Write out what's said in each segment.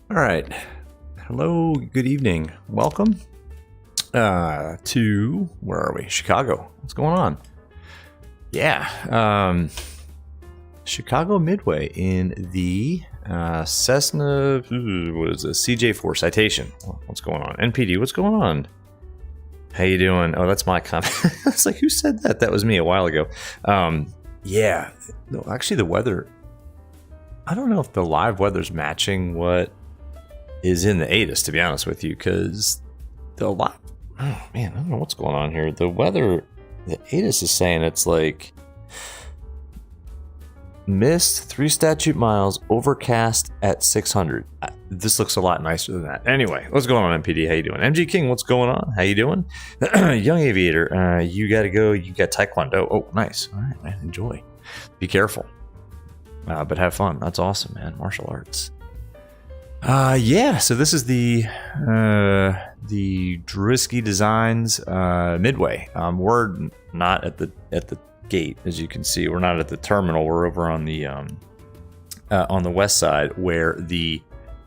All right. Hello, good evening. Welcome to, where are we? Chicago. What's going on? Yeah. Chicago Midway in the Cessna, what is this? CJ4 Citation. What's going on? NPD, what's going on? How you doing? Oh, that's my comment. It's like, who said that? That was me a while ago. Yeah. No, actually, the weather, I don't know if the live weather's matching what is in the ATIS, to be honest with you, because oh man, I don't know what's going on here. The weather, the ATIS is saying it's like mist 3 statute miles, overcast at 600. This looks a lot nicer than that. Anyway, what's going on, MPD? How you doing? MG King, what's going on? How you doing? Young Aviator, you got to go. You got Taekwondo. Oh, nice. All right, man. Enjoy. Be careful, but have fun. That's awesome, man. Martial arts. Yeah, so this is the Drzewiecki Designs Midway. We're not at the gate, as you can see. We're not at the terminal. We're over on the west side where the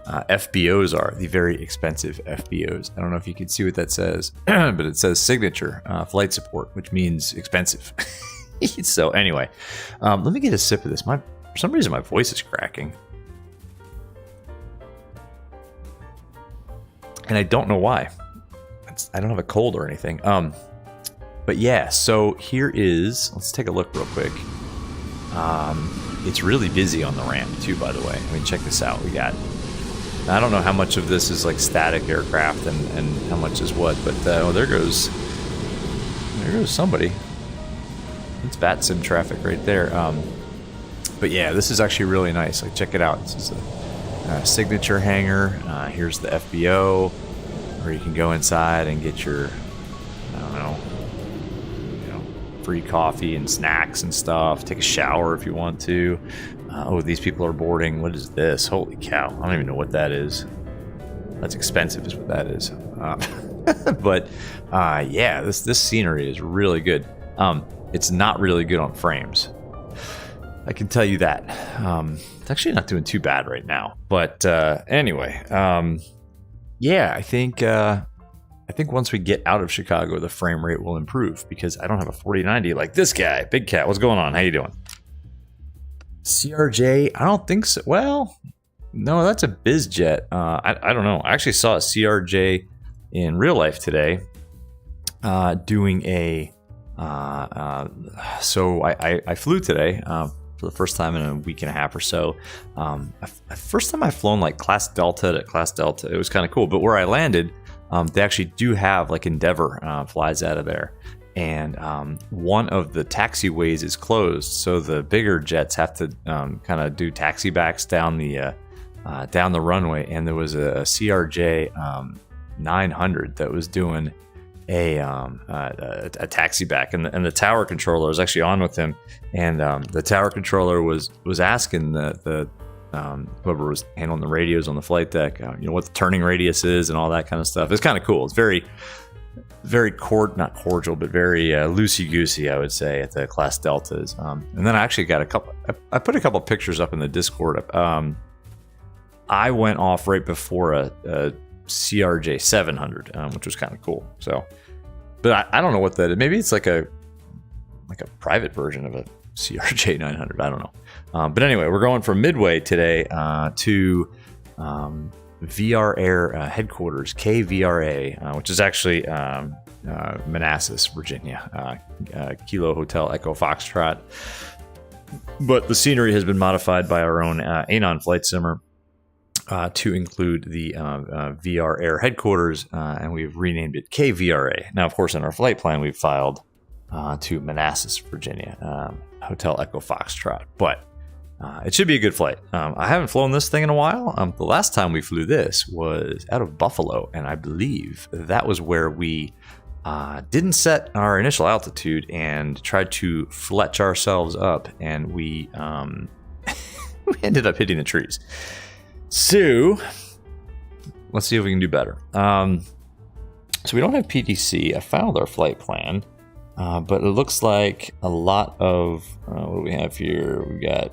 FBOs are, the very expensive FBOs. I don't know if you can see what that says, but it says signature flight support, which means expensive. So anyway, let me get a sip of this. For some reason, my voice is cracking. And I don't know why. I don't have a cold or anything. But yeah, so here is, let's take a look real quick. It's really busy on the ramp too, by the way. I mean, check this out. We got, I don't know how much of this is like static aircraft and how much is what, but oh, there goes somebody. It's VATSIM traffic right there. But yeah, this is actually really nice. Like, check it out. This is a signature hangar. Here's the FBO, where you can go inside and get your, I don't know, free coffee and snacks and stuff. Take a shower if you want to. Oh, these people are boarding. What is this? Holy cow! I don't even know what that is. That's expensive, is what that is. But yeah, this scenery is really good. It's not really good on frames, I can tell you that. It's actually not doing too bad right now. But anyway, yeah, I think once we get out of Chicago, the frame rate will improve because I don't have a 4090 like this guy. Big Cat, what's going on? How you doing? CRJ, I don't think so. Well, no, that's a BizJet. I don't know. I actually saw a CRJ in real life today doing a... so I flew today for the first time in a week and a half or so. First time I've flown like Class Delta to Class Delta. It was kind of cool. But where I landed, they actually do have like Endeavor flies out of there. And one of the taxiways is closed. So the bigger jets have to kind of do taxi backs down the runway. And there was a CRJ 900 that was doing a taxi back, and the tower controller was actually on with him, and the tower controller was asking the whoever was handling the radios on the flight deck, what the turning radius is and all that kind of stuff. It's kind of cool. It's very not cordial, but very loosey goosey, I would say, at the Class Deltas. And then I actually got I put a couple pictures up in the Discord. I went off right before a CRJ 700, which was kind of cool. So, but I don't know what that is. Maybe it's like a private version of a CRJ 900. I don't know. But anyway, we're going from Midway today to VRA headquarters, KVRA, which is actually Manassas, Virginia, Kilo Hotel Echo Foxtrot. But the scenery has been modified by our own Anon flight simmer to include the VRA headquarters, and we've renamed it KVRA. Now, of course, in our flight plan, we've filed to Manassas, Virginia, Hotel Echo Foxtrot. But it should be a good flight. I haven't flown this thing in a while. The last time we flew this was out of Buffalo, and I believe that was where we didn't set our initial altitude and tried to fletch ourselves up, and we we ended up hitting the trees. So let's see if we can do better. So we don't have PDC. I found our flight plan, but it looks like a lot of, what do we have here? We got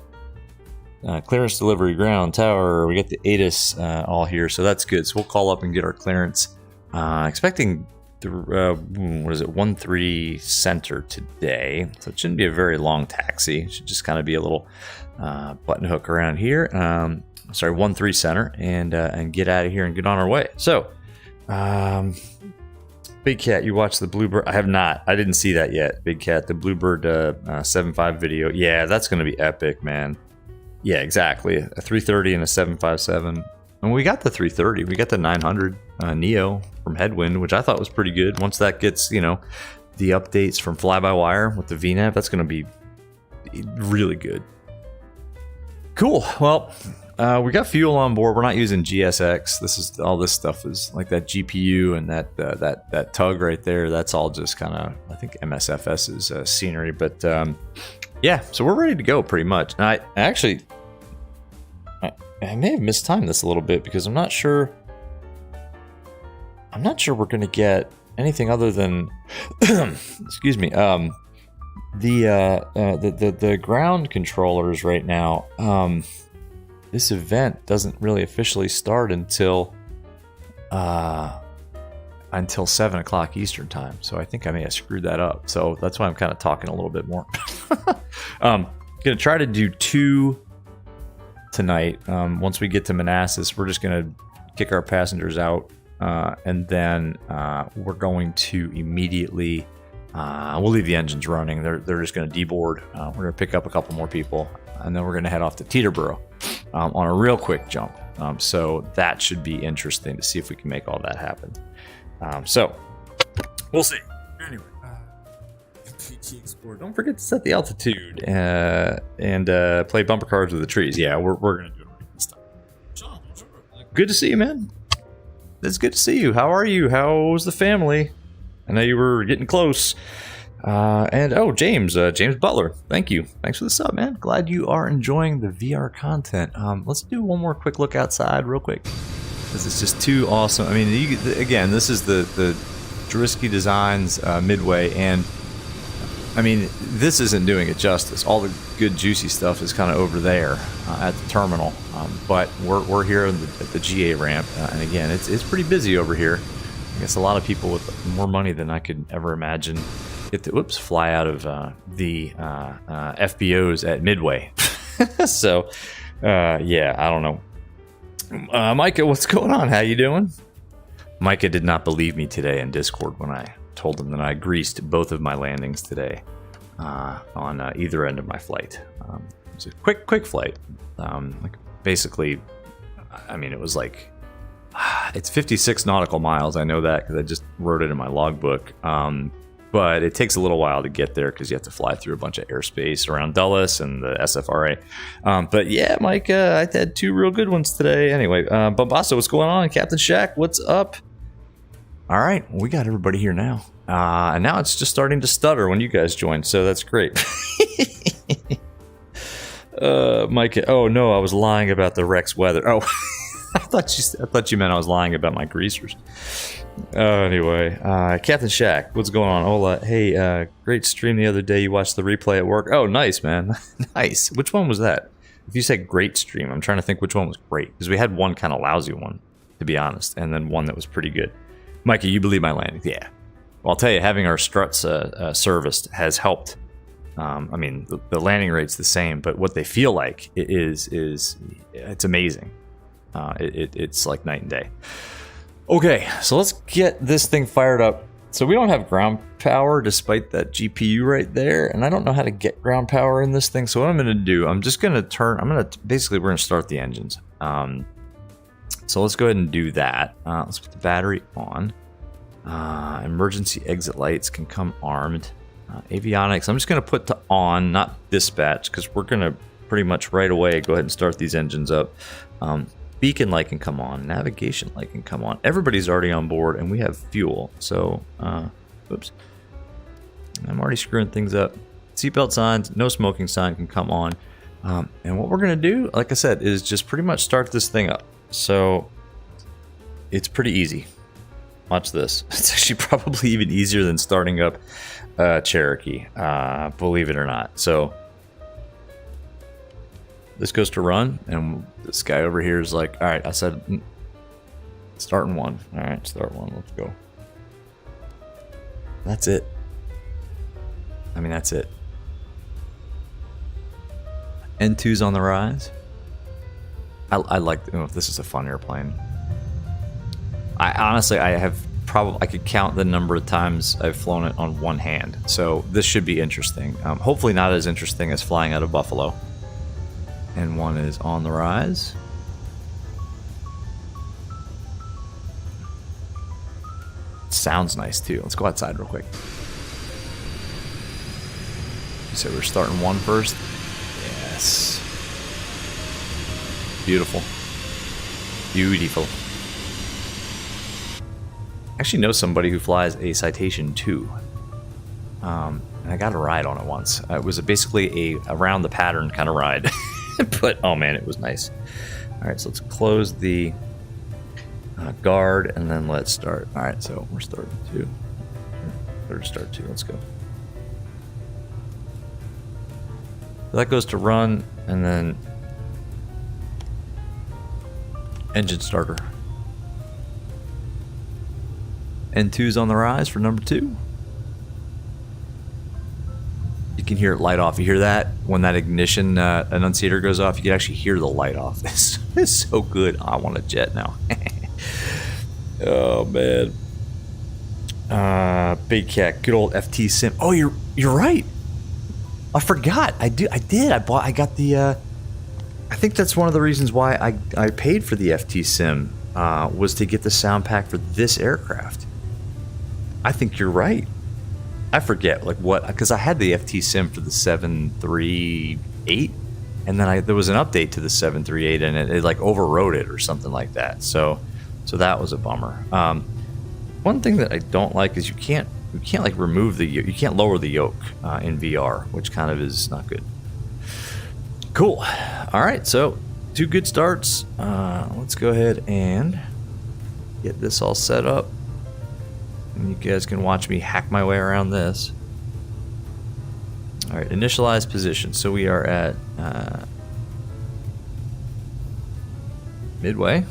clearance, delivery, ground, tower. We got the ATIS all here, so that's good. So we'll call up and get our clearance. Expecting what is it, 13 center today, so it shouldn't be a very long taxi. It should just kind of be a little button hook around here. Sorry, 13 center, and get out of here and get on our way. So Big Cat, you watched the Bluebird? I have not. I didn't see that yet. Big Cat, the Bluebird 7.5 video. Yeah, that's going to be epic, man. Yeah, exactly. A 330 and a 757. And we got the 330. We got the 900 Neo from Headwind, which I thought was pretty good. Once that gets, you know, the updates from fly-by-wire with the VNAV, that's going to be really good. Cool. Well, we got fuel on board. We're not using GSX. This is all this stuff is like that GPU and that tug right there. That's all just kind of, I think, MSFS's scenery. But yeah, so we're ready to go pretty much. And I actually may have mistimed this a little bit because I'm not sure we're going to get anything other than excuse me, the ground controllers right now. This event doesn't really officially start until 7 o'clock Eastern time. So I think I may have screwed that up. So that's why I'm kind of talking a little bit more. Gonna try to do 2 tonight. Once we get to Manassas, we're just gonna kick our passengers out, and then we're going to immediately we'll leave the engines running. They're just gonna deboard. We're gonna pick up a couple more people, and then we're gonna head off to Teterboro on a real quick jump. So that should be interesting to see if we can make all that happen. So we'll see. Anyway, don't forget to set the altitude and play bumper cars with the trees. Yeah, we're gonna do it this time. John, good to see you, man. It's good to see you. How are you? How's the family? I know you were getting close. And oh, James Butler, thank you. Thanks for the sub, man. Glad you are enjoying the VR content. Let's do one more quick look outside real quick. This is just too awesome. I mean, again, this is the Drzewiecki Designs Midway, and I mean, this isn't doing it justice. All the good juicy stuff is kind of over there at the terminal, but we're here at the GA ramp, and again, it's pretty busy over here. I guess a lot of people with more money than I could ever imagine get to fly out of the FBOs at Midway. So yeah, I don't know. Micah, what's going on? How you doing? Micah did not believe me today in Discord when I told him that I greased both of my landings today on either end of my flight. It was a quick flight. Like basically, I mean, it was like it's 56 nautical miles. I know that because I just wrote it in my logbook. But it takes a little while to get there because you have to fly through a bunch of airspace around Dulles and the SFRA. But yeah, Mike, I had 2 real good ones today. Anyway, Bombasso, what's going on? Captain Shack, what's up? All right, we got everybody here now. And now it's just starting to stutter when you guys join, so that's great. Mike, oh no, I was lying about the Rex weather. Oh, I thought you meant I was lying about my greasers. Anyway, Captain Shack, what's going on? Hola, hey, great stream the other day. You watched the replay at work. Oh, nice, man. Nice. Which one was that? If you said great stream, I'm trying to think which one was great, because we had one kind of lousy one, to be honest, and then one that was pretty good. Mikey, you believe my landings? Yeah. Well, I'll tell you, having our struts serviced has helped. I mean, the landing rate's the same, but what they feel like is it's amazing. It's like night and day. Okay, so let's get this thing fired up. So we don't have ground power despite that GPU right there, and I don't know how to get ground power in this thing. So what I'm going to do, basically we're going to start the engines. So let's go ahead and do that. Let's put the battery on. Emergency exit lights can come armed. Avionics, I'm just going to put to on, not dispatch, because we're going to pretty much right away go ahead and start these engines up. Beacon light can come on. Navigation light can come on. Everybody's already on board, and we have fuel. So, oops. I'm already screwing things up. Seatbelt signs, no smoking sign can come on. And what we're going to do, like I said, is just pretty much start this thing up. So, it's pretty easy. Watch this. It's actually probably even easier than starting up Cherokee, believe it or not. So this goes to run, and this guy over here is like, all right, I said start in 1. All right, start 1. Let's go. That's it. I mean, that's it. N2's on the rise. I like, this is a fun airplane. I honestly, I could count the number of times I've flown it on one hand. So this should be interesting. Hopefully not as interesting as flying out of Buffalo. N1 is on the rise. Sounds nice too. Let's go outside real quick. You said we're starting 1 first? Yes. Beautiful. Beautiful. I actually know somebody who flies a Citation 2. And I got a ride on it once. It was basically a around the pattern kind of ride. But, oh man, it was nice. Alright, so let's close the guard and then let's start. Alright, so we're starting 2. Third start 2, let's go. So that goes to run and then engine starter. N2's on the rise for number 2. You can hear it light off. You hear that? When that ignition annunciator goes off, you can actually hear the light off. It's so good. I want a jet now. Oh, man. Big cat. Good old FT sim. Oh, you're right. I forgot. I did. I got the... I think that's one of the reasons why I paid for the FT sim was to get the sound pack for this aircraft. I think you're right. I forget like what, because I had the FT sim for the 738, and then there was an update to the 738, and it like overrode it or something like that. So that was a bummer. One thing that I don't like is you can't like remove you can't lower the yoke in VR, which kind of is not good. Cool. All right, so 2 good starts. Let's go ahead and get this all set up. And you guys can watch me hack my way around this. All right, initialize position. So we are at Midway.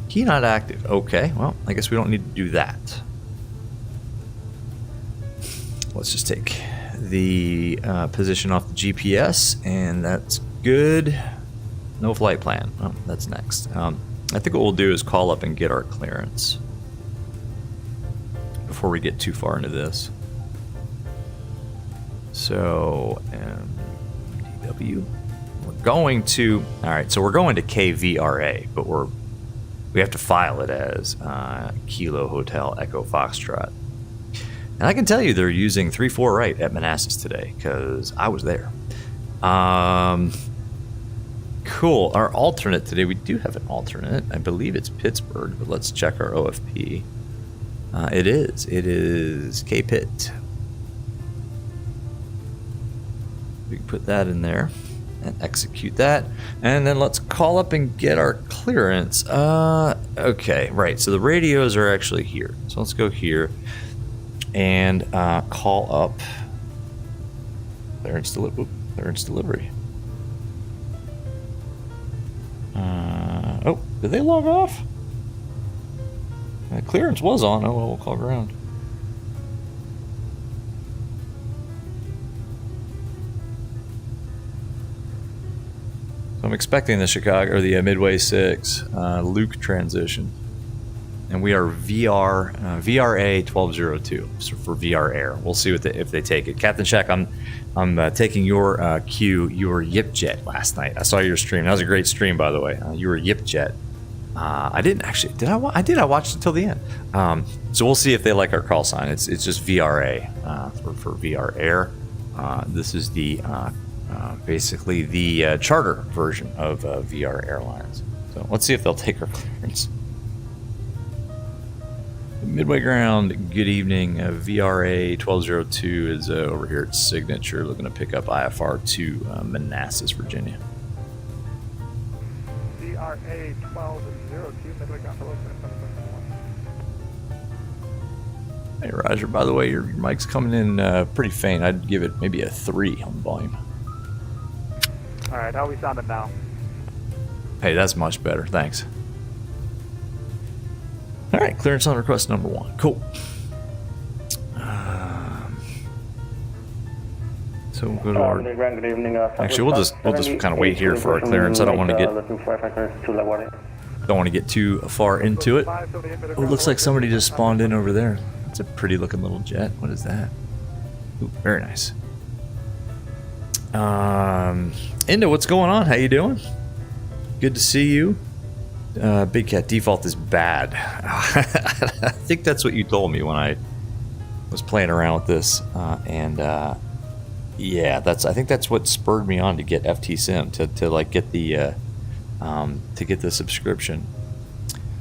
Key not active. Okay, well, I guess we don't need to do that. Let's just take the position off the GPS, and that's good. No flight plan. Oh, that's next. I think what we'll do is call up and get our clearance before we get too far into this. So, MDW. We're going to, all right, so we're going to KVRA, but we have to file it as Kilo Hotel Echo Foxtrot. And I can tell you they're using 3-4 right at Manassas today because I was there. Cool. Our alternate today, we do have an alternate. I believe it's Pittsburgh, but let's check our OFP. It is K-Pitt. We can put that in there and execute that. And then let's call up and get our clearance. Okay, right. So the radios are actually here. So let's go here and call up clearance delivery. Oh, did they log off? Clearance was on. Oh, well, we'll call ground. So I'm expecting the Chicago or the Midway 6 Luke transition, and we are VRA 1202 so for VR Air. We'll see if they take it. Captain Shack, I'm taking your cue. You were Yip Jet last night. I saw your stream. That was a great stream, by the way. You were Yip Jet. I didn't actually. Did I? I did. I watched it till the end. So we'll see if they like our call sign. It's just VRA for VR Air. This is the basically the charter version of VR Airlines. So let's see if they'll take our clearance. Midway ground, good evening. VRA 1202 is over here at Signature, looking to pick up IFR to Manassas, Virginia. VRA VARA 1202, Midway ground for local 7.1. Hey Roger, by the way, your mic's coming in pretty faint. I'd give it maybe a 3 on the volume. Alright, how are we sounding now? Hey, that's much better, thanks. Alright, clearance on request number 1. Cool. So we'll go to our... Good evening. Actually, we'll just kind of wait here for our clearance. I don't want to get too far into it. Oh, it looks like somebody just spawned in over there. It's a pretty looking little jet. What is that? Ooh, very nice. Indo, what's going on? How you doing? Good to see you. Big Cat default is bad. I think that's what you told me when I was playing around with this, yeah, I think that's what spurred me on to get FTSim to like get the subscription.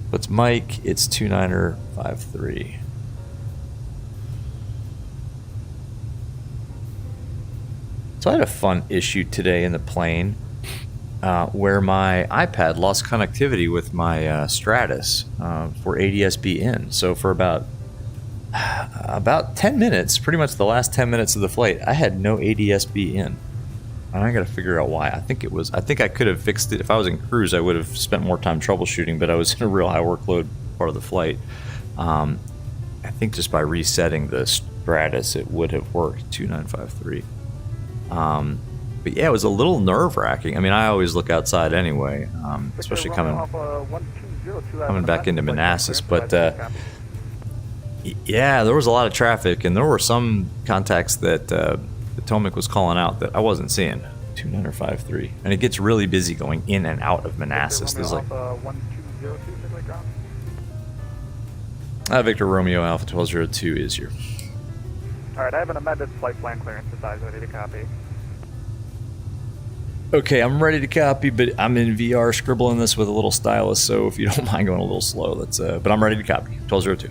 What's Mike? It's 29er53. So I had a fun issue today in the plane where my iPad lost connectivity with my Stratus for ADS-B in. So for about 10 minutes, pretty much the last 10 minutes of the flight, I had no ADS-B in. And I gotta figure out why. I think I could have fixed it. If I was in cruise, I would have spent more time troubleshooting, but I was in a real high workload part of the flight. I think just by resetting the Stratus, it would have worked. 2953. But yeah, it was a little nerve-wracking. I mean, I always look outside anyway, especially coming back into Manassas. But yeah, there was a lot of traffic, and there were some contacts that Potomac was calling out that I wasn't seeing. 2953, and it gets really busy going in and out of Manassas. There's like Victor Romeo Alpha 1202 is here. All right, I have an amended flight plan clearance size ready to copy. Okay, I'm ready to copy, but I'm in VR scribbling this with a little stylus, so if you don't mind going a little slow, that's but I'm ready to copy. 1202.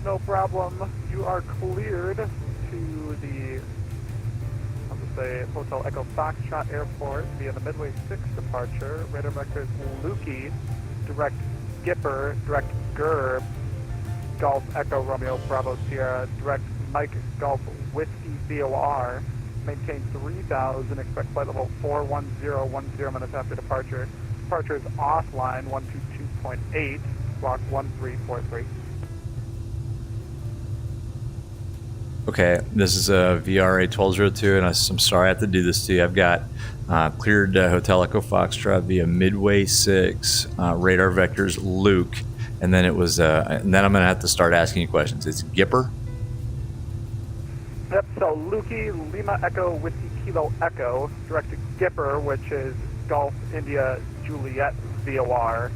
No problem. You are cleared to the, I'll just say, Hotel Echo Foxtrot Airport via the Midway 6 departure. Radar vectors Lukey, direct Gipper, direct Gerb, Golf Echo Romeo Bravo Sierra, direct Mike Golf Whiskey VOR, maintain 3000, expect flight level 41010 minutes after departure. Departure is offline 122.8, block 1343. Okay, this is VRA 1202, and I'm sorry I have to do this to you. I've got cleared Hotel Echo Foxtrot via Midway 6, radar vectors Luke, and then it was, and then I'm going to have to start asking you questions. It's Gipper? Yep, so Lukey, Lima Echo, Whiskey Kilo Echo, direct to Gipper, which is Golf India Juliet VOR,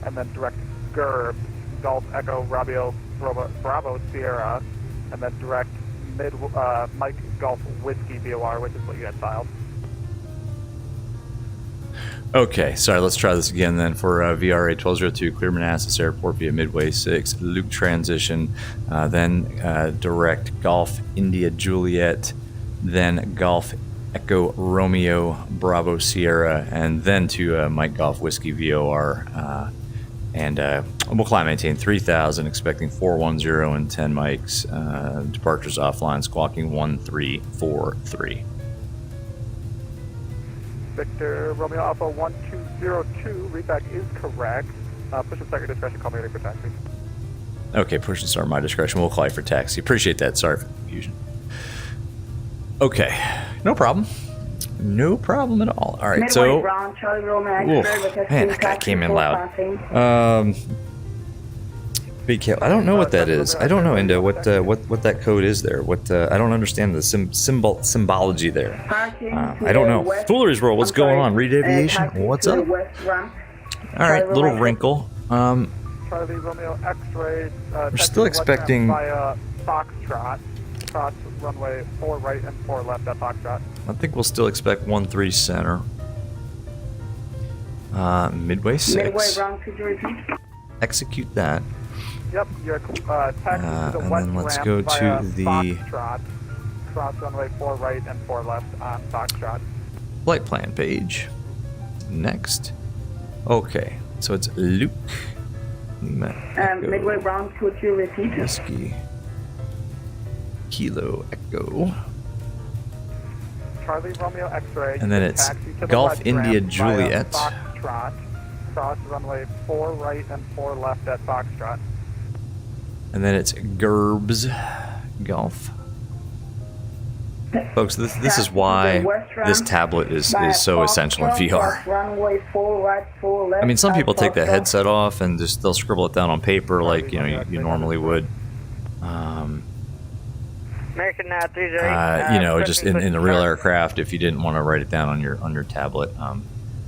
and then direct Gerb, Golf Echo Rabio Bravo Sierra, and then direct Mike Golf Whiskey VOR, which is what you had filed. Okay, sorry, let's try this again then. For VRA 1202, clear Manassas Airport via Midway 6, Luke transition, then direct Golf India Juliet, then Golf Echo Romeo Bravo Sierra, and then to Mike Golf Whiskey VOR. And we'll climb maintain 3000, expecting 410 and 10 mics. Departures offline, squawking 1343. Victor Romeo Alpha 1202, readback is correct. Push and start your discretion, call me ready for taxi. Okay, push and start my discretion. We'll call you for taxi. Appreciate that. Sorry for the confusion. Okay, no problem. No problem at all. All right, so. Man, that guy came in loud. Big Cat. I don't know what that is. I don't know, Indo, what that code is there. I don't understand the symbology there. I don't know. Foolery's World, what's going on? Reed Aviation, what's up? All right, little wrinkle. Charlie Romeo X-ray. We're still expecting. Via Foxtrot. Cross runway 4 right and 4 left at Foxtrot. I think we'll still expect 13 center. Midway 6. Midway wrong, could you repeat? Execute that. Yep, you're taxi to the and west then let's ramp go via to the Foxtrot. Cross runway 4 right and 4 left on Foxtrot. Flight plan page. Next. Okay, so it's Luke. Midway ground, could you repeat? Whiskey. Kilo Echo. Charlie Romeo X-ray. And then it's Golf India Juliet. Foxtrot. Cross runway 4 right and 4 left at Foxtrot. And then it's Gerbs Golf. Folks, this is why this tablet is so essential in VR. I mean, some people take the headset off and just they'll scribble it down on paper like you normally would. Just in the real aircraft if you didn't want to write it down on your tablet.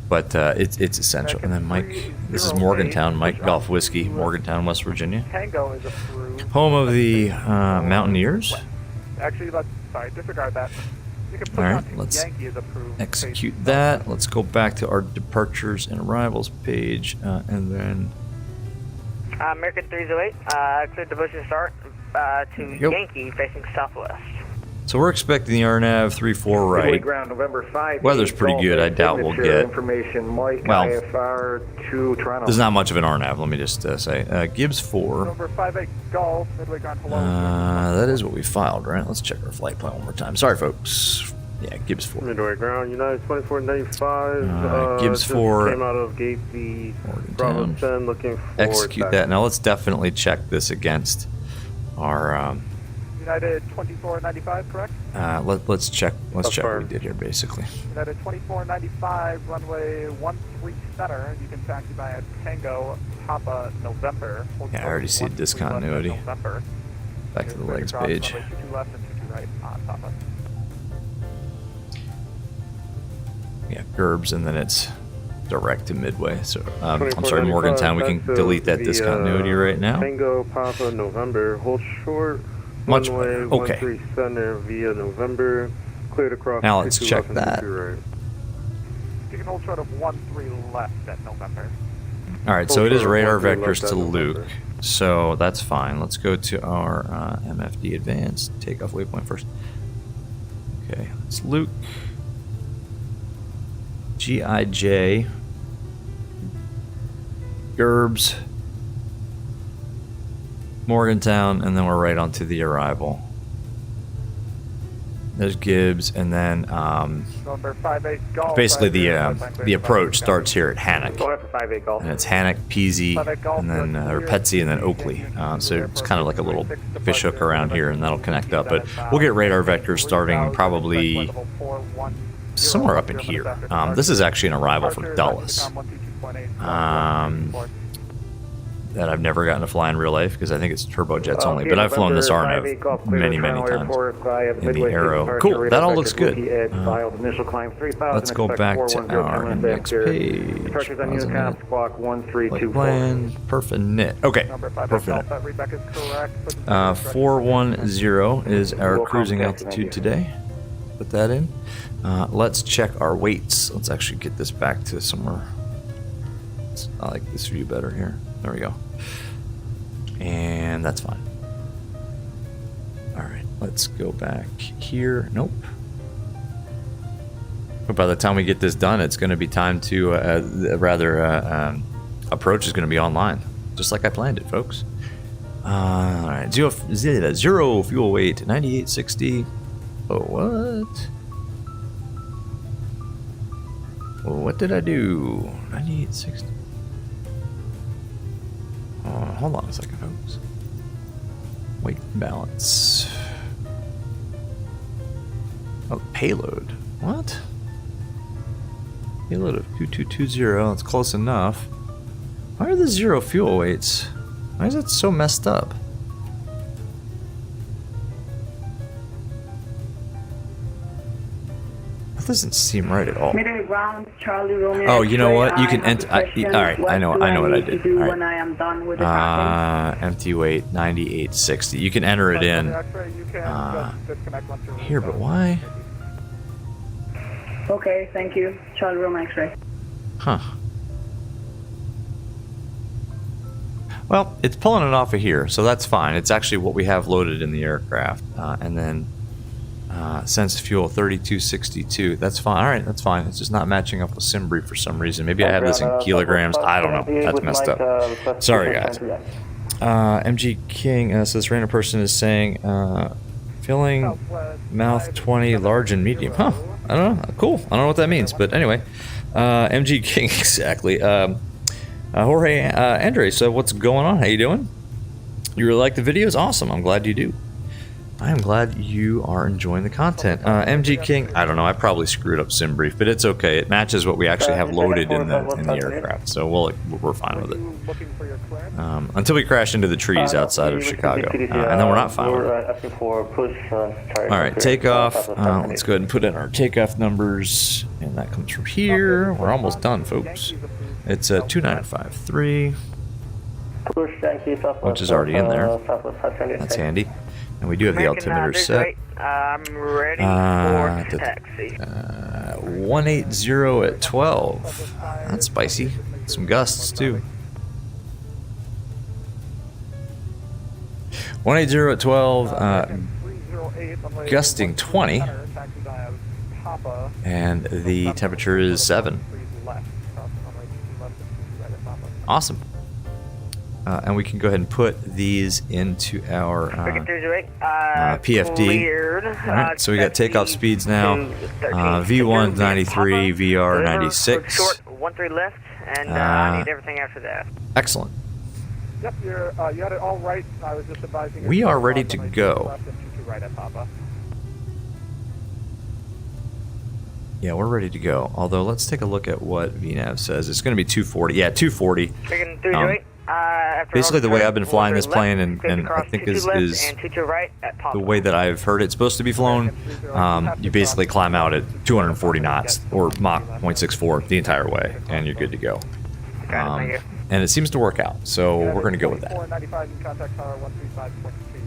But it's essential. And then Mike, this is Morgantown, Mike Golf Whiskey, Morgantown, West Virginia. Tango is approved. Home of the Mountaineers. Actually, disregard that. You can put All right, on let's Yankee is approved. execute that. Let's go back to our departures and arrivals page, and then American 308, clear devotion start to Yankee facing southwest. So we're expecting the RNAV 34 right. Ground, November 5, Weather's pretty good. I doubt we'll get. Well, there's not much of an RNAV. Let me just say. Gibbs 4. November 58 Golf, Midway ground, hello. That is what we filed, right? Let's check our flight plan one more time. Sorry, folks. Yeah, Gibbs 4. Midway ground, United 2495. Gibbs 4. Came out of gate B. Bravo 10, looking for. Execute that. Now let's definitely check this against our. United 2495, correct? Let's check. Let's check what we did here, basically. United 2495, runway 13 center. You can taxi by a Tango Papa November. Yeah, I already see discontinuity. Back to the legs page. 22 left and 22 right on Papa. Yeah, Gerbs, and then it's direct to Midway. So I'm sorry, Morgantown. We can delete that discontinuity right now. Tango Papa November. Hold short. Much better. Okay. 13 center via November. Cleared across. Now let's check that. You can hold short of 13 left at November. All right, so it is radar vectors to Luke, so that's fine. Let's go to our MFD advanced takeoff waypoint first. Okay, it's Luke. GIJ. Gerbs. Morgantown, and then we're right onto the arrival. There's Gibbs, and then basically the approach starts here at Hannock, and it's Hannock, Peasy, and then or Petsy, and then Oakley. So it's kind of like a little fish hook around here, and that'll connect up. But we'll get radar vectors starting probably somewhere up in here. This is actually an arrival from Dulles. That I've never gotten to fly in real life because I think it's turbojets only, but I've flown this RNAV many times in the Aero. Cool, that all looks good. Let's go back to our index page. Flight plan, Perfinit. Okay, Perfinit. 410 is our cruising altitude today. Put that in. Let's check our weights. Let's actually get this back to somewhere. I like this view better here. There we go. And that's fine. All right, let's go back here. Nope. But by the time we get this done, it's going to be time to, approach is going to be online. Just like I planned it, folks. All right, zero fuel weight, 9860. Oh, what? What did I do? 9860. Hold on a second, folks. Weight balance. Oh, payload. What? Payload of 2220. That's close enough. Why are the zero fuel weights? Why is it so messed up? That doesn't seem right at all. Oh, you know what? You can enter. All right, I know what I did. All right. Empty weight 9860. You can enter it in here, but why? Okay, thank you. Charlie Romeo X-ray. Huh. Well, it's pulling it off of here, so that's fine. It's actually what we have loaded in the aircraft, and then Sense fuel 3262. That's fine. All right, that's fine. It's just not matching up with SimBrief for some reason. Maybe I have this in kilograms. I don't know. That's messed up. Sorry, guys. MG King says random person is saying filling mouth 20 large and medium. Huh. I don't know. Cool. I don't know what that means, but anyway. MG King, exactly. Jorge Andre, so what's going on? How you doing? You really like the videos? Awesome. I'm glad you do. I am glad you are enjoying the content. MG King, I don't know. I probably screwed up SimBrief, but it's okay. It matches what we actually have loaded in the aircraft, so we're fine with it. Until we crash into the trees outside of Chicago, and then we're not fine with it. All right, takeoff. Let's go ahead and put in our takeoff numbers, and that comes from here. We're almost done, folks. It's 2953, which is already in there. That's handy. And we do have the altimeter set. I'm ready for taxi. 180 at 12. That's spicy. Some gusts too. 180 at 12. Gusting 20. And the temperature is 7. Awesome. And we can go ahead and put these into our PFD. All right, so we got takeoff speeds now. V1 93, VR 96. Short, 13 left, and I need everything after that. Excellent. Yep, you had it all right. I was just advising. We are ready to go. Yeah, we're ready to go. Although, let's take a look at what VNAV says. It's going to be 240. Yeah, 240. Basically, the way I've been flying this plane, and I think is the way that I've heard it's supposed to be flown, you basically climb out at 240 knots, or Mach 0.64 the entire way, and you're good to go. And it seems to work out, so we're going to go with that.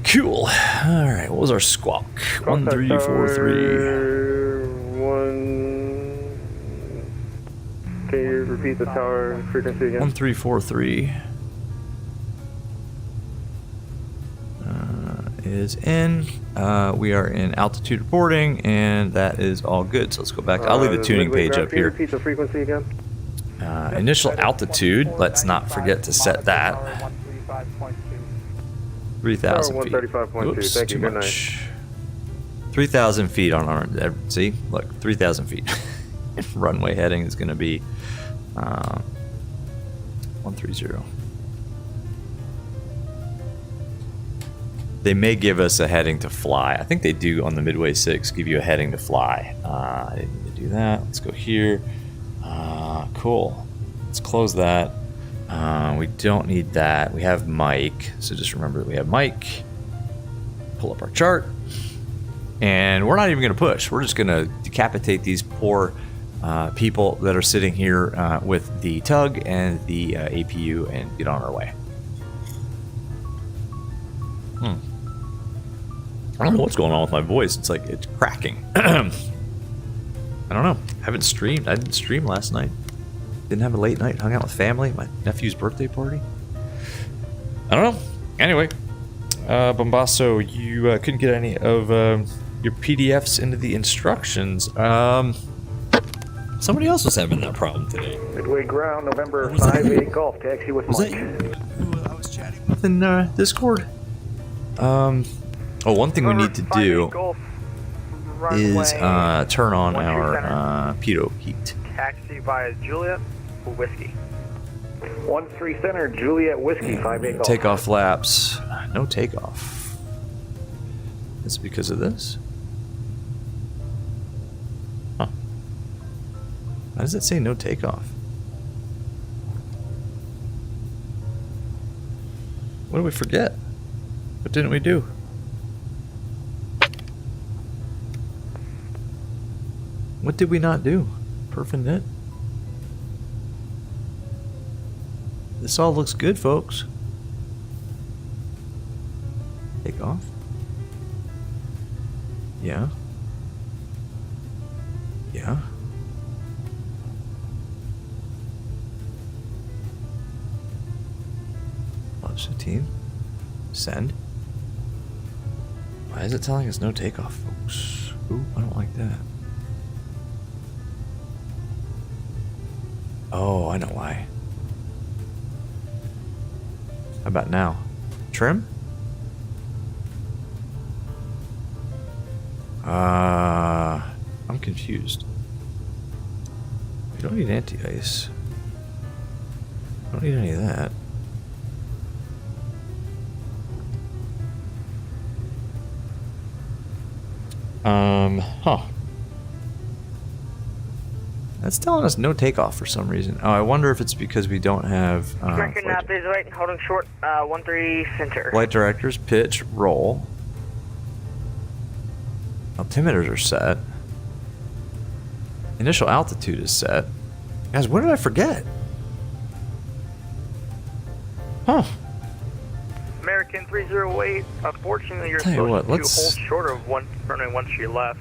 Cool. All right, what was our squawk? 1343. Can you repeat the tower frequency again? 1343 is in. We are in altitude reporting, and that is all good. So let's go back. I'll leave the tuning page up here. Repeat the frequency again. Initial altitude. Let's not forget to set that. 3,000 feet. Oops, Thank you. too much. 3,000 feet on our. See, look, 3,000 feet. Runway heading is going to be 130. They may give us a heading to fly. I think they do on the Midway 6 give you a heading to fly. I didn't need to do that. Let's go here. Cool. Let's close that. We don't need that. We have Mike. So just remember that we have Mike. Pull up our chart. And we're not even going to push. We're just going to decapitate these poor people that are sitting here with the tug and the APU and get on our way. I don't know what's going on with my voice. It's like it's cracking. I don't know. I haven't streamed. I didn't stream last night. Didn't have a late night. Hung out with family. My nephew's birthday party. I don't know. Anyway, Bombasso, you couldn't get any of your PDFs into the instructions. Somebody else was having that problem today. Midway ground, November 5-8 Golf, taxi with Mike. Was that you? I was chatting with in Discord. Oh, one thing we need to do is turn on our pitot heat. Taxi via Juliet Whiskey. 13 Center, Juliet Whiskey, 5-8 Golf. Takeoff flaps. No takeoff. Is it because of this? Huh. Why does it say no takeoff? What did we forget? What didn't we do? What did we not do? Perf and knit. This all looks good, folks. Take off. Yeah. Yeah. Plus 15. Send. Why is it telling us no takeoff, folks? Ooh, I don't like that. Oh, I know why. How about now? Trim? I'm confused. We don't need anti-ice. Don't need any of that. Huh. That's telling us no takeoff for some reason. Oh, I wonder if it's because we don't have Record now, please wait, holding short, 13 center. flight directors, pitch, roll. Altimeters are set. Initial altitude is set. Guys, what did I forget? Huh. American 308, unfortunately you're Tell you supposed what, to let's- hold short of runway 13 left.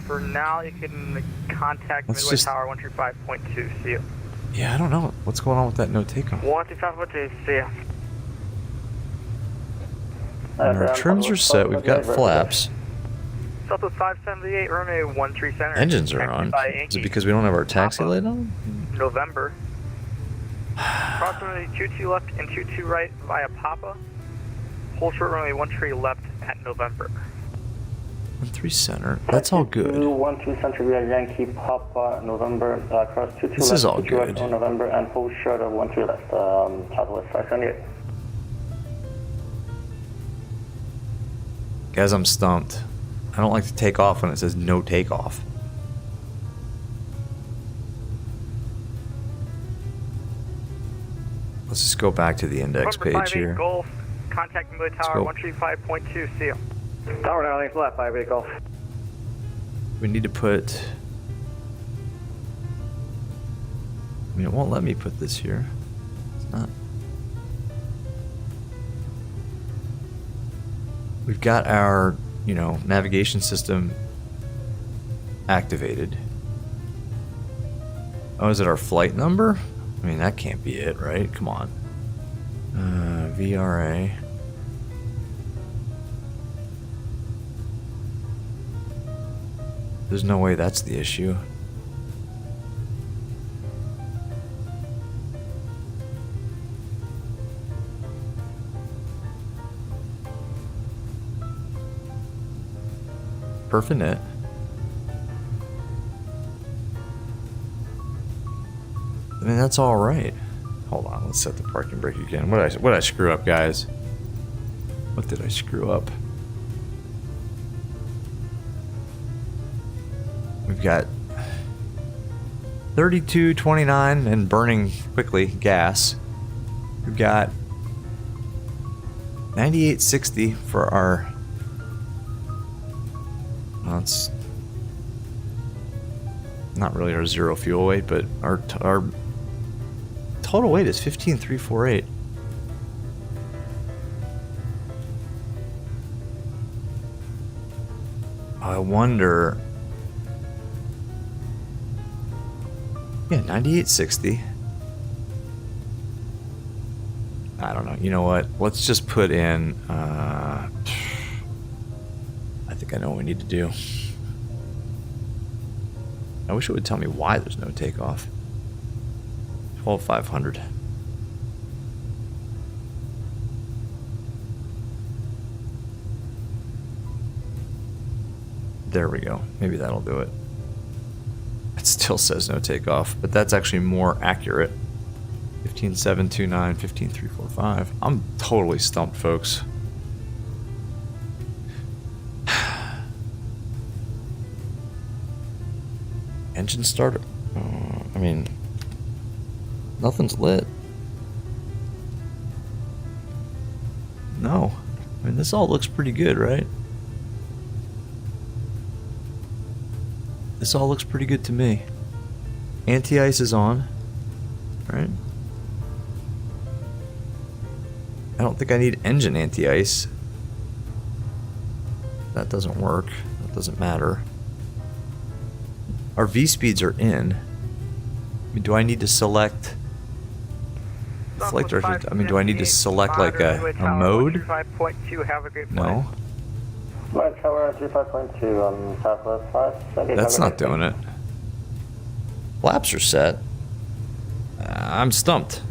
For now, you can contact Let's Midway just- Tower 135.2. See you. Yeah, I don't know. What's going on with that no takeoff? 135.2, see ya. And our trims are set. We've got flaps. Southwest 578, runway 13 center. Engines are Taxi on. by Is it Yankee, because we don't have our taxi light on? November. Approximately 22 left and 22 right via Papa. Hold short runway 13 left at November. 13 center. That's all good. 12 Central via Yankee Papa November, cross 22 This left, is all 22 right good. on November, and hold short of 13 left, Southwest 578. Guys, I'm stumped. I don't like to take off when it says no takeoff. Let's just go back to the index November page 58 here. Golf, contact Midway Tower go. 135.2. See you. Tower now, length left, 58 Golf. We need to put... I mean, it won't let me put this here. It's not... We've got our, you know, navigation system activated. Oh, is it our flight number? I mean, that can't be it, right? Come on. VRA. There's no way that's the issue. Perfinet. I mean, that's all right. Hold on, let's set the parking brake again. What did I screw up, guys? What did I screw up? We've got 32.29 and burning quickly gas. We've got 98.60 for our. Well, it's not really our zero fuel weight, but our total weight is 15,348. I wonder. Yeah, 98.60. I don't know. You know what? Let's just put in. I think I know what we need to do. I wish it would tell me why there's no takeoff. 12,500. There we go. Maybe that'll do it. It still says no takeoff, but that's actually more accurate. 15,729, 15,345. I'm totally stumped, folks. Engine starter. I mean, nothing's lit. No. I mean, this all looks pretty good, right? This all looks pretty good to me. Anti-ice is on, right? I don't think I need engine anti-ice. That doesn't work. That doesn't matter. Our V-speeds are in. I mean, do I need to select flight director? I mean, do I need to select like a mode? 135.2. Have a great flight. No. Flight tower 35.2 on Southwest 5. That's not doing it. Flaps are set. I'm stumped.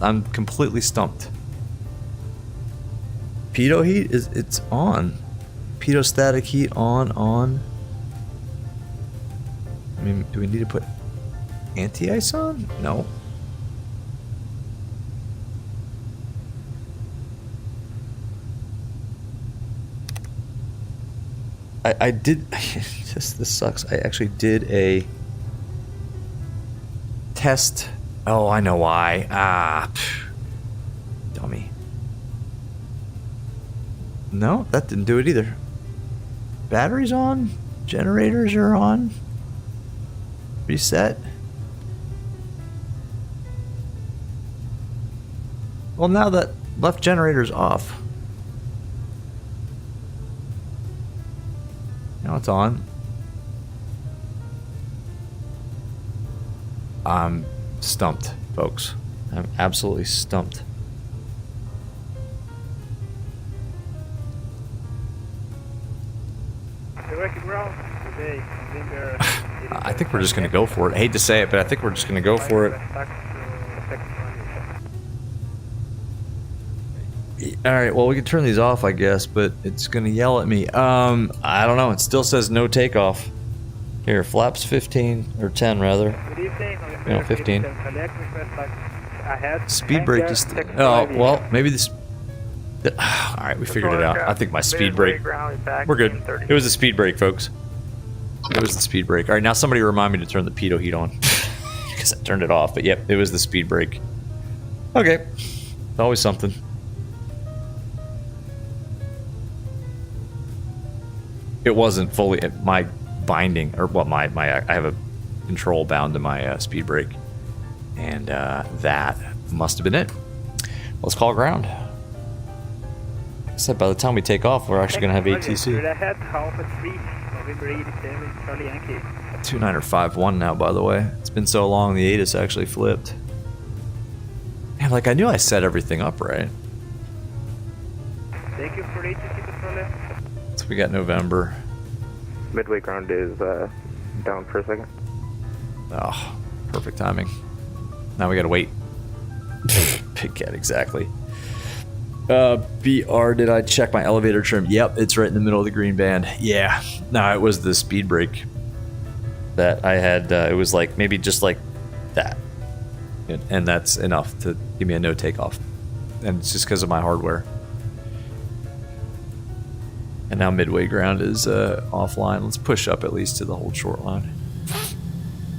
I'm completely stumped. Pitot heat it's on. Pitot static heat on. I mean, do we need to put anti-ice on? No. I did. This sucks. I actually did a test. Oh, I know why. Dummy. No, that didn't do it either. Batteries on. Generators are on. Reset. Well, now that left generator's off. Now it's on. I'm stumped, folks. I'm absolutely stumped. I think we're just going to go for it. I hate to say it, but I think we're just going to go for it. Alright, well, we can turn these off, I guess, but it's going to yell at me. I don't know. It still says no takeoff. Here, flaps 15, or 10, rather. You know, 15. Speed brake just... Oh, well, maybe this... Alright, we figured it out. I think my speed brake... We're good. It was the speed brake, folks. It was the speed brake. Alright, now somebody remind me to turn the pitot heat on. Because I turned it off, but yep, it was the speed brake. Okay. It's always something. It wasn't fully... My binding, or what, I have a control bound to my speed brake. And that must have been it. Let's call ground. Like I said, by the time we take off, we're actually going to have ATC. 2951 now, by the way. It's been so long, the ATIS actually flipped. Man, like, I knew I set everything up right. Thank you for ATC. So we got November. Midway ground is down for a second. Oh, perfect timing. Now we gotta wait. Big cat, exactly. BR, did I check my elevator trim? Yep, it's right in the middle of the green band. Yeah, no, it was the speed brake that I had. It was like, maybe just like that. And that's enough to give me a no takeoff. And it's just because of my hardware. And now Midway ground is offline. Let's push up at least to the hold short line.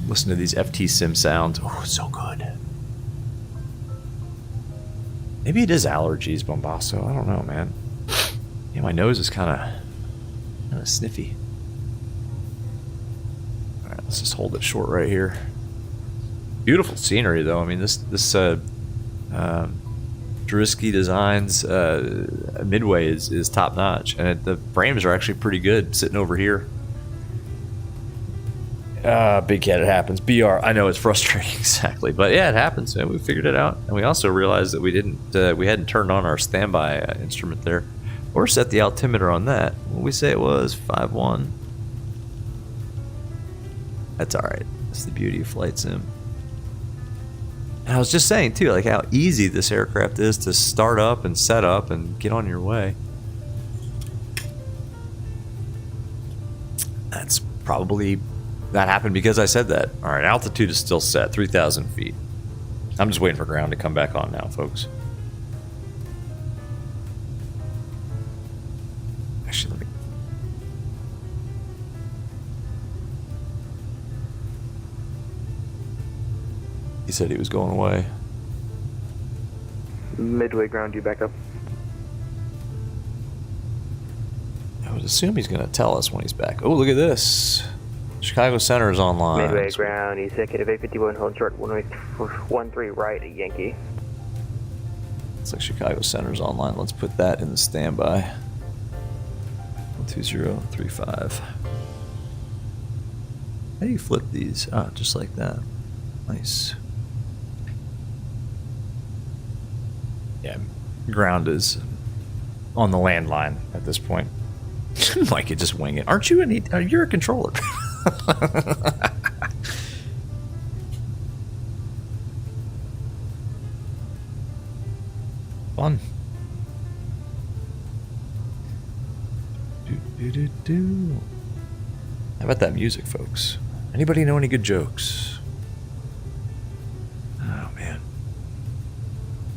Listen to these FT sim sounds. Oh, it's so good. Maybe it is allergies, Bombasso. I don't know, man. Yeah, my nose is kind of sniffy. All right, let's just hold it short right here. Beautiful scenery, though. I mean, this Drzewiecki Designs Midway is top notch, and the frames are actually pretty good sitting over here. Big cat, it happens. BR, I know it's frustrating, exactly, but yeah, it happens, and we figured it out. And we also realized that we hadn't turned on our standby instrument there, or set the altimeter on that. When we say it was 5-1, that's all right. That's the beauty of flight sim. And I was just saying, too, like how easy this aircraft is to start up and set up and get on your way. That's probably... That happened because I said that. All right, altitude is still set, 3,000 feet. I'm just waiting for ground to come back on now, folks. Actually, let me... He said he was going away. Midway ground, you back up. I would assume he's going to tell us when he's back. Oh, look at this. Chicago Center is online. Midway ground, executive 851, hold short, 13 right at Yankee. Looks like Chicago Center's online. Let's put that in the standby. 12035. How do you flip these? Ah, just like that. Nice. Yeah, ground is on the landline at this point. Mike, just wing it. Aren't you you're a controller? Fun. Do. How about that music, folks? Anybody know any good jokes? Oh, man.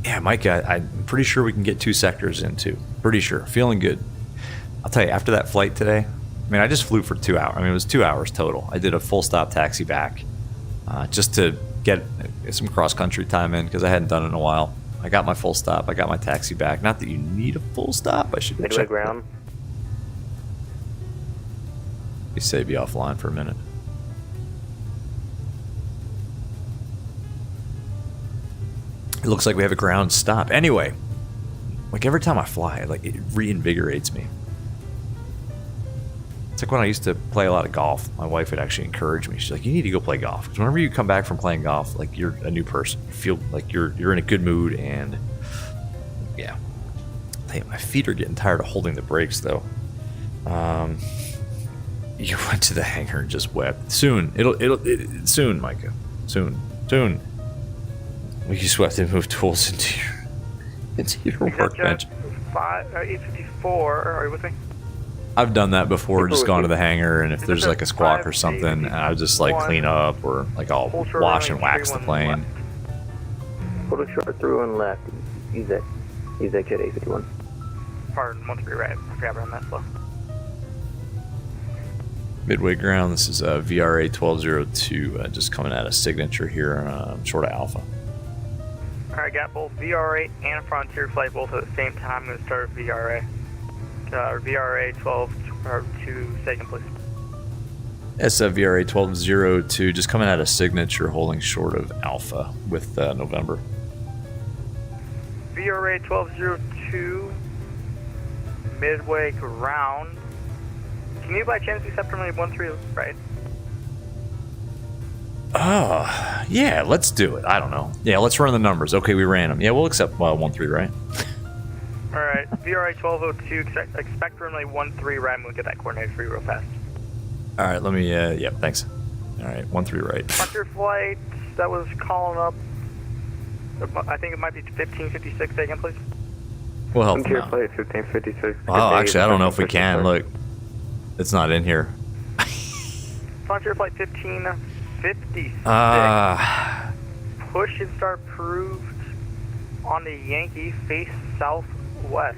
Yeah, Mike, I'm pretty sure we can get 2 sectors in, too. Pretty sure. Feeling good. I'll tell you, after that flight today, I mean, I just flew for 2 hours. I mean, it was 2 hours total. I did a full stop taxi back just to get some cross-country time in because I hadn't done it in a while. I got my full stop. I got my taxi back. Not that you need a full stop. I should Midway check. ground. We save you offline for a minute. It looks like we have a ground stop. Anyway, like every time I fly, like it reinvigorates me. It's like when I used to play a lot of golf. My wife would actually encourage me. She's like, "You need to go play golf." Because whenever you come back from playing golf, like you're a new person. You feel like you're in a good mood, and yeah. Hey, my feet are getting tired of holding the brakes, though. You went to the hangar and just wept. Soon, soon, Micah. Soon. We just have to move tools into your workbench. 854. Are you with me? I've done that before. Just gone to the hangar, and if there's like a squawk or something, I'll just like clean up, or like I'll wash and wax the plane. Hold a short through and left. Use exit 851. Pardon, 13 right. Grab it on that slow. Midway ground. This is VRA 1202, just coming out of signature here, short of Alpha. Alright, got both VRA and Frontier flight both at the same time. I'm going to start VRA. VRA 1202, second, please. VRA 1202, just coming out of signature, holding short of Alpha with November. VRA 1202, Midway ground. Can you by chance accept runway 13 right? Oh, yeah, let's do it. I don't know. Yeah, let's run the numbers. Okay, we ran them. Yeah, we'll accept 13, right? Alright, VRA 1202, expect runway 13 right, and we'll get that coordinated for you real fast. Alright, let me, yeah, thanks. Alright, 13 right. Frontier flight, that was calling up, I think it might be 1556, again, please. We'll help them Frontier out. flight 1556. Oh, actually, I don't know if we can. Look, it's not in here. Frontier flight 1556. Push and start proved on the Yankee face southwest.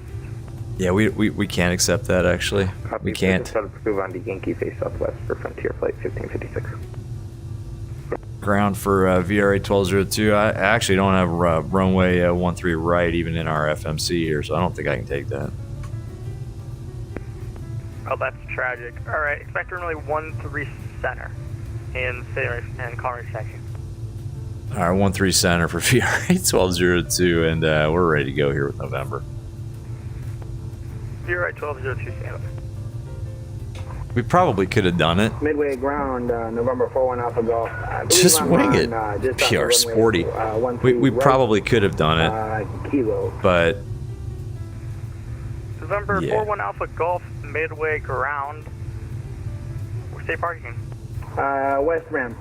Yeah, we can't accept that, actually. We can't. Start approve on the Yankee face southwest for Frontier flight 1556. Ground for VRA 1202. I actually don't have runway 13 right even in our FMC here, so I don't think I can take that. Oh, that's tragic. Alright, expect runway 13 center in Connery section. Alright, 13 center for VRA 1202, and we're ready to go here with November. VRA 1202, stand up. We probably could have done it. Midway ground, November 41 Alpha Golf. Just wing it. PR sporty. We probably could have done it. Kilo. But November yeah. 41 Alpha Golf, Midway ground. Where's state parking? West Rim.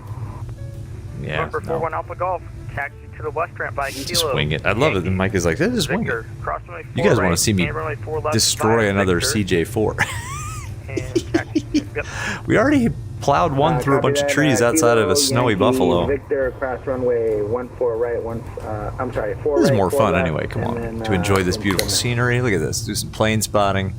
yeah, November 41 Alpha Golf, taxi to the west ramp by Kilo. just wing it. I love it. And Mike is like, just wing it. Victor, cross runway 4 You guys want right, to see me and runway 4 left destroy by another Victor, CJ4. and taxi. Yep. We already plowed one through a bunch of trees outside of a snowy Yankee, Buffalo. Victor, cross runway 14 right, I'm sorry, 4 This is right, more 4 fun left, anyway. Come and on, then, to enjoy this into beautiful the- scenery. Look at this. Do some plane spotting.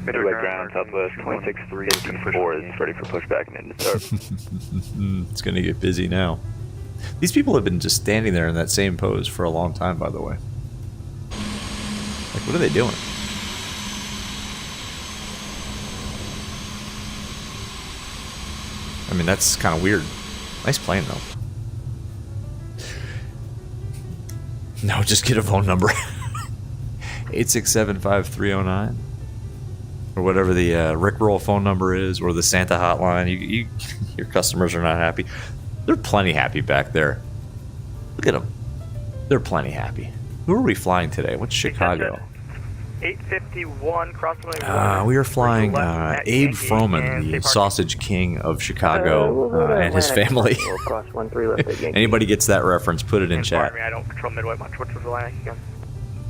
Midway ground, southwest 26324 is ready for pushback and into start. It's going to get busy now. These people have been just standing there in that same pose for a long time, by the way. Like, what are they doing? I mean, that's kind of weird. Nice plane, though. No, just get a phone number. 867-5309. Or whatever the Rickroll phone number is, or the Santa hotline. Your customers are not happy. They're plenty happy back there. Look at them. They're plenty happy. Who are we flying today? What's Chicago? 851, crossing we are flying Abe Froman, the Sausage King of Chicago, and his family. Cross 13 left at Yankee. Anybody gets that reference, put it in chat. I don't control Midway much. What was the line again?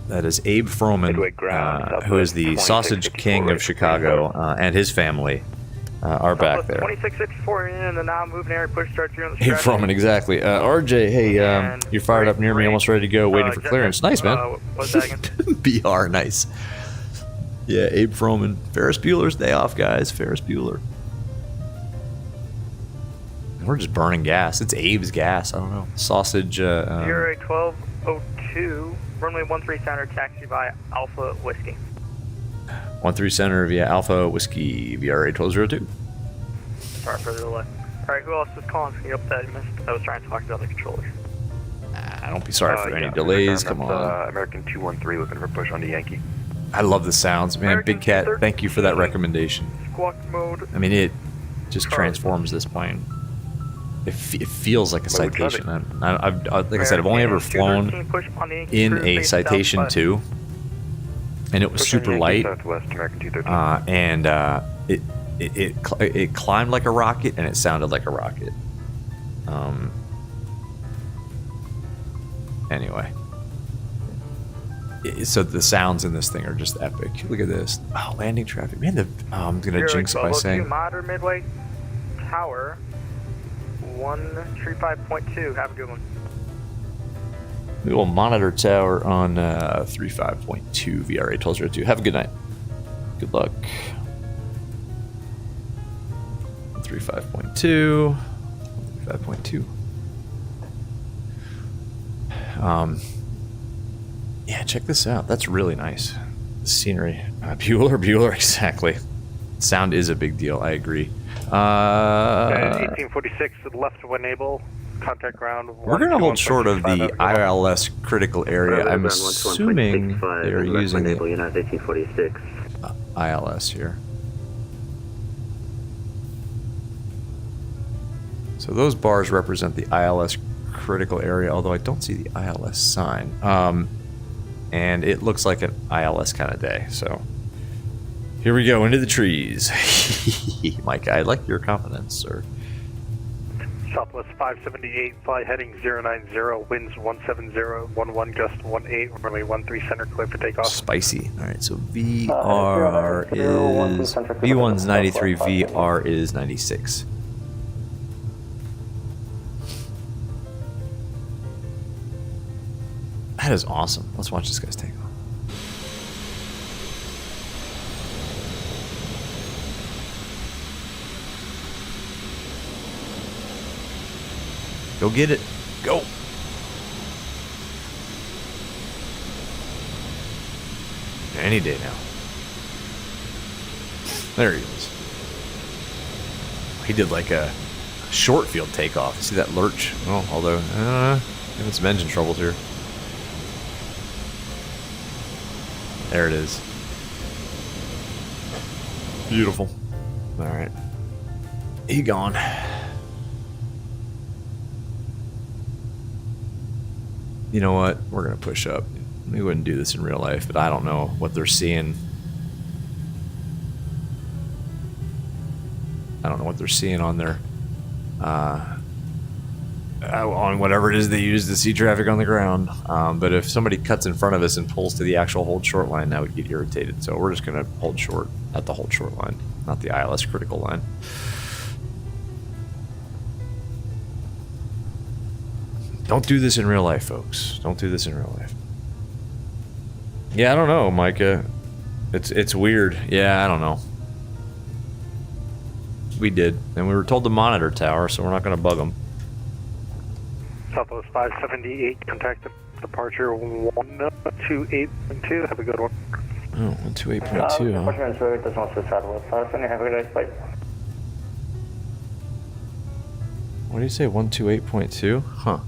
That is Abe Midway Froman, ground, who is the 2664 Sausage King of Chicago, and his family are back there. 2664 in the now moving area, push start here on the Abe Froman, exactly. RJ, hey, you're fired up near me, almost ready to go, waiting for clearance. Nice, man. What's that again? BR, nice. Yeah, Abe Froman. Ferris Bueller's Day Off, guys. Ferris Bueller. We're just burning gas. It's Abe's gas. I don't know. Sausage. Zero 1202, runway 13 center, taxi by Alpha Whiskey. 13 center via Alpha Whiskey, VRA 1202. Sorry for the delay. Alright, who else is calling for you up that I missed? I was trying to talk to the other controllers. Don't be sorry for any delays. Come on. American 213 looking for push on the Yankee. I love the sounds, man. American Big Cat, thank you for that 213. recommendation. Squawk mode. I mean, it just transforms this plane. It feels like a Why would you love citation. Like I said, I've only ever flown in a Citation 2, and it was Push on super Yankee light, Southwest, American 213. and it climbed like a rocket, and it sounded like a rocket. Anyway. So the sounds in this thing are just epic. Look at this. Oh, landing traffic. Man, I'm going to jinx it by saying... Modern Midway Tower 135.2. Have a good one. We will monitor tower on 35.2 VRA 1202. Have a good night. Good luck. 35.2. 35.2. Yeah, check this out. That's really nice. The scenery. Bueller, exactly. Sound is a big deal. I agree. 1846 to the left of enable. Contact ground. We're going to hold short of the ILS critical area. I'm assuming they're using the ILS here. So those bars represent the ILS critical area, although I don't see the ILS sign. And it looks like an ILS kind of day. So here we go, into the trees. Mike, I like your confidence, sir. Southwest 578, fly heading 090, winds 170, gust 18, runway 13 center, clear for takeoff. Spicy. All right, so VR is... V1's 93, VR is 96. That is awesome. Let's watch this guy's take off. Go get it. Go. Any day now. There he is. He did like a short field takeoff. You see that lurch? Oh, although, having some engine troubles here. There it is. Beautiful. All right. He gone. You know what? We're going to push up. We wouldn't do this in real life, but I don't know what they're seeing. I don't know what they're seeing on their... on whatever it is they use to see traffic on the ground. But if somebody cuts in front of us and pulls to the actual hold short line, that would get irritated. So we're just going to hold short at the hold short line, not the ILS critical line. Don't do this in real life, folks. Don't do this in real life. Yeah, I don't know, Micah. It's weird. Yeah, I don't know. We did. And we were told to monitor tower, so we're not going to bug them. Southwest 578, contact departure 128.2. Have a good one. Oh, 128.2, huh? What do you say, 128.2? Huh.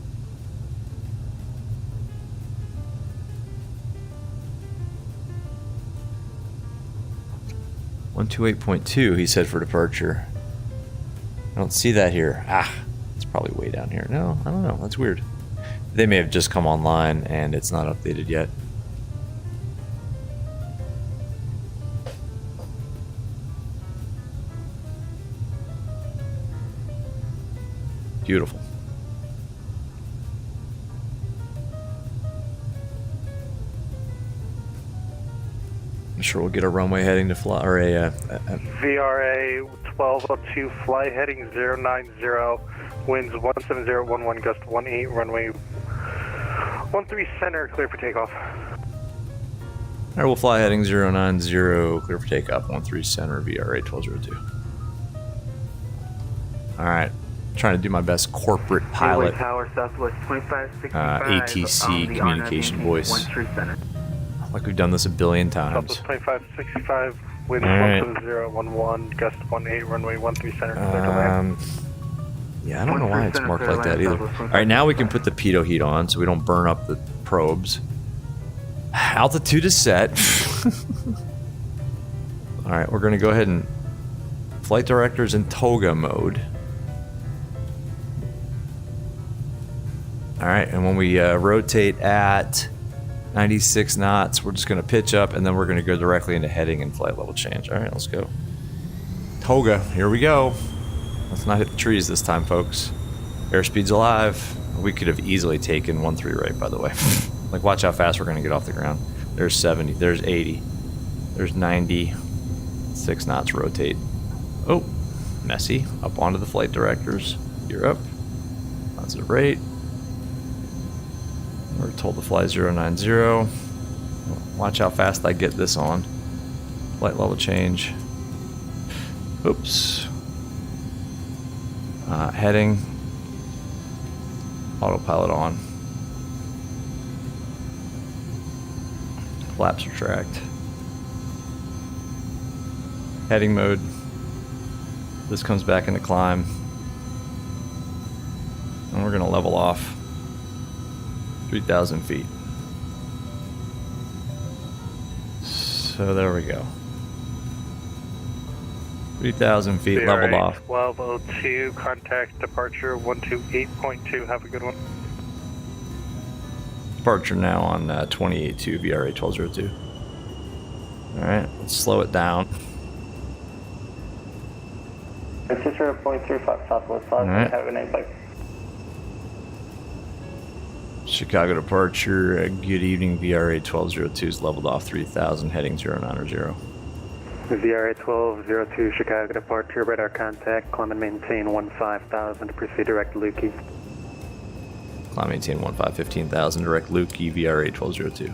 .2, he said, for departure. I don't see that here. It's probably way down here. No, I don't know. That's weird. They may have just come online and it's not updated yet. Beautiful. I'm sure we'll get a runway heading to fly, or a VRA 1202, fly heading 090, winds 17011, gust 18, runway 13 center, clear for takeoff. All right, we'll fly heading 090, clear for takeoff, 13 center, VRA 1202. All right, trying to do my best corporate pilot. Tower Southwest 2565. ATC communication voice. Like we've done this a billion times. Southwest 2565, winds Alright. 17011, gust 18, runway 13 center, clear to land. Yeah, I don't know why it's marked like that either. All right, now we can put the pitot heat on so we don't burn up the probes. Altitude is set. All right, we're going to go ahead and flight director's in toga mode. All right, and when we rotate at 96 knots, we're just going to pitch up, and then we're going to go directly into heading and flight level change. All right, let's go. Toga, here we go. Let's not hit the trees this time, folks. Airspeed's alive. We could have easily taken 13 right, by the way. Like, watch how fast we're going to get off the ground. There's 70. There's 80. There's 90. 6 knots rotate. Oh, messy. Up onto the flight directors. You're up. That's the rate. We're told to fly 090. Watch how fast I get this on. Flight level change. Oops. Heading. Autopilot on. Flaps retract. Heading mode. This comes back into climb. And we're going to level off 3,000 feet. So there we go. 3,000 feet leveled off. 1202, contact departure 128.2. Have a good one. Departure now on 28.2 VRA 1202. Alright, let's slow it down. 0.35 Southwest, Alright. have a name like Chicago departure, good evening, VRA 1202 is leveled off 3,000, heading 090. VRA 1202, Chicago departure, radar contact, climb and maintain 15,000 to proceed direct Lukey. Climb maintain 15,000, direct Lukey, VRA 1202.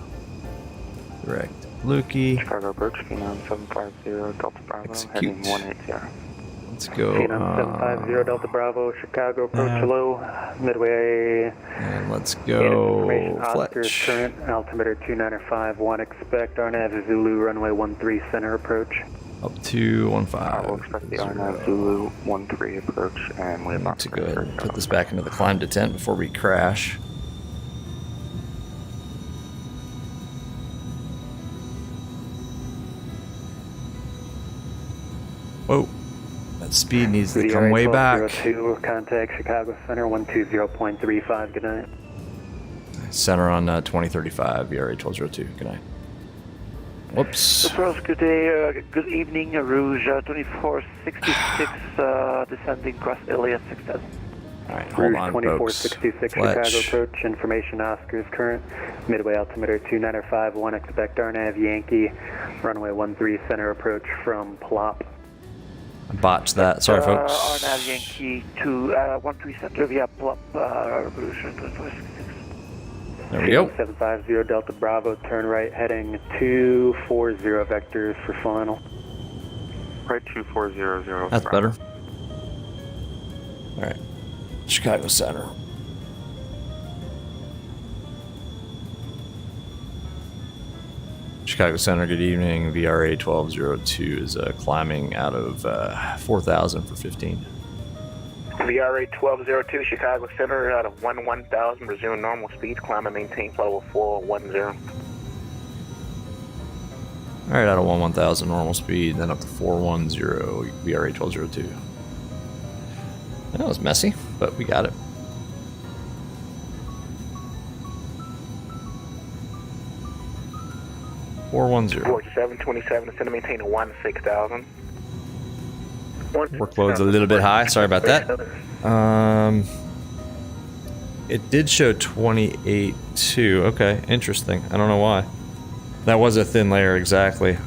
Direct Lukey. Chicago approach, Phenom 750, Delta Bravo, heading Execute. 180. Let's go. Phenom 750, Delta Bravo, Chicago approach, hello, Midway. And let's Information, go. Oscar is Fletch. current, altimeter 2951, expect RNAV Zulu, runway 13 center approach. Up to 15. We'll expect the RNAV Zulu 13 approach, and we have Need to go ahead and put this back into the climb detent before we crash. Whoa. That speed needs to come way back. 1202, contact Chicago Center 120.35, good night. Center on 2035, VRA 1202. Good night. Whoops. First, good day, good evening, Rouge 2466, descending cross Ilias 6000. Alright, hold Rouge on, folks. 2466, Fletch. Chicago approach, information Oscar is current, Midway altimeter 2951, expect RNAV Yankee, runway 13 center approach from Plop. I botched that. Sorry, folks. RNAV Yankee to 13 center via Plop, Rouge 2466. There we go. 750 Delta Bravo, turn right, heading 240 vectors for final. Right 2400. That's better. Alright. Chicago Center. Chicago Center, good evening. VRA 1202 is climbing out of 4,000 for 15. VRA 1202, Chicago Center, out of 11,000, resume normal speed, climb and maintain level 410. Alright, out of 11,000 normal speed, then up to 410 VRA 1202. That was messy, but we got it. Forward 727, descend and maintain 16,000. Workload's a little bit high. Sorry about that. It did show 28.2. Okay, interesting. I don't know why. That was a thin layer, exactly.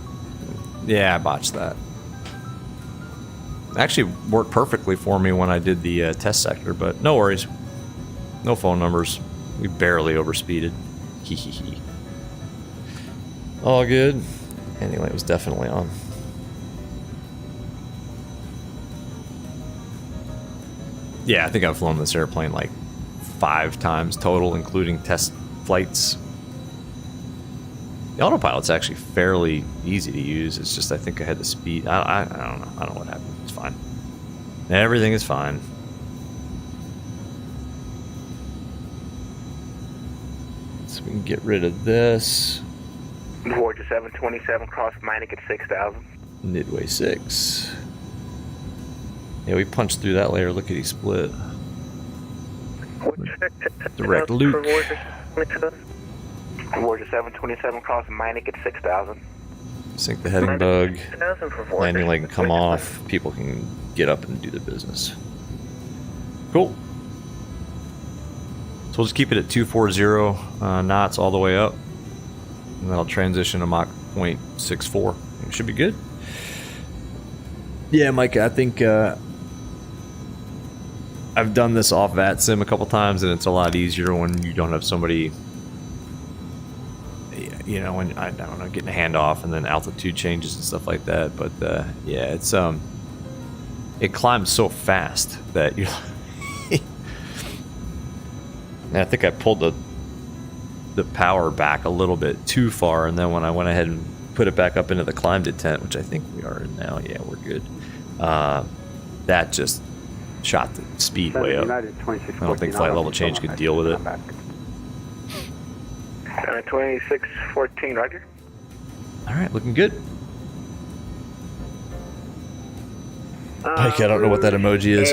Yeah, I botched that. Actually worked perfectly for me when I did the test sector, but no worries. No phone numbers. We barely overspeeded. Hee hee hee. All good. Anyway, it was definitely on. Yeah, I think I've flown this airplane like 5 times total, including test flights. The autopilot's actually fairly easy to use. It's just I think I had the speed. I don't know. I don't know what happened. It's fine. Everything is fine. So we can get rid of this. Voyager 727 cross Minic at 6,000. Midway 6. Yeah, we punched through that layer. Lickety split. Direct Luke. Voyager 727 cross Minic at 6,000. Sink the heading bug. Landing leg can come off. People can get up and do the business. Cool. So we'll just keep it at 240 knots all the way up. And that'll transition to Mach 0.64. It should be good. Yeah, Mike, I think I've done this off VATSIM a couple times, and it's a lot easier when you don't have somebody, you know, when I don't know, getting a handoff and then altitude changes and stuff like that. But yeah, it's it climbs so fast that you. And I think I pulled the power back a little bit too far, and then when I went ahead and put it back up into the climb detent, which I think we are in now, yeah, we're good. That just shot the speed way up. I don't think flight level change could deal with it. 2614, Roger. All right, looking good. Mike, I don't know what that emoji is.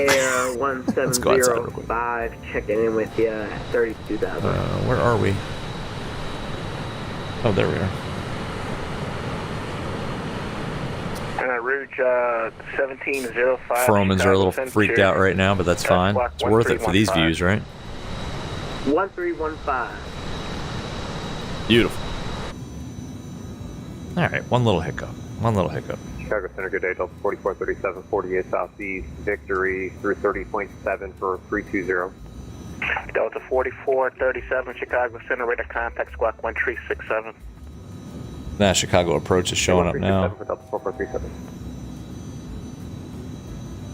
Let's go outside real quick. 1705, checking in with you at 32,000. Where are we? Oh, there we are. Rouge 1705. Fromans are a little freaked out right now, but that's fine. It's worth it for these views, right? 1315. Beautiful. All right, one little hiccup. Chicago Center, good day, Delta 4437, 48 Southeast, Victory through 30.7 for 320. Delta 4437, Chicago Center, radar contact squawk 1367. Nah, Chicago approach is showing up now. For Delta 4437.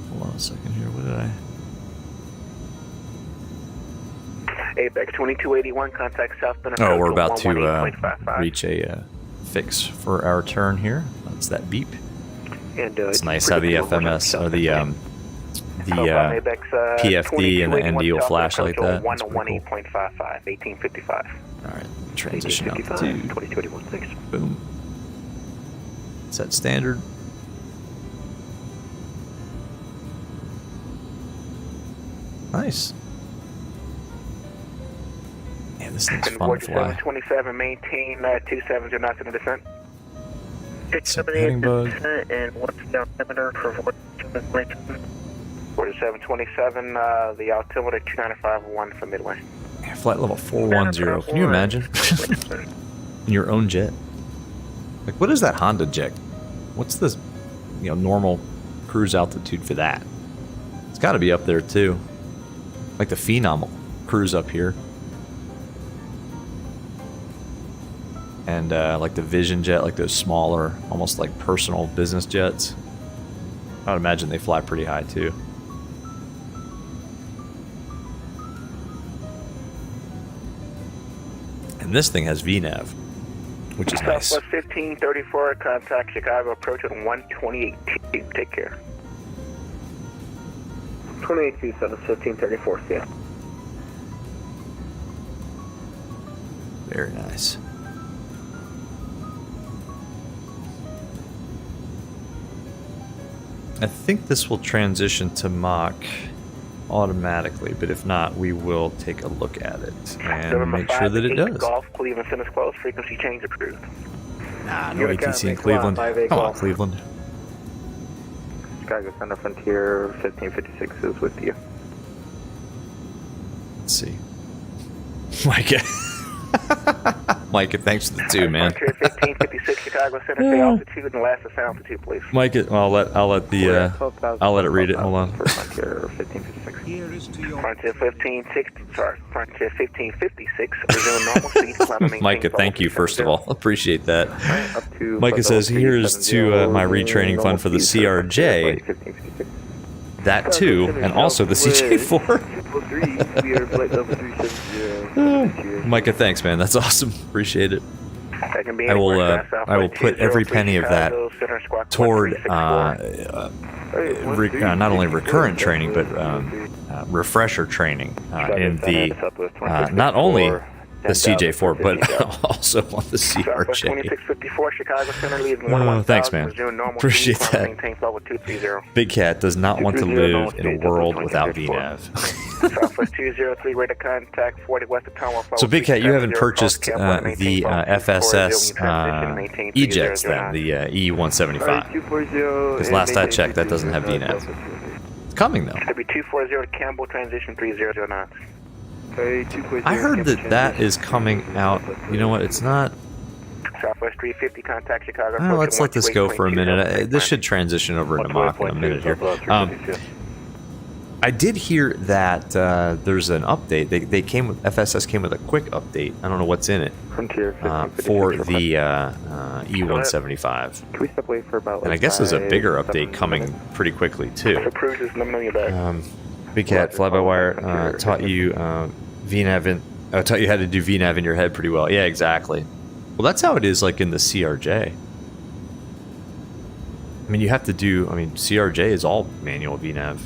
Hold on a second here, what did I... ABEX 2281, contact South Center. Oh, we're about to reach a fix for our turn here. That's that beep. And, it's nice how the FMS or the PFD and the ND will flash like that. 118.55, 1855. All right, transition out to 2021. Thanks. Boom. Set standard. Nice. Yeah, this thing's fun to fly. 27, maintain 270 knots in the descent. Heading bug. And what's the altimeter for 4727, the altimeter 295.1 for Midway. Yeah, flight level 410. Can you imagine? In your own jet. Like, what is that Honda jet? What's this, normal cruise altitude for that? It's got to be up there too. Like the Phenom cruise up here. And like the Vision jet, like those smaller, almost like personal business jets. I would imagine they fly pretty high too. And this thing has VNAV, which is nice. Southwest 1534, contact Chicago, approach at 128. Take care. 2827, 1534, yeah. Very nice. I think this will transition to Mach automatically, but if not, we will take a look at it and make sure that it does. Golf, Cleveland, send us close, frequency change approved. Nah, no ATC in Cleveland. Come on, Cleveland. Chicago Center Frontier 1556 is with you. Let's see. Micah. Micah, thanks for the 2, man. Frontier 1556 Chicago Center, say altitude and last ascent altitude, please. Micah, I'll let it read it. Hold on. For Frontier 1556. Frontier 1556, resume normal speed, climb and maintain Micah, thank you, first of all. Appreciate that. Up to Micah says, here's to my retraining fund for the CRJ. That too, and also the CJ4. Micah, thanks, man. That's awesome. Appreciate it. I will put every penny of that toward not only recurrent training but refresher training in the not only the CJ4 but also on the CRJ. 2654 Chicago Center, leaving thanks, man. Appreciate that. Big Cat does not want to live in a world without VNAV. Southwest 203, rate of contact 40 west of town. So Big Cat, you haven't purchased the FSS ejects then, the E175. Because last I checked, that doesn't have VNAV. It's coming though. It'll be 240 to Campbell, transition 300 knots. I heard that is coming out. You know what? It's not. Southwest 350, contact Chicago. Oh, let's let this go for a minute. This should transition over into Mach in a minute here. I did hear that there's an update. FSS came with a quick update. I don't know what's in it for the E175. Can we step away for about? And I guess there's a bigger update coming pretty quickly too. Big Cat fly-by-wire taught you VNAV taught you how to do VNAV in your head pretty well. Yeah, exactly. Well, that's how it is like in the CRJ. I mean, you have to do. I mean, CRJ is all manual VNAV.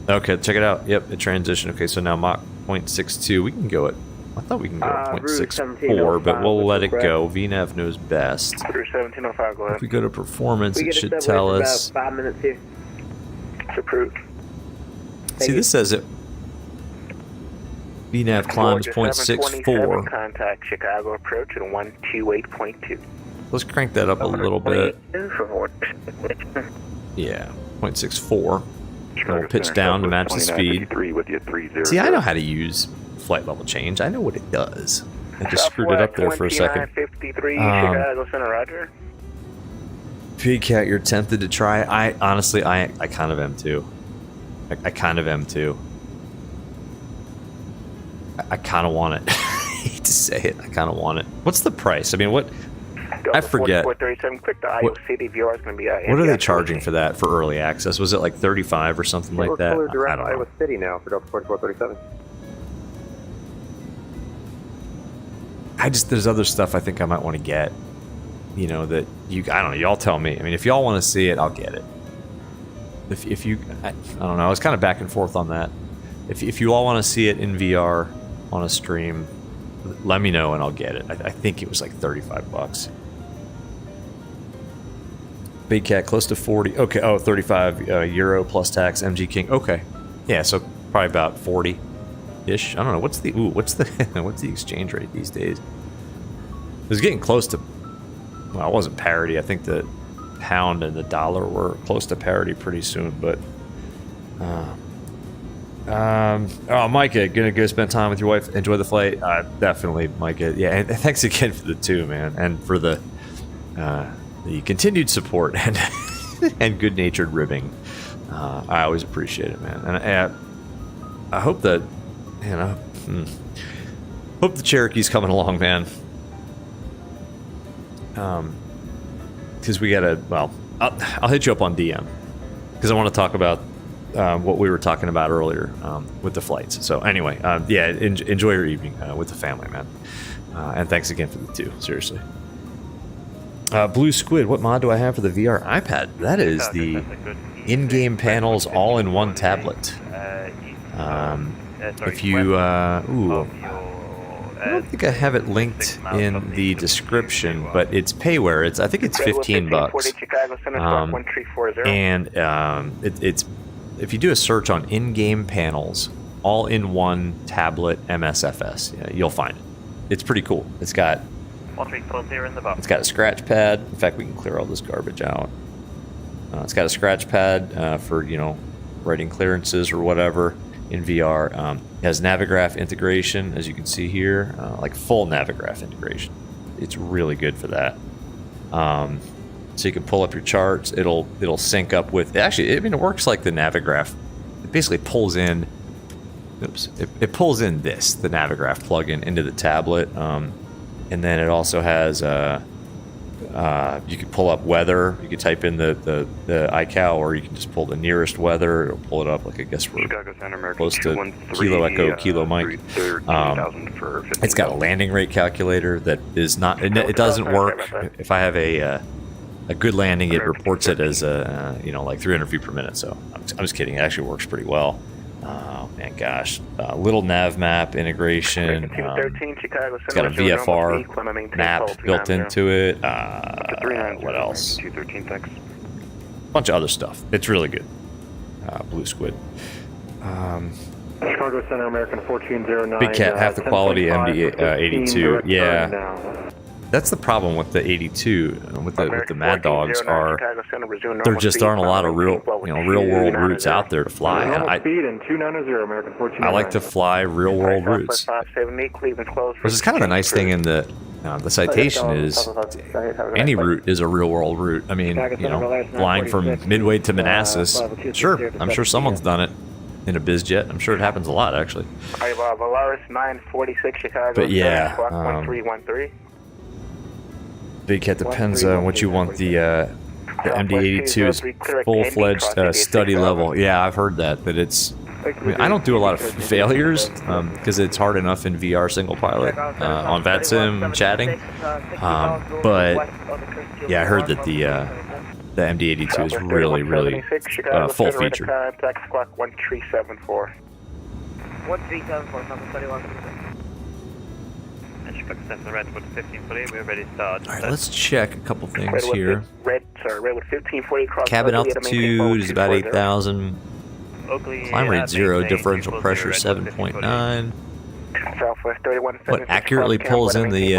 Okay, check it out. Yep, it transitioned. Okay, so now Mach 0.62. We can go at. I thought we can go at 0.64, but we'll let it go. VNAV knows best. 1705, go ahead. If we go to performance, it should tell us. 5 minutes here. It's approved. See, this says it. VNAV climbs 0.64. Contact Chicago approach at 128.2. Let's crank that up a little bit. Yeah, 0.64. We'll pitch down to match the speed. See, I know how to use flight level change. I know what it does. I just screwed it up there for a second. Chicago Center, roger. Big Cat, you're tempted to try. I honestly, I kind of am too. I kind of am too. I kind of want it. I hate to say it. I kind of want it. What's the price? I mean, what? I forget. What are they charging for that for early access? Was it like 35 or something like that? We're direct I don't Iowa know. City now for Delta 4437. There's other stuff I think I might want to get. You know that I don't know. Y'all tell me. I mean, if y'all want to see it, I'll get it. If you, I don't know. I was kind of back and forth on that. If you all want to see it in VR on a stream, let me know and I'll get it. I think it was like $35. Big Cat close to 40. Okay, 35 euro plus tax. MG King. Okay, yeah, so probably about 40-ish. I don't know. What's the what's the exchange rate these days? It was getting close to. Well, it wasn't parity. I think the pound and the dollar were close to parity pretty soon. But Micah, gonna go spend time with your wife. Enjoy the flight. Definitely, Micah. Yeah, and thanks again for the 2, man, and for the continued support and good-natured ribbing. I always appreciate it, man. And I hope that hope the Cherokee's coming along, man. Because we gotta. Well, I'll hit you up on DM because I want to talk about what we were talking about earlier with the flights. So anyway, yeah, enjoy your evening with the family, man. And thanks again for the 2. Seriously. Blue Squid, what mod do I have for the VR iPad? That is the in-game panels all-in-one tablet. If you, I don't think I have it linked in the description, but it's payware. I think it's $15. And it's if you do a search on in-game panels, all-in-one tablet MSFS, you'll find it. It's pretty cool. It's got a scratch pad. In fact, we can clear all this garbage out. It's got a scratch pad for, you know, writing clearances or whatever in VR. It has Navigraph integration, as you can see here, like full Navigraph integration. It's really good for that. So you can pull up your charts. It'll sync up with. Actually, I mean, it works like the Navigraph. It basically pulls in. Oops! It pulls in the Navigraph plugin into the tablet, and then it also has. You can pull up weather. You can type in the iCal, or you can just pull the nearest weather. It'll pull it up. Like I guess we're close to Kilo Echo, Kilo Mike. It's got a landing rate calculator that is not. It doesn't work if I have a good landing. It reports it as you know, like 300 feet per minute. So I'm just kidding. It actually works pretty well. Oh man, gosh, little nav map integration. It's got a VFR map built into it. What else? A bunch of other stuff. It's really good. Blue Squid. Chicago Center, American 1409. Big Cat, half the quality MD82. Yeah. That's the problem with the 82, with the Mad Dogs, are there just aren't a lot of real world routes out there to fly. And I like to fly real world routes. Which is kind of the nice thing in the Citation is any route is a real world route. I mean, you know, flying from Midway to Manassas, sure, I'm sure someone's done it in a biz jet. I'm sure it happens a lot, actually. But yeah. Big Cat depends on what you want. The MD82 is full-fledged study level. Yeah, I've heard that it's. I mean, I don't do a lot of failures because it's hard enough in VR single pilot on VATSIM chatting. But yeah, I heard that the MD82 is really full featured. 1374. 1374, number 31. Alright, let's check a couple things here. Red with 1540 cross. Cabin altitude is about 8,000. Climb rate 0, differential pressure 7.9. What accurately pulls in the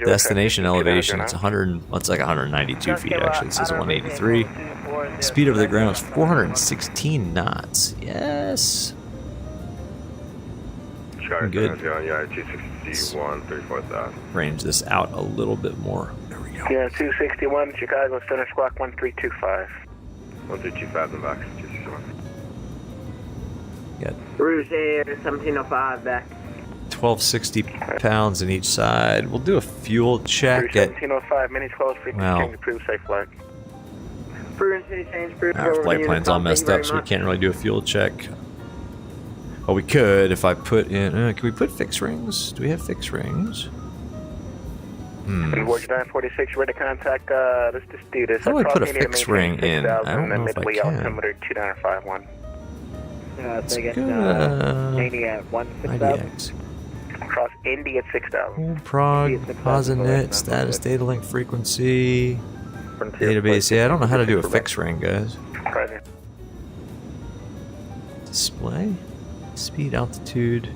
destination elevation? It's 100. It's like 192 feet actually. It says 183. Speed over the ground is 416 knots. Yes. Good. Range this out a little bit more. There we go. Yeah, 261, Chicago Center Squawk 1325. 1325 in the box, 261. Got Rouge Air 1705 back. 1260 pounds in each side. We'll do a fuel check at 1705, mini 12 frequency approved safe flight. our flight plan's all messed up, so we can't really do a fuel check. Oh, we could if I put in. Can we put fixed rings? Do we have fixed rings? Voyager 946, ready to contact this dude. How do I put a fixed ring in? I don't know if I can. Altimeter 2951. Let's go. Indy at 16000. IDX. Cross Indy at 6000. Old Prague, Posinet, status, data link frequency, database. Yeah, I don't know how to do a fixed ring, guys. Roger. Display, speed, altitude,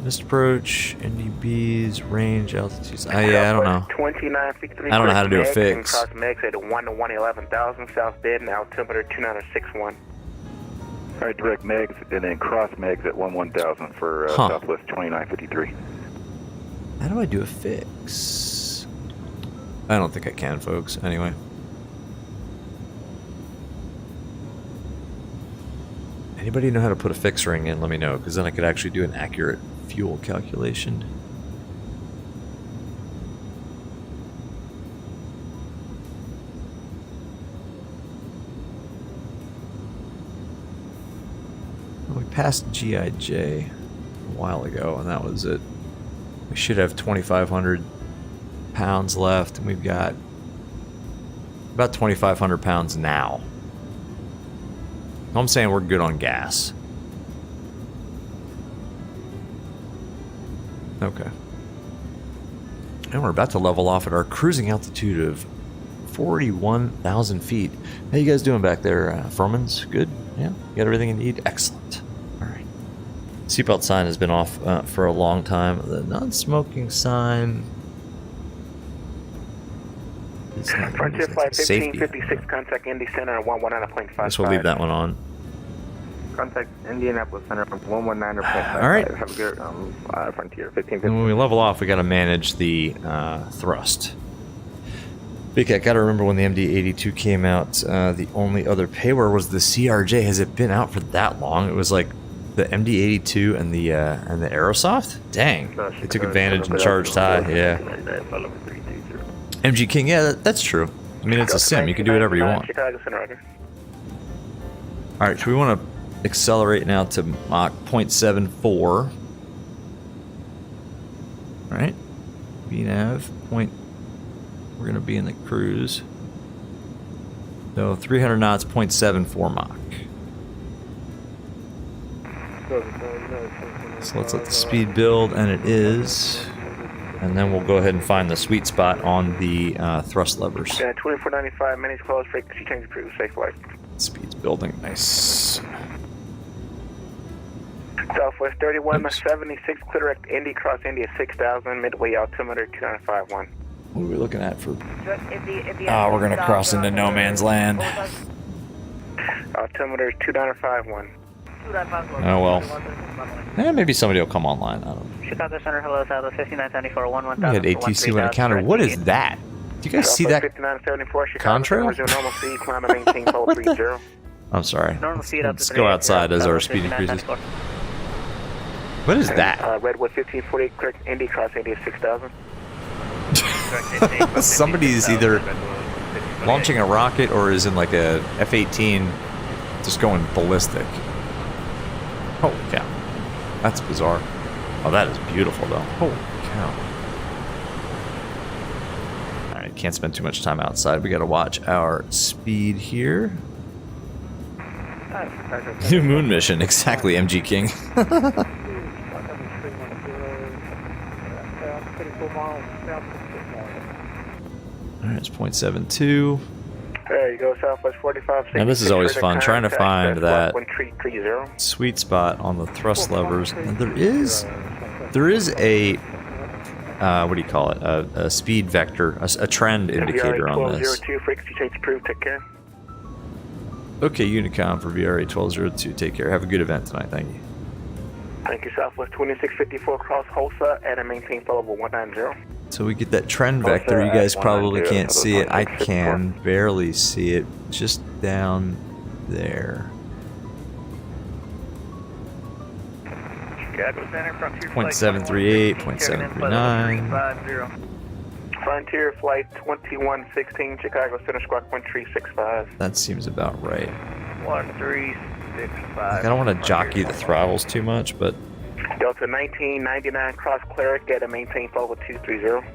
missed approach, NDBs, range, altitudes. Yeah, I don't know. 2953. I don't know how to do a fix. Cross Megs at 1 to 111,000 south bid and altimeter 2961. All right, direct Megs and then cross Megs at 11,000 for Southwest 2953. How do I do a fix? I don't think I can, folks. Anyway. Anybody know how to put a fix ring in? Let me know, because then I could actually do an accurate fuel calculation. We passed GIJ a while ago, and that was it. We should have 2,500 pounds left, and we've got about 2,500 pounds now. I'm saying we're good on gas. Okay. And we're about to level off at our cruising altitude of 41,000 feet. How you guys doing back there, Furman's? Good? Yeah? You got everything you need? Excellent. All right. Seatbelt sign has been off for a long time. The non-smoking sign... It's not Frontier Flight safety. 1556, contact Indy Center 119.55. Guess we'll leave that one on. Contact Indianapolis Center from 119.55. All right. Have a good Frontier 1550. And when we level off, we got to manage the thrust. Big Cat, got to remember when the MD-82 came out, the only other payware was the CRJ. Has it been out for that long? It was like the MD-82 and the Aerosoft? Dang. They took advantage and charged high, yeah. MG King, yeah, that's true. I mean, it's a sim. You can do whatever you want. Chicago Center, Roger. All right, so we want to accelerate now to Mach 0.74. All right. VNav point. We're going to be in the cruise. So 300 knots, 0.74 Mach. So let's let the speed build, and it is. And then we'll go ahead and find the sweet spot on the thrust levers. 2495, minutes closed, frequency change approved, safe flight. Speed's building, nice. Southwest 3176, clear direct Indy, cross India 6000, midway altimeter 2951. What are we looking at for? Oh, we're gonna cross into no man's land. Altimeter 2951. Oh well. Maybe somebody will come online. I don't know. Chicago Center, hello, Southwest 5974, 11000. We had ATC when it counted. What is that? Do you guys see that? 5974, Chicago Contrail? Center, normal speed, climb and maintain level 30. I'm sorry. Normal speed up to Let's go outside as our speed increases. What is that? Redwood 1548, clear Indy, cross India 6000. Somebody's either launching a rocket or is in like a F-18 just going ballistic. Holy cow. That's bizarre. Oh, that is beautiful though. Holy cow. Alright, can't spend too much time outside. We gotta watch our speed here. New moon mission, exactly, MG King. Alright, it's 0.72. There you go, Southwest 45. Now this is always fun, trying to find that 1330. sweet spot on the thrust levers. And there is a what do you call it? A speed vector, a trend indicator on this. VRA 1202, frequency change approved, take care. Okay, Unicom for VRA 1202. Take care. Have a good event tonight. Thank you. Thank you, Southwest 2654, cross Hosa and maintain flow level 190. So we get that trend vector. You guys probably can't see it. I can barely see it. Just down there. Chicago Center, Frontier 0.738, 0.739. Frontier Flight 2116, Chicago Center, squawk 1365. That seems about right. 1365. Like, I don't want to jockey the throttles too much, but Delta 1999, cross Cleric at a maintain flow level 230.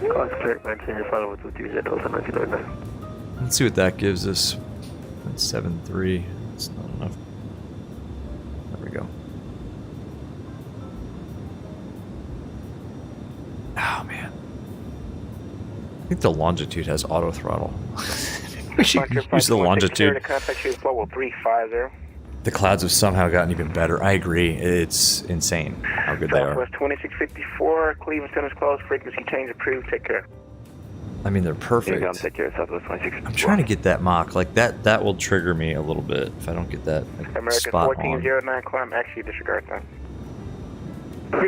Cross Cleric, maintain flow level 230, Delta 1999. let's see what that gives us. That's 7.3. That's not enough. There we go. Oh man. I think the longitude has auto throttle. We should use the longitude. The clouds have somehow gotten even better. I agree. It's insane how good they are. Southwest 2654, Cleveland Center's closed, frequency change approved, take care. I mean, they're perfect. Take care, Southwest 2654. I'm trying to get that Mach. Like, that will trigger me a little bit if I don't get that like, American spot 1409, climb, actually disregard that. on.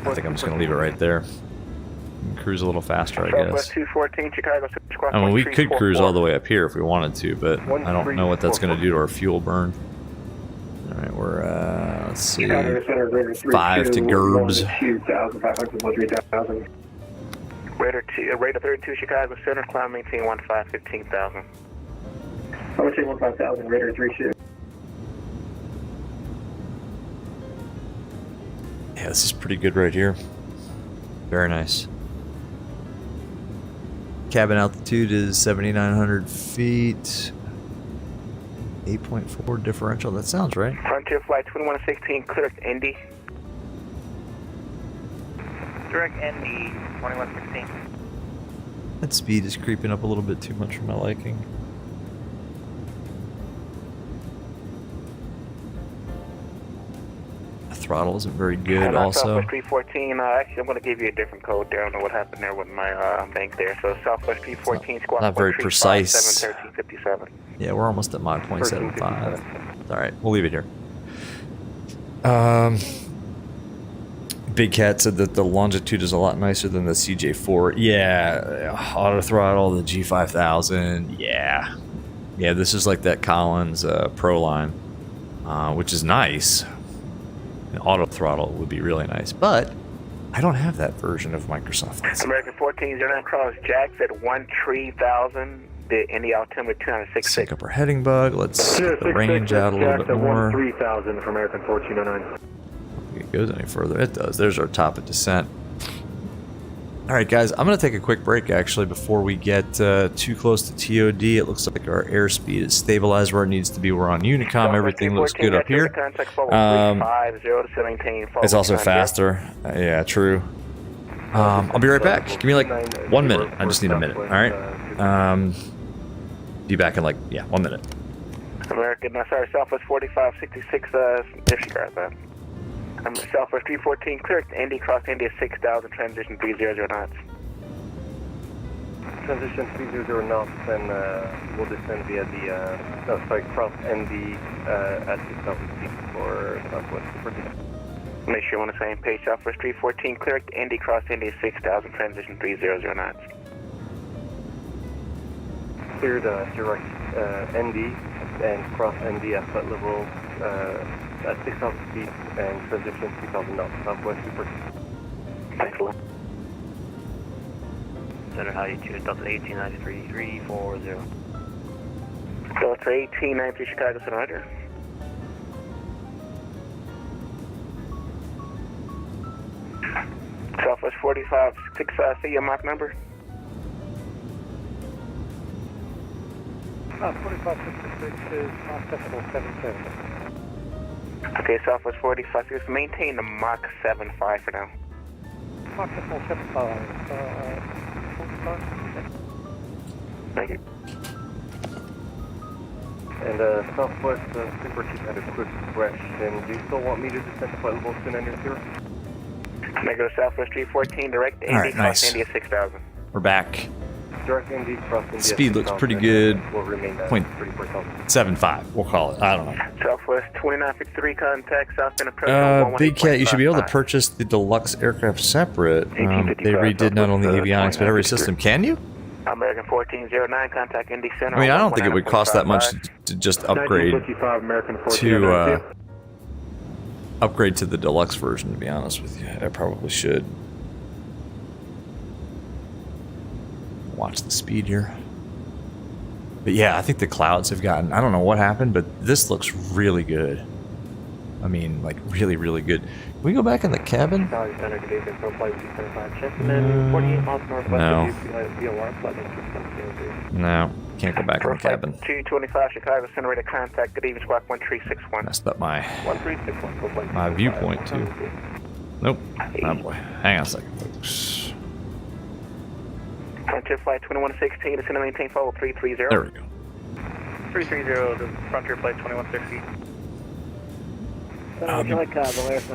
I think I'm just going to leave it right there. Cruise a little faster, I Southwest guess. 214, Chicago Center, squawk I mean, we could 1344. cruise all the way up here if we wanted to, but I don't know what that's going to do to our fuel burn. All right, we're, let's see, 5 to Gerbs. Radar 32, Chicago Center, climb, maintain 15,000. I would say 15,000, Radar 32. Yeah, this is pretty good right here. Very nice. Cabin altitude is 7,900 feet. 8.4 differential. That sounds right. Frontier Flight 2116, clear to Indy. Direct Indy 2116. That speed is creeping up a little bit too much for my liking. I throttle isn't very good And also. Southwest 314, actually, I'm going to give you a different code there. I don't know what happened there with my bank there. So Southwest 314, squawk not very 135, precise. 1357. Yeah, we're almost at Mach 0.75. All right, we'll leave it here. Big Cat said that the Longitude is a lot nicer than the CJ4. Yeah, auto throttle, the G5000. Yeah, this is like that Collins Pro line, which is nice. An auto throttle would be really nice, but I don't have that version of Microsoft Flight Simulator. American 1409 cross Jacks at 13,000. The Indy altimeter 206. Sync up our heading bug. Let's get the range out a little bit more. 3000 for American 1409. If it goes any further, it does. There's our top of descent. All right, guys, I'm going to take a quick break, actually, before we get too close to TOD. It looks like our airspeed is stabilized where it needs to be. We're on Unicom. Everything looks good up here. It's also faster. Yeah, true. I'll be right back. Give me like 1 minute. I just need a minute, all right? Be back in like, 1 minute. American, sorry, Southwest 4566, disregard that. Southwest 314, clear to Indy, cross Indy 6000, transition 300 knots. Transition 300 knots, and we'll descend via the, cross ND at 6000 feet for Southwest 314. Make sure you're on the same page. Southwest 314, clear to Indy, cross Indy 6000, transition 300 knots. Cleared direct ND and cross ND at flight level at 6,000 feet and transition 3,000 knots, Southwest 314. Excellent. Center altitude, Delta 1893, 340. Delta 1893, Chicago Center, Roger. Southwest 4566, see your Mach number. 4566 is Mach decimal 77. Okay, Southwest 4566, maintain the Mach 75 for now. Mach decimal 75. Thank you. And Southwest Super Chief had a quick question. Do you still want me to descend to flight level 290? Negative, Southwest 314, direct Indy, All right, cross nice. Indy at 6000. We're back. Direct ND cross India. Speed looks pretty good. Will remain at 0.75, we'll call it. I don't know. Southwest 2953, contact Southbound approach. Big Cat, you should be able to purchase the deluxe aircraft separate. They redid not only avionics, but every system. Can you? American 1409, contact Indy Center. I mean, I don't think it would cost that much to just upgrade to the deluxe version, to be honest with you. I probably should. Watch the speed here. But yeah, I think the clouds have gotten, I don't know what happened, but this looks really good. I mean, like really, really good. Can we go back in the cabin? No. No, can't go back in the cabin. 225 Chicago Center, ready to contact. Good evening, squawk 1361. Messed up my 1361. my viewpoint too. Nope. Oh boy. Hang on a second, folks. Frontier Flight 2116, descend and maintain follow 330. There we go. 330 to Frontier Flight 2160.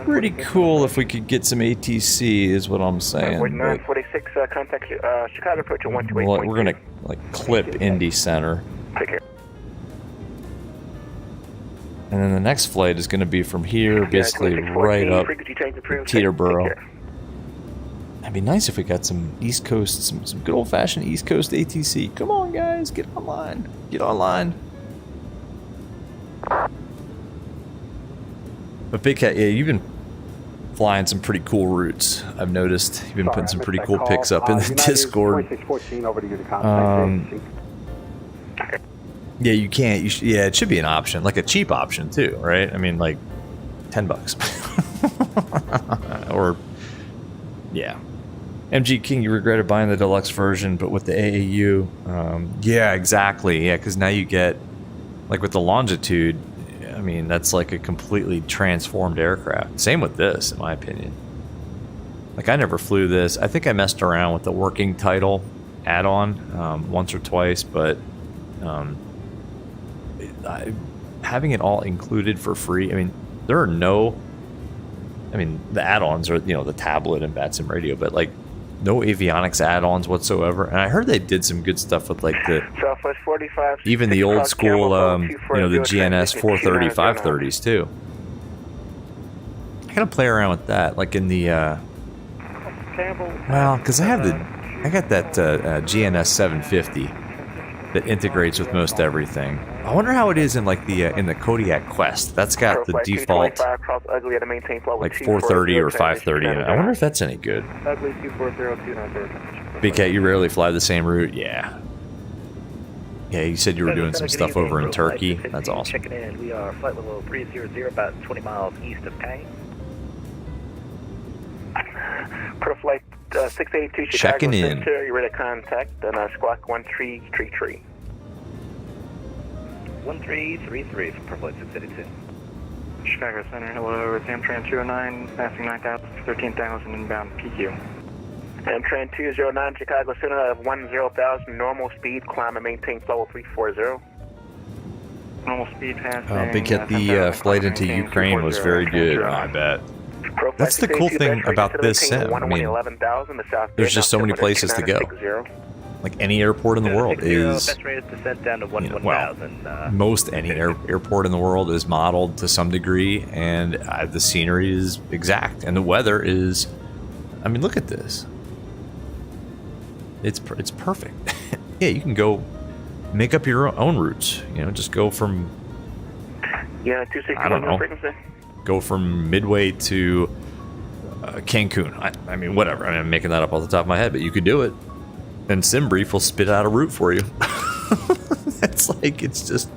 Pretty cool if we could get some ATC, is what I'm saying. 946, contact Chicago approach at 128. We're gonna like clip Indy Center. Take care. And then the next flight is gonna be from here, basically right up Teterboro. It'd be nice if we got some East Coast, some good old-fashioned East Coast ATC. Come on, guys, get online. Get online. But Big Cat, yeah, you've been flying some pretty cool routes. I've noticed you've been putting some pretty cool pics up in the Discord. Yeah, you can't. Yeah, it should be an option, like a cheap option too, right? I mean, like $10, or yeah. MG King, you regretted buying the deluxe version, but with the AAU, yeah, exactly. Yeah, because now you get, like with the Longitude, I mean, that's like a completely transformed aircraft. Same with this, in my opinion. Like, I never flew this. I think I messed around with the working title add-on once or twice, but having it all included for free, I mean, there are no I mean, the add-ons are, you know, the tablet and VATSIM radio, but like no avionics add-ons whatsoever. And I heard they did some good stuff with like the Southwest 45. even the old school, you know, the GNS 430 530s too. I gotta play around with that, like in the well, because I got that GNS 750 that integrates with most everything. I wonder how it is in like the in the Kodiak Quest. That's got the default like 430 or 530 in it. I wonder if that's any good. Ugly 240-290. Big Cat, you rarely fly the same route? Yeah. Yeah, you said you were doing some stuff over in Turkey. That's awesome. Checking in. We are flight level 300, about 20 miles east of Kane. Pro flight 682 Chicago Checking in. Center. You ready to contact and squawk 1333. 1333 for Pro flight 682. Chicago Center, hello, it's Amtran 209, passing 9,000, 13,000 inbound PQ. Amtran 209, Chicago Center, 10,000, normal speed, climb and maintain flow 340. Normal speed passing. Big Cat, the flight into Ukraine was very good, I bet. That's the cool thing about this sim. I mean, there's just so many places to go. Like any airport in the world is, you know, well, most any airport in the world is modeled to some degree, and the scenery is exact, and the weather is, I mean, look at this. It's perfect. Yeah, you can go make up your own routes. You know, just go from, I don't know, go from Midway to Cancun. I mean, whatever. I mean, I'm making that up off the top of my head, but you could do it. And SimBrief will spit out a route for you. It's like, it's just,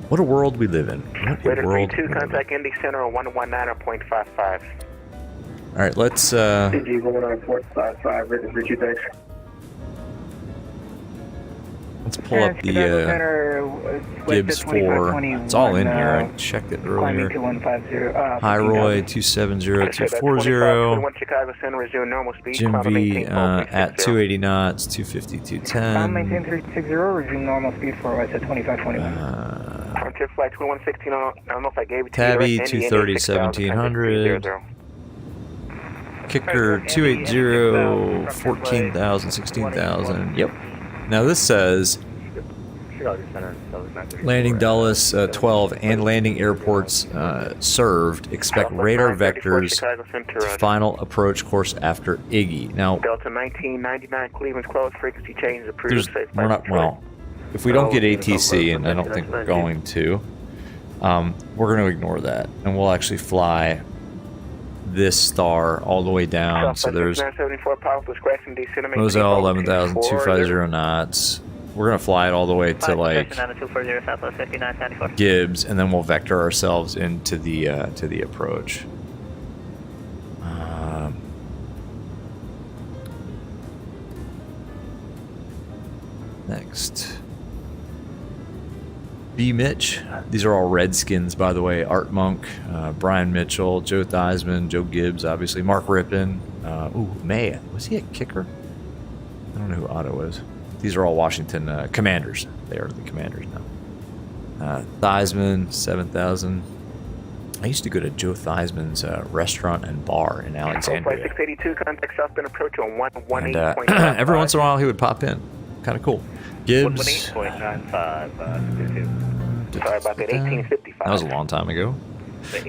what a world we live in. What a world. 32, contact Indy Center 119.55. All right, let's. CG 19455, ready for 2 Let's pull up the Gibbs 4. It's all in here. I checked it earlier. Highroy 270240. Jim V at 280 knots, 250, 210. Maintain 360, resume normal speed for us at 2521. Frontier flight 2116, I don't know if I gave it to Tabby you. 230, 1700. Kicker 280, 14,000, 16,000. Yep. Now this says landing Dulles 12 and landing airports served. Expect radar vectors to final approach course after Iggy. Now, Delta 1999 Cleveland's close, frequency change approved. we're not, well, if we don't get ATC, and I don't think we're going to, we're going to ignore that, and we'll actually fly this star all the way down. So there's Moselle 11,250 knots. We're gonna fly it all the way to like Gibbs, and then we'll vector ourselves into the approach. Next, B. Mitch. These are all Redskins, by the way. Art Monk, Brian Mitchell, Joe Theismann, Joe Gibbs, obviously. Mark Rippon. May. Was he a kicker? I don't know who Otto is. These are all Washington Commanders. They are the Commanders now. Theismann, 7,000. I used to go to Joe Theismann's restaurant and bar in Alexandria. 682, contact southbound approach on 118. And every once in a while he would pop in. Kind of cool. Gibbs. 118.95. Sorry about that, 1855. That was a long time ago.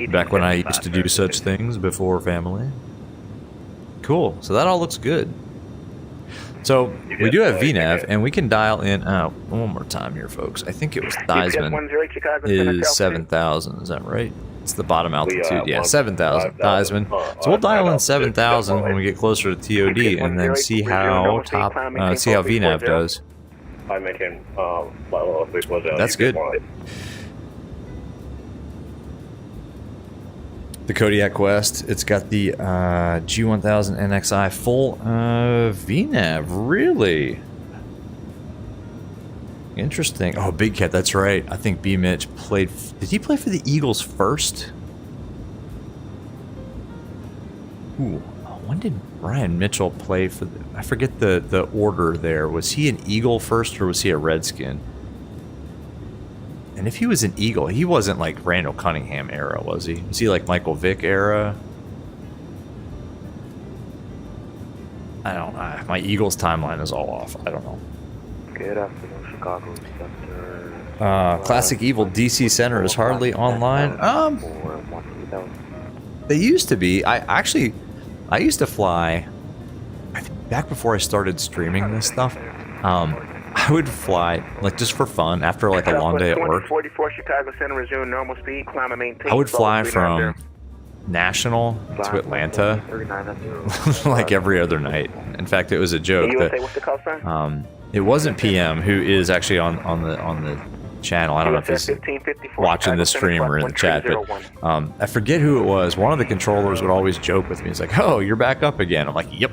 Back when I used to do such things before family. Cool. So that all looks good. So we do have VNAV, and we can dial in. One more time here, folks. I think it was Theismann is 7,000. Is that right? It's the bottom altitude. Yeah, 7,000. Theismann. So we'll dial in 7,000 when we get closer to TOD, and then see how VNAV does. That's good. The Kodiak Quest, it's got the G1000 NXI full VNAV. Really interesting. Oh, Big Cat, that's right. I think B. Mitch played. Did he play for the Eagles first? Ooh, when did Brian Mitchell play for the, I forget the order there. Was he an Eagle first, or was he a Redskin? And if he was an Eagle, he wasn't like Randall Cunningham era, was he? Was he like Michael Vick era? I don't know. My Eagles timeline is all off. I don't know. Good afternoon, Chicago Center. Classic Evil DC Center is hardly online. They used to be. I used to fly. I think back before I started streaming this stuff. I would fly like just for fun after like a long day at work. 44 Chicago Center, resume normal speed, climb and maintain. I would fly from National to Atlanta like every other night. In fact, it was a joke that it wasn't PM, who is actually on the channel. I don't know if he's watching this stream or in the chat, but I forget who it was. One of the controllers would always joke with me. He's like, "Oh, you're back up again." I'm like, "Yep,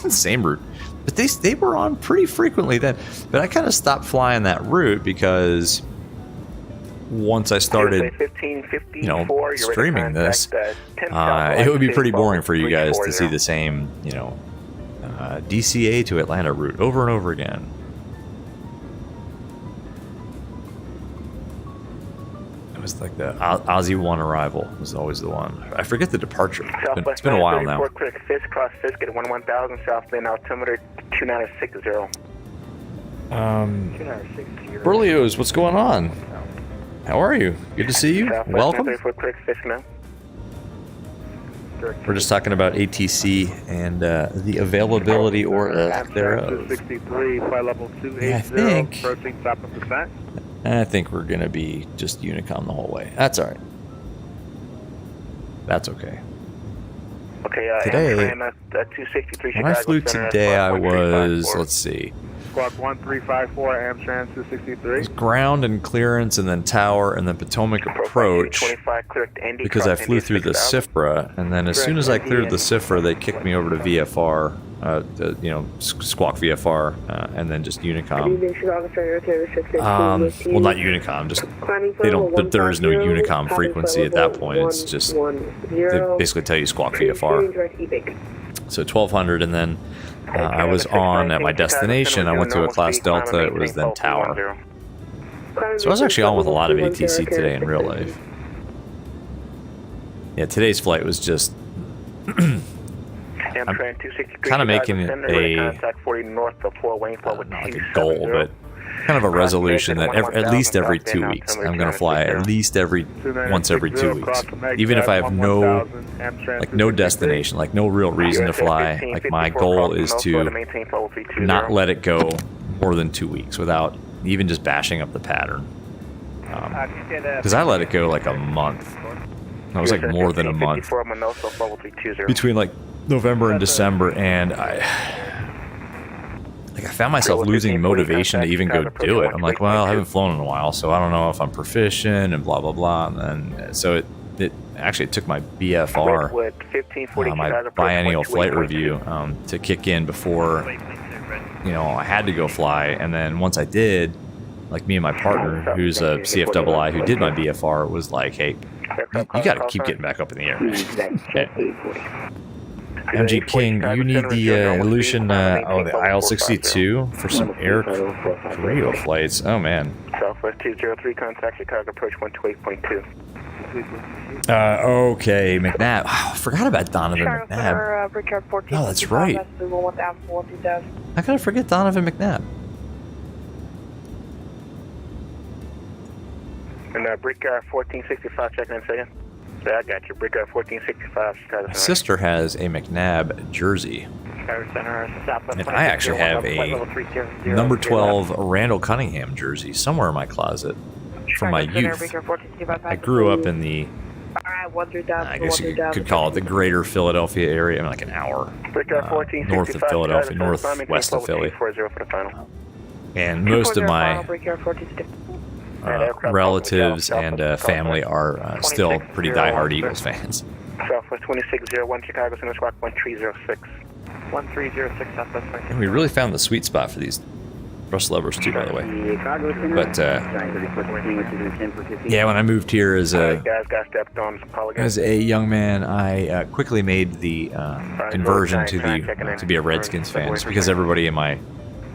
same route." But they were on pretty frequently then. But I kind of stopped flying that route because once I started, you know, streaming this, it would be pretty boring for you guys to see the same, you know, DCA to Atlanta route over and over again. It was like the Aussie 1 arrival was always the one. I forget the departure. It's been a while now. Cross Fisk at 1000 southbound altimeter 2960. Berlioz, what's going on? How are you? Good to see you. Welcome. We're just talking about ATC and the availability or lack thereof. 63, flight level 280, Yeah, approaching top of descent. I think we're going to be just Unicom the whole way. That's all right. That's okay. Okay, today, when I flew today, I was, let's see. Squawk 1354, Amtran 263. It was ground and clearance and then tower and then Potomac approach because I flew through the SIFRA, and then as soon as I cleared the SIFRA, they kicked me over to VFR, you know, Squawk VFR, and then just Unicom. Well, not Unicom, just they don't. There is no Unicom frequency at that point. It's just they basically tell you Squawk VFR. So 1200, and then I was on at my destination. I went to a class Delta. It was then Tower. So I was actually on with a lot of ATC today in real life. Yeah, today's flight was just. I'm kind of making it not like a goal, but kind of a resolution that at least every 2 weeks I'm going to fly at least once every 2 weeks, even if I have no destination, like no real reason to fly. Like my goal is to not let it go more than 2 weeks without even just bashing up the pattern, because I let it go like a month. It was like more than a month between like November and December, and I found myself losing motivation to even go do it. I'm like, well, I haven't flown in a while, so I don't know if I'm proficient and blah blah blah. And then so it actually took my BFR, my biennial flight review, to kick in before, you know, I had to go fly. And then once I did, like me and my partner, who's a CFII who did my BFR, was like, hey, you got to keep getting back up in the air. Okay. MG King, you need the Illusion, the IL-62 for some air Korea flights. Oh man. Southwest 203, contact Chicago approach 128.2. Okay, McNabb. Oh, I forgot about Donovan McNabb. Oh, that's right. How could I forget Donovan McNabb? And Brickyard 1465, checking in a second. Yeah, I got you. Brickyard 1465, Chicago. My sister has a McNabb jersey. And I actually have a number 12 Randall Cunningham jersey somewhere in my closet from my youth. I grew up in the, I guess you could call it the greater Philadelphia area, I mean, like an hour north of Philadelphia, northwest of Philly. And most of my relatives and family are still pretty diehard Eagles fans. Southwest 2601, Chicago Center, Squawk 1306. 1306, Southwest. And we really found the sweet spot for these Russ levers too, by the way. But yeah, when I moved here as a young man, I quickly made the conversion to be a Redskins fan, just because everybody in my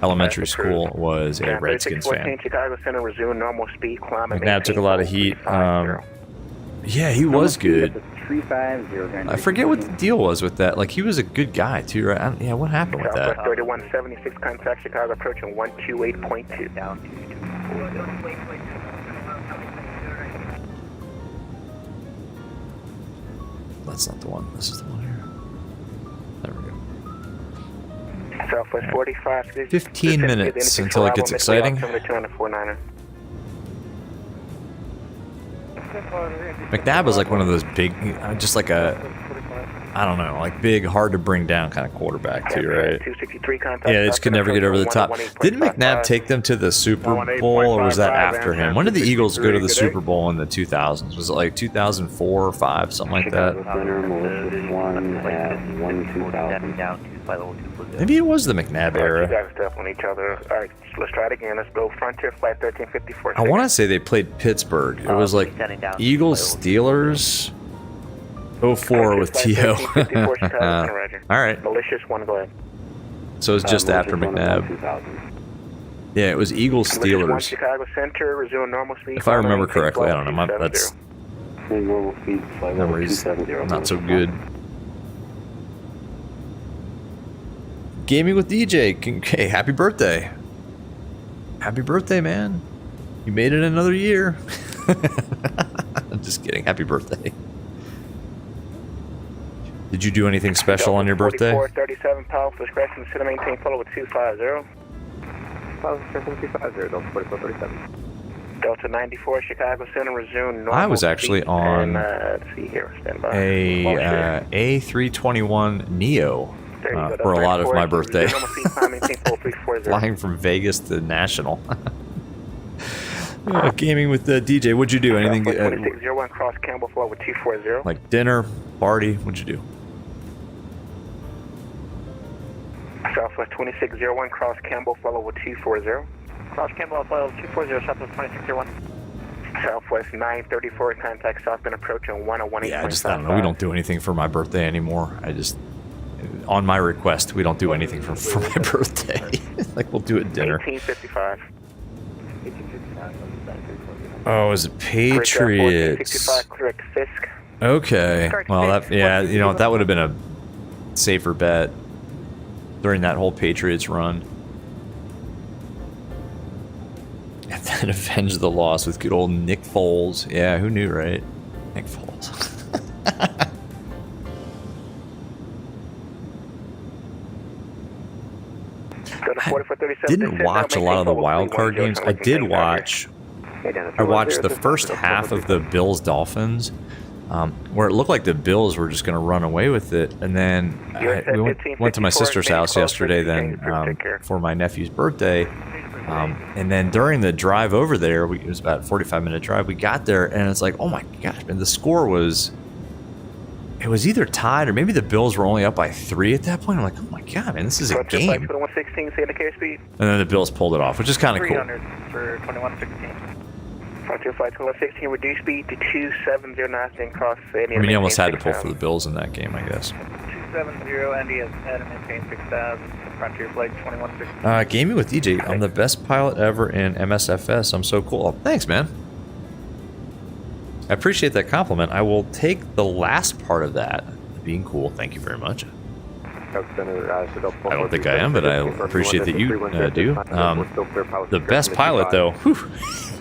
elementary school was a Redskins fan. McNabb took a lot of heat. Yeah, he was good. 350. I forget what the deal was with that. Like, he was a good guy too, right? Yeah, what happened with that? Southwest 3176, contact Chicago approaching 128.2. Down to 240. That's not the one. This is the one here. There we go. Southwest 45. 15 minutes until it gets exciting. McNabb was like one of those big, just like a, I don't know, like big, hard to bring down kind of quarterback too, right? Yeah, they just could never get over the top. Didn't McNabb take them to the Super Bowl, or was that after him? When did the Eagles go to the Super Bowl in the 2000s? Was it like 2004 or 5, something like that? Maybe it was the McNabb era. On each other. All right, let's try it again. Let's go Frontier Flight 1354. I want to say they played Pittsburgh. It was like Eagles, Steelers, 04 with T.O. All right. Malicious one, go ahead. So it's just after McNabb. Yeah, it was Eagles, Steelers. Chicago Center, resume normal speed. If I remember correctly, I don't know. That's memory's not so good. Gaming with DJ. Hey, happy birthday. Happy birthday, man. You made it another year. I'm just kidding. Happy birthday. Did you do anything special on your birthday? 4437 powerful discretion, center maintain follow with 250. Powerful discretion 250, Delta 4437. Delta 94, Chicago Center, resume normal. I was actually on let's see here, stand by. a A321 Neo for a lot of my birthday. Flying from Vegas to National. Gaming with the DJ. What'd you do? Anything? 2601 cross Campbell flow with 240. Like dinner, party? What'd you do? Southwest 2601 cross Campbell follow with 240. Cross Campbell follow 240, Southwest 2601. Southwest 934, contact Southbound approach on 101. Yeah, I don't know. We don't do anything for my birthday anymore. On my request, we don't do anything for my birthday. Like, we'll do it at dinner. 1855. Oh, is it Patriots? Okay. Well, that would have been a safer bet during that whole Patriots run. And then avenge the loss with good old Nick Foles. Yeah, who knew, right? Nick Foles. I didn't watch a lot of the wild card games. I did watch. I watched the first half of the Bills-Dolphins, where it looked like the Bills were just going to run away with it. And then we went to my sister's house yesterday for my nephew's birthday. And then during the drive over there, it was about a 45-minute drive, we got there, and it's like, oh my gosh, man, the score was... It was either tied, or maybe the Bills were only up by 3 at that point. I'm like, oh my god, man, this is a game. And then the Bills pulled it off, which is kind of cool. 300 for 2116. Frontier Flight 2116, reduce speed to 270 knots and cross. I mean, you almost had to pull for the Bills in that game, I guess. 270, ND is at and maintain 6000. Frontier Flight 2116. Gaming with DJ. I'm the best pilot ever in MSFS. I'm so cool. Oh, thanks, man. I appreciate that compliment. I will take the last part of that being cool. Thank you very much. I don't think I am, but I appreciate that you do. The best pilot, though, whew,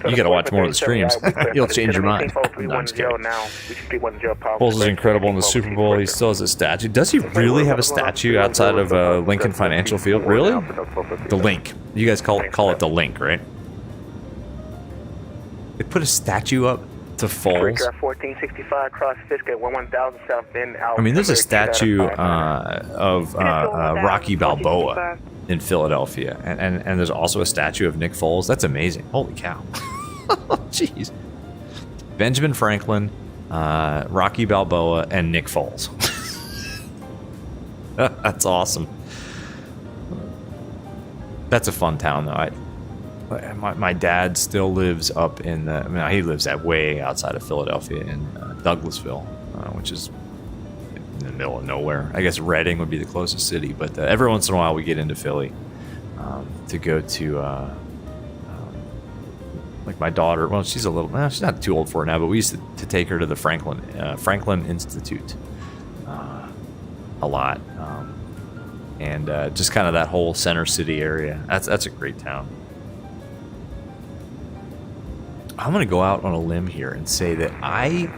you got to watch more of the streams. You'll change your mind. No, I'm just kidding. Foles is incredible in the Super Bowl. He still has a statue. Does he really have a statue outside of Lincoln Financial Field? Really? The Link. You guys call it the Link, right? They put a statue up to Foles. 1465 cross Fisk 1000 South Bend. I mean, there's a statue of Rocky Balboa in Philadelphia, and there's also a statue of Nick Foles. That's amazing. Holy cow. Jeez. Benjamin Franklin, Rocky Balboa, and Nick Foles. That's awesome. That's a fun town, though. My dad still lives up in the... I mean, he lives way outside of Philadelphia in Douglasville, which is in the middle of nowhere. I guess Reading would be the closest city, but every once in a while we get into Philly to go to like my daughter, well, she's a little, she's not too old for it now, but we used to take her to the Franklin Institute a lot. And just kind of that whole Center City area. That's a great town. I'm going to go out on a limb here and say that I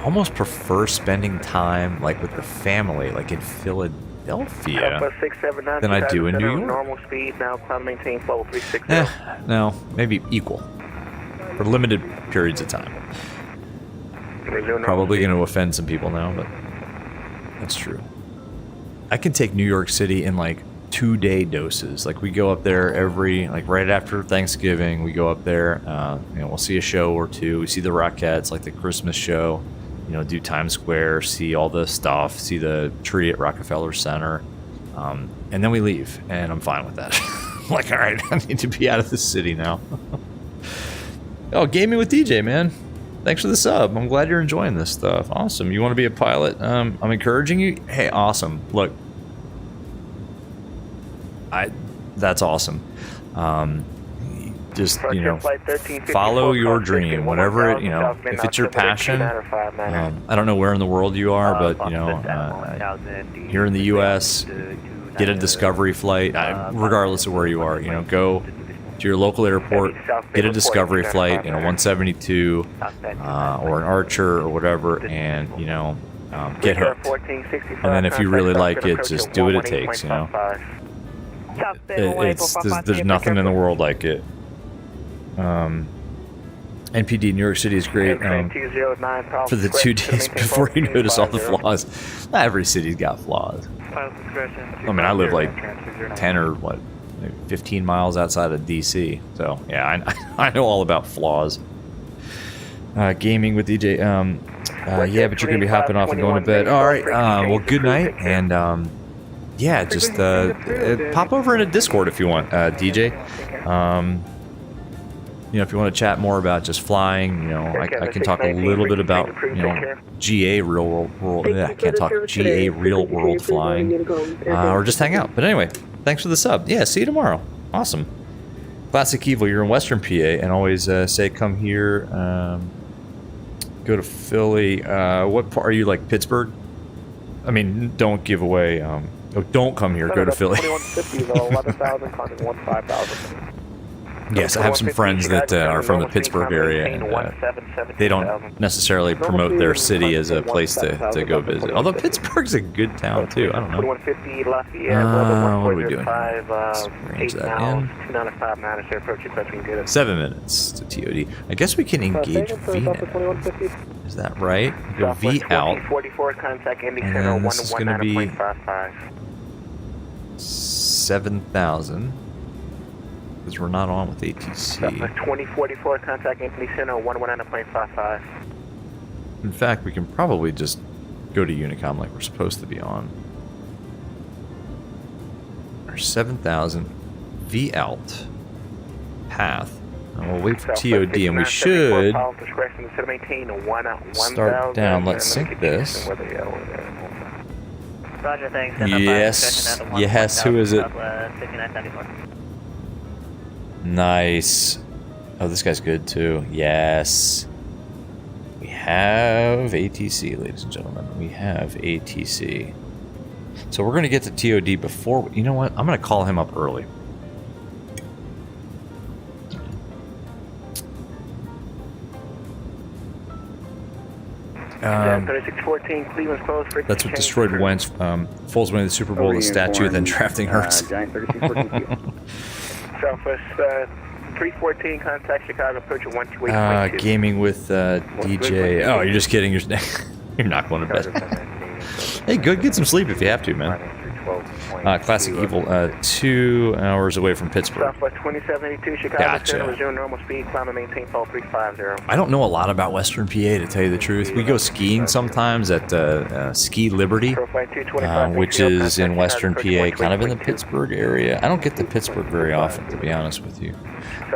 almost prefer spending time like with the family, like in Philadelphia, than I do in New York. Normal speed, now climb maintain level 360. No, maybe equal for limited periods of time. Probably going to offend some people now, but that's true. I can take New York City in like 2-day doses. Like we go up there right after Thanksgiving, we go up there, we'll see a show or two. We see the Rockettes, like the Christmas show, do Times Square, see all the stuff, see the tree at Rockefeller Center. And then we leave and I'm fine with that. I'm like, all right, I need to be out of the city now. Oh, Gaming with DJ, man. Thanks for the sub. I'm glad you're enjoying this stuff. Awesome. You want to be a pilot? I'm encouraging you. Hey, awesome. Look, that's awesome. Just follow your dream, whatever it, if it's your passion. I don't know where in the world you are, but here in the U.S., get a discovery flight. Regardless of where you are, go to your local airport, get a discovery flight in a 172 or an Archer or whatever, and get hooked. And then if you really like it, just do what it takes. There's nothing in the world like it. NPD New York City is great for the 2 days before you notice all the flaws. Every city's got flaws. I mean, I live like 10 or 15 miles outside of DC, so yeah, I know all about flaws. Gaming with DJ. Yeah, but you're gonna be hopping off and going to bed. All right. Well, good night, and yeah, just pop over in a Discord if you want, DJ. If you want to chat more about just flying, I can talk a little bit about, GA real world. I can't talk GA real world flying, or just hang out. But anyway, thanks for the sub. Yeah, see you tomorrow. Awesome. Classic Evil, you're in Western PA, and always say come here. Go to Philly. What part are you, like Pittsburgh? I mean, don't give away. Don't come here. Go to Philly. Yes, I have some friends that are from the Pittsburgh area, and they don't necessarily promote their city as a place to go visit. Although Pittsburgh's a good town too. I don't know. What are we doing? Let's range that in. 7 minutes to TOD. I guess we can engage VNAV. Is that right? Go V out. And then this is going to be 7,000. Because we're not on with ATC. 2044, contact Anthony Center 119.55. In fact, we can probably just go to Unicom like we're supposed to be on. Our 7,000 V out path. And we'll wait for TOD, and we should start down. Let's sync this. Roger, thanks. Yes, who is it? Nice. Oh, this guy's good too. Yes. We have ATC, ladies and gentlemen. We have ATC. So we're going to get to TOD before... You know what? I'm going to call him up early. That's what destroyed Wentz. Foles winning the Super Bowl, the statue, then drafting Hurts. Southwest 314, contact Chicago, approach at 128. Gaming with DJ. Oh, you're just kidding. You're not going to bed. Hey, good. Get some sleep if you have to, man. Classic Evil, 2 hours away from Pittsburgh. Southwest 2782, Chicago Center, resume normal speed, climb and maintain fall 350. I don't know a lot about Western PA, to tell you the truth. We go skiing sometimes at Ski Liberty, which is in Western PA, kind of in the Pittsburgh area. I don't get to Pittsburgh very often, to be honest with you.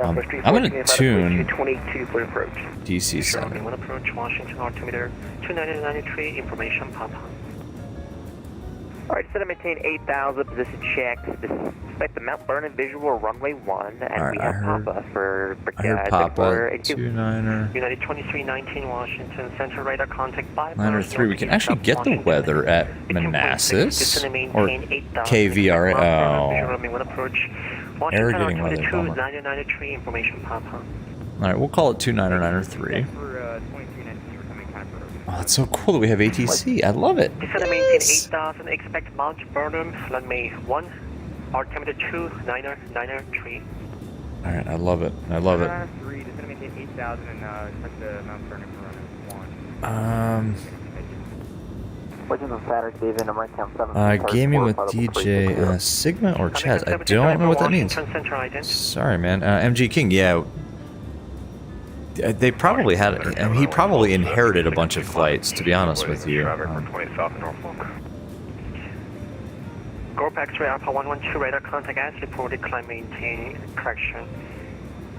I'm going to tune DC Center. Approach Washington altimeter 2993, information Papa. Alright, set to maintain 8,000, position checked. Expect the Mount Vernon visual runway 1, and we have Papa for I heard Papa, 29er. United 2319 Washington Center, radar contact 5 903. We can actually get the weather at Manassas or KVRA. Oh, error getting weather. 2993 information Papa. All right, we'll call it 2993. Oh, that's so cool that we have ATC. I love it. Descend and maintain 8,000. Expect Mount Vernon, runway 1, altimeter 2993. All right, I love it. I love it. 3, descend and maintain 8,000 and expect the Mount Vernon for runway 1. Gaming with DJ Sigma or Chaz. I don't know what that means. Sorry, man. MG King, yeah. They probably had, and he probably inherited a bunch of flights, to be honest with you. GoPax Alpha 112 radar contact as reported, climb maintain, correction.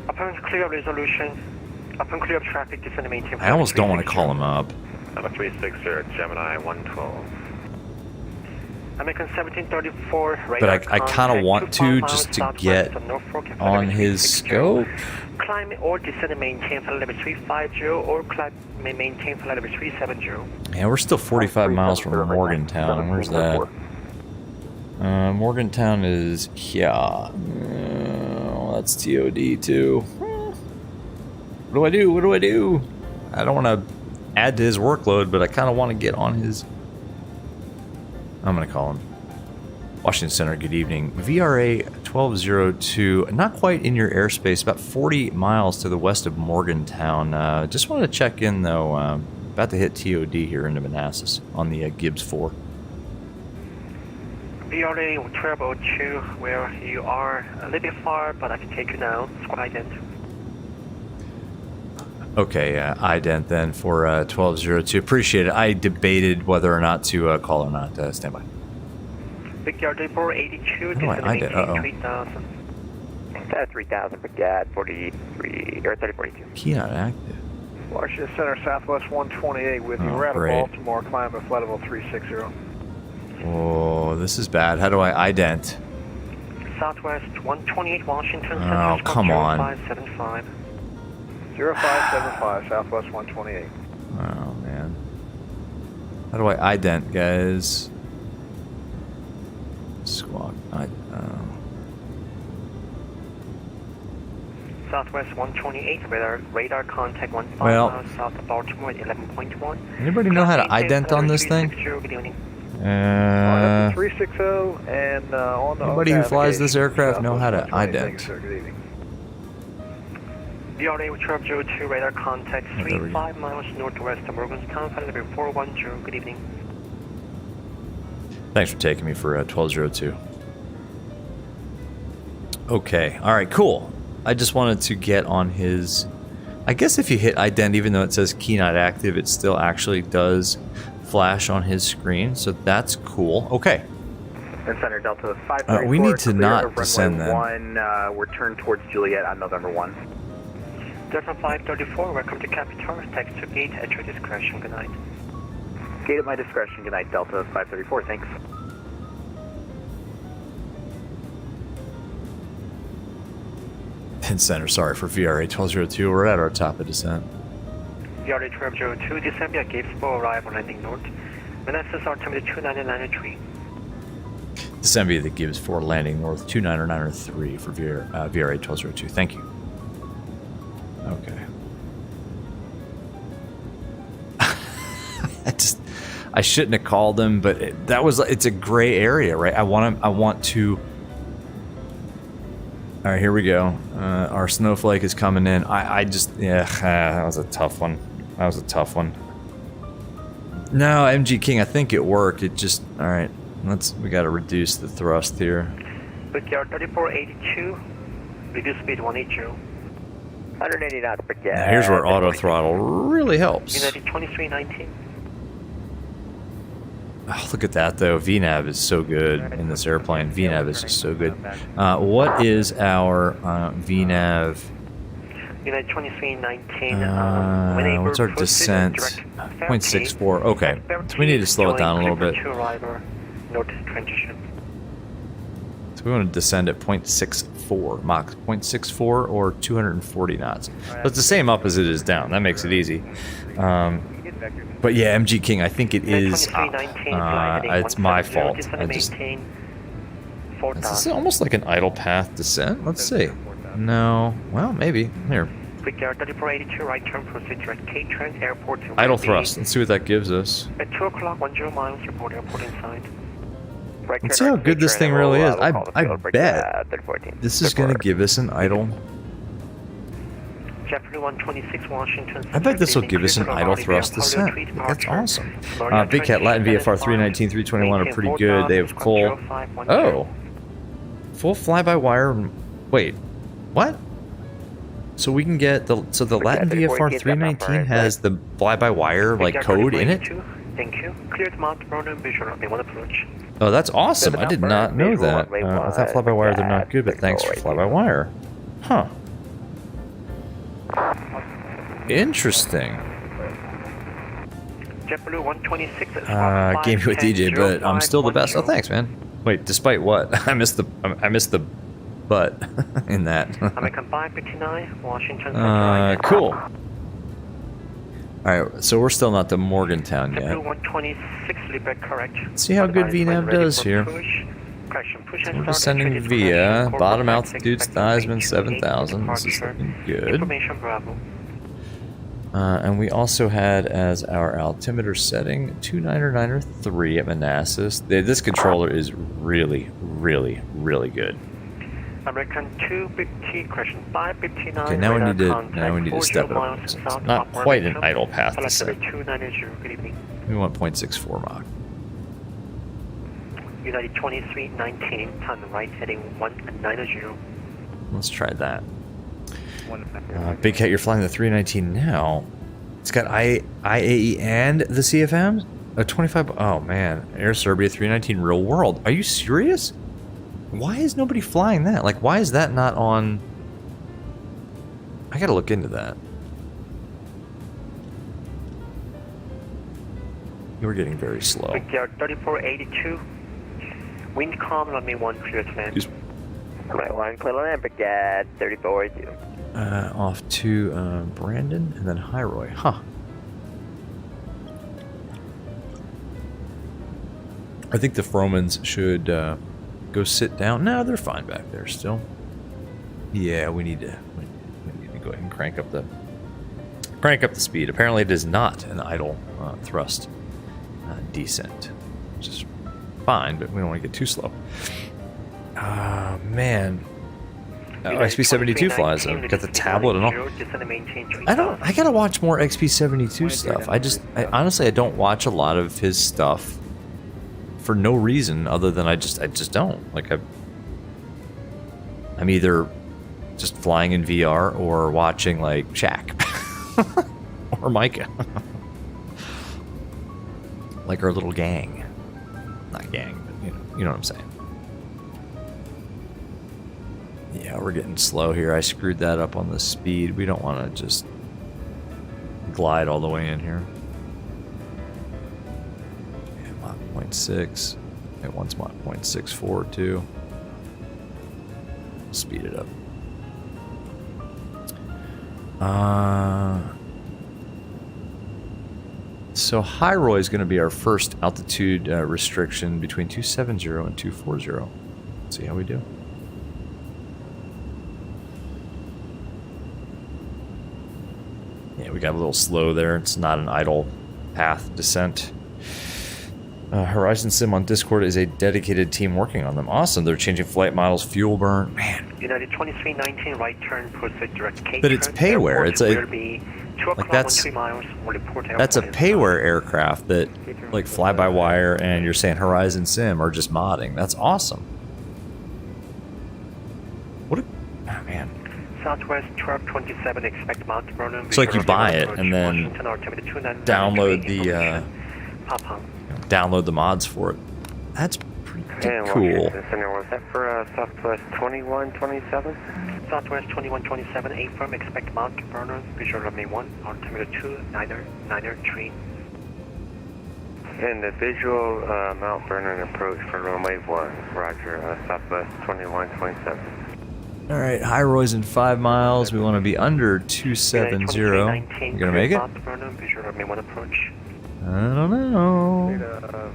Upon clear resolution, upon clear of traffic, descend and maintain. I almost don't want to call him up. Number 360, Gemini 112. American 1734 radar But I kind of want to, just to get on his scope. Climb or descend and maintain flight level 350 or climb and maintain flight level 370. Yeah, we're still 45 miles from Morgantown. Where's that? Morgantown is here. That's TOD too. What do I do? What do I do? I don't want to add to his workload, but I kind of want to get on his... I'm going to call him. Washington Center, good evening. VRA 1202, not quite in your airspace, about 40 miles to the west of Morgantown. Just wanted to check in, though. About to hit TOD here into Manassas on the Gibbs 4. VRA 1202, where you are a little bit far, but I can take you now. Squad ident. Okay, ident then for 1202. Appreciate it. I debated whether or not to call or not. Stand by. Victor 482, descend and maintain 3,000. 3,000 for GAD 43 or 3042. Key not active. Washington Center, Southwest 128 with you. We're out of Baltimore, climb at flight level 360. Oh, this is bad. How do I ident? Southwest 128 Washington Center. Oh, come on. 0575. 0575, Southwest 128. Oh, man. How do I ident, guys? Squawk. Southwest 128, radar contact 15 well, south of Baltimore at 11.1. Anybody know how to ident on this thing? 360 and on the anybody who flies this aircraft know how to ident? VRA 1202, radar contact 35 miles northwest of Morgantown, flight level 410. Good evening. Thanks for taking me for 1202. Okay, all right, cool. I just wanted to get on his... I guess if you hit ident, even though it says key not active, it still actually does flash on his screen, so that's cool. Okay. And Center Delta 534. We need to not descend then. We're turned towards Juliet on November 1. Delta 534, welcome to Capital. Text to gate at your discretion. Good night. Gate at my discretion. Good night, Delta 534. Thanks. And Center, sorry for VRA 1202. We're at our top of descent. VRA 1202, descend via Gibbs 4, arrival landing north. Manassas altimeter 2993. Descend via the Gibbs 4, landing north 2993 for VRA 1202. Thank you. Okay. I shouldn't have called him, but it's a gray area, right? I want to. All right, here we go. Our snowflake is coming in. That was a tough one. No, MG King, I think it worked. It just, all right. We got to reduce the thrust here. Brickyard 3482, reduce speed 180. 180 knots per gas. Now here's where auto throttle really helps. United 2319. Oh, look at that, though. VNAV is so good in this airplane. VNAV is just so good. What is our VNAV? United 2319. What's our descent? 0.64. Okay, so we need to slow it down a little bit. North transition. So we want to descend at 0.64 Mach, 0.64 or 240 knots. So it's the same up as it is down. That makes it easy. But yeah, MG King, I think it is up. It's my fault. I just, this is almost like an idle path descent. Let's see. No, well, maybe. Here. Brickyard 3482, right turn, proceed direct K-Trans Airport to Idle thrust. Let's see what that gives us. At 2 o'clock, 10 miles, report airport inside. Let's see how good this thing really is. I bet this is going to give us an idle. JetBlue 126 Washington. I bet this will give us an idle thrust descent. That's awesome. Big Cat Latin VFR 319, 321 are pretty good. They have full. Oh, full fly-by-wire. Wait, what? So we can get the Latin VFR 319 has the fly-by-wire like code in it. Thank you. Cleared Mount Vernon visual runway 1 approach. Oh, that's awesome. I did not know that. I thought fly-by-wire they're not good, but thanks for fly-by-wire. Huh. Interesting. JetBlue 126 game with DJ, but I'm still the best. Oh, thanks, man. Wait, despite what? I missed the butt in that. American 559 Washington. Cool. Alright, so we're still not to Morgantown yet. 126, Liberec, correct. Let's see how good VNAV does here. So we're descending via bottom altitude, Theismann 7000. This is looking good. And we also had as our altimeter setting 29903 at Manassas. This controller is really, really, really good. American 250, correction 559. Okay, now we need to step it up. So it's not quite an idle path to set. We want 0.64 Mach. United 2319, turn right heading 190. Let's try that. Big Cat, you're flying the 319 now. It's got IAE and the CFMs? A 25. Oh man, Air Serbia 319 real world. Are you serious? Why is nobody flying that? Like, why is that not on? I gotta look into that. You're getting very slow. Brickyard 3482. Wind calm, runway 1 clear to land. Runway 1 clear to land, Brigade 3482. Off to Brandon and then Highroy. Huh. I think the Fromans should go sit down. No, they're fine back there still. Yeah, we need to go ahead and crank up the speed. Apparently, it is not an idle thrust descent, which is fine, but we don't want to get too slow. Man. XP72 flies though. Got the tablet and all. I gotta watch more XP72 stuff. I honestly don't watch a lot of his stuff for no reason other than I just don't. Like I'm either just flying in VR or watching like Shaq or Micah. Like our little gang. Not gang, but you know what I'm saying. Yeah, we're getting slow here. I screwed that up on the speed. We don't want to just glide all the way in here. Yeah, Mach 0.6. It wants Mach 0.64 too. Speed it up. So Highroy is going to be our first altitude restriction between 270 and 240. Let's see how we do. Yeah, we got a little slow there. It's not an idle path descent. Horizon Sim on Discord is a dedicated team working on them. Awesome. They're changing flight models, fuel burn. Man. United 2319, right turn, proceed direct K. But it's payware. It's a like that's a payware aircraft that like fly by wire, and you're saying Horizon Sim are just modding. That's awesome. What a man. Southwest 1227, expect Mount Vernon. It's like you buy it and then download the mods for it. That's pretty cool. Was that for Southwest 2127? Southwest 2127, affirm, expect Mount Vernon, visual runway 1, altimeter 2, 9er, 3. And the visual Mount Vernon approach for runway 1, roger, Southwest 2127. All right, high Roy's 5 miles. We want to be under 270. You gonna make it? Mount Vernon, visual runway 1 approach. I don't know.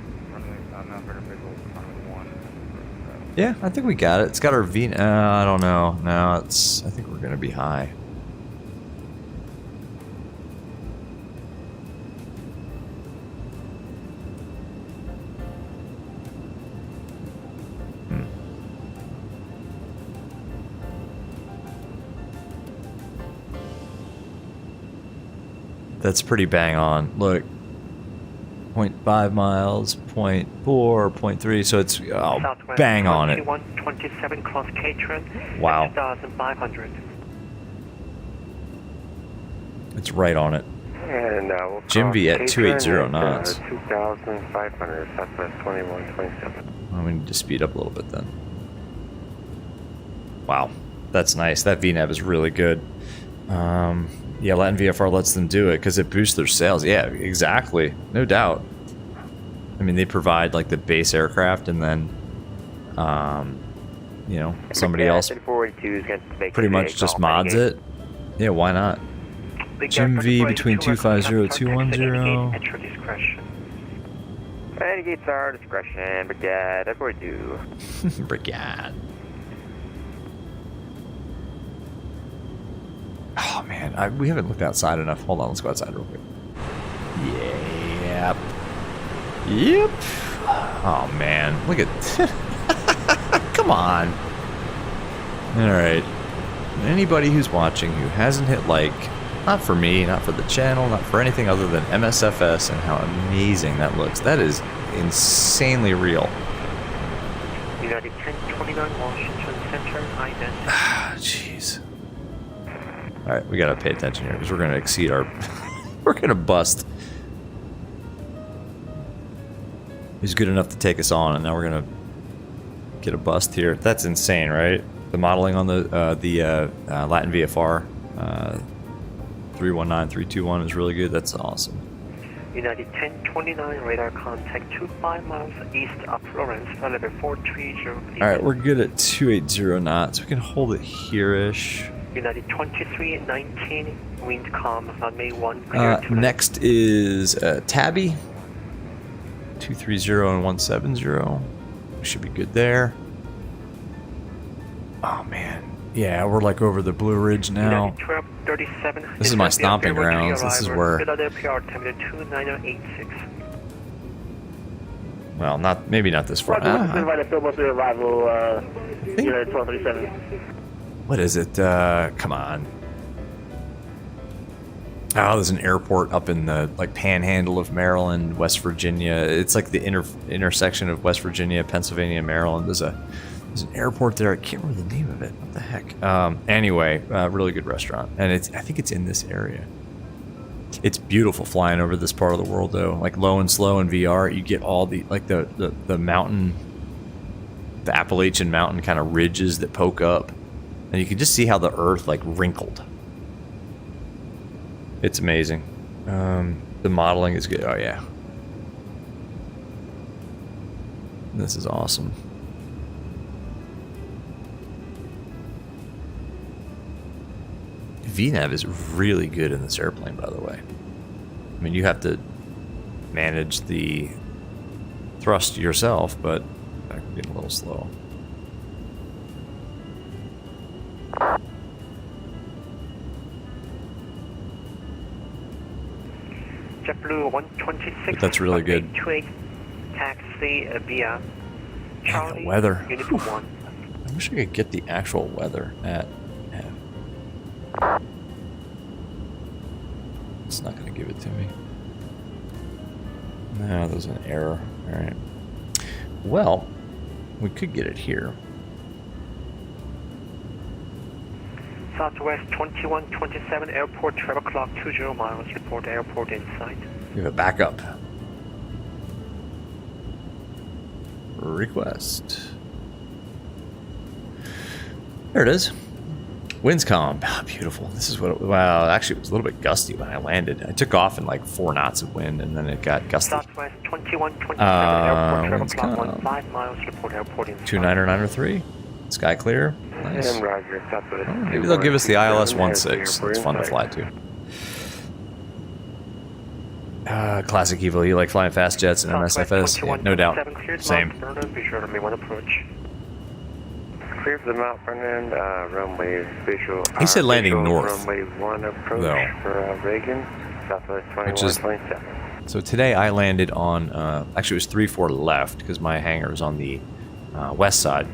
Yeah, I think we got it. It's got our V. I don't know. No, it's. I think we're gonna be high. That's pretty bang on. Look, 0.5 miles, 0.4, 0.3, so it's bang on it. 2127 cross Catron. Wow. 2,500. It's right on it. And we'll Jim V at 280 knots. 2,500, Southwest 2127. Oh, we need to speed up a little bit then. Wow, that's nice. That VNAV is really good. Yeah, Latin VFR lets them do it because it boosts their sales. Yeah, exactly. No doubt. I mean, they provide like the base aircraft and then, you know, somebody else pretty much just mods it. Yeah, why not? Jim V between 250 210. At your discretion. Renegades our discretion, Brigade, 42. Brigade. Oh man, we haven't looked outside enough. Hold on, let's go outside real quick. Yep. Yep. Oh man, look at. Come on. All right. Anybody who's watching who hasn't hit like, not for me, not for the channel, not for anything other than MSFS and how amazing that looks. That is insanely real. United 1029 Washington Center, ident. Jeez. All right, we gotta pay attention here because we're gonna exceed our. We're gonna bust. He's good enough to take us on, and now we're gonna get a bust here. That's insane, right? The modeling on the Latin VFR 319321 is really good. That's awesome. United 1029 radar contact 25 miles east of Florence, level 430. All right, we're good at 280 knots. We can hold it here-ish. United 2319 wind calm, runway 1. Next is Tabby 230 and 170. We should be good there. Oh man, yeah, we're like over the Blue Ridge now. 1237. This is my stomping grounds. This is where. Well, maybe not this far. What is it? Come on. Oh, there's an airport up in the like panhandle of Maryland, West Virginia. It's like the intersection of West Virginia, Pennsylvania, and Maryland. There's an airport there. I can't remember the name of it. What the heck? Anyway, really good restaurant, and I think it's in this area. It's beautiful flying over this part of the world, though. Like low and slow in VR, you get all the like the mountain, the Appalachian Mountain kind of ridges that poke up. And you can just see how the earth like wrinkled. It's amazing. The modeling is good. Oh yeah. This is awesome. VNAV is really good in this airplane, by the way. I mean, you have to manage the thrust yourself, but I'm getting a little slow. JetBlue 126. But that's really good. 28 taxi via Charlie. The weather. Uniform 1. I wish I could get the actual weather at. It's not going to give it to me. No, there's an error. All right. Well, we could get it here. Southwest 2127 airport, travel clock 20 miles, report airport inside. We have a backup. Request. There it is. Winds calm. Ah, beautiful. This is what. Wow, actually, it was a little bit gusty when I landed. I took off in like 4 knots of wind, and then it got gusty. Southwest 2127, airport Winds travel calm. 5 miles, report airport in 2993. Sky clear. Nice. And Roger, Southwest. Oh, maybe they'll give us the ILS 16. It's fun to fly to. Classic Evil. You like flying fast jets and MSFS? Yeah, no doubt. Same. Be sure to make approach. Clear for the Mount Vernon, runway visual. He said landing visual north, Runway 1 approach though. for Reagan, Southwest 2127. So today I landed on, actually it was 34 left because my hangar is on the west side.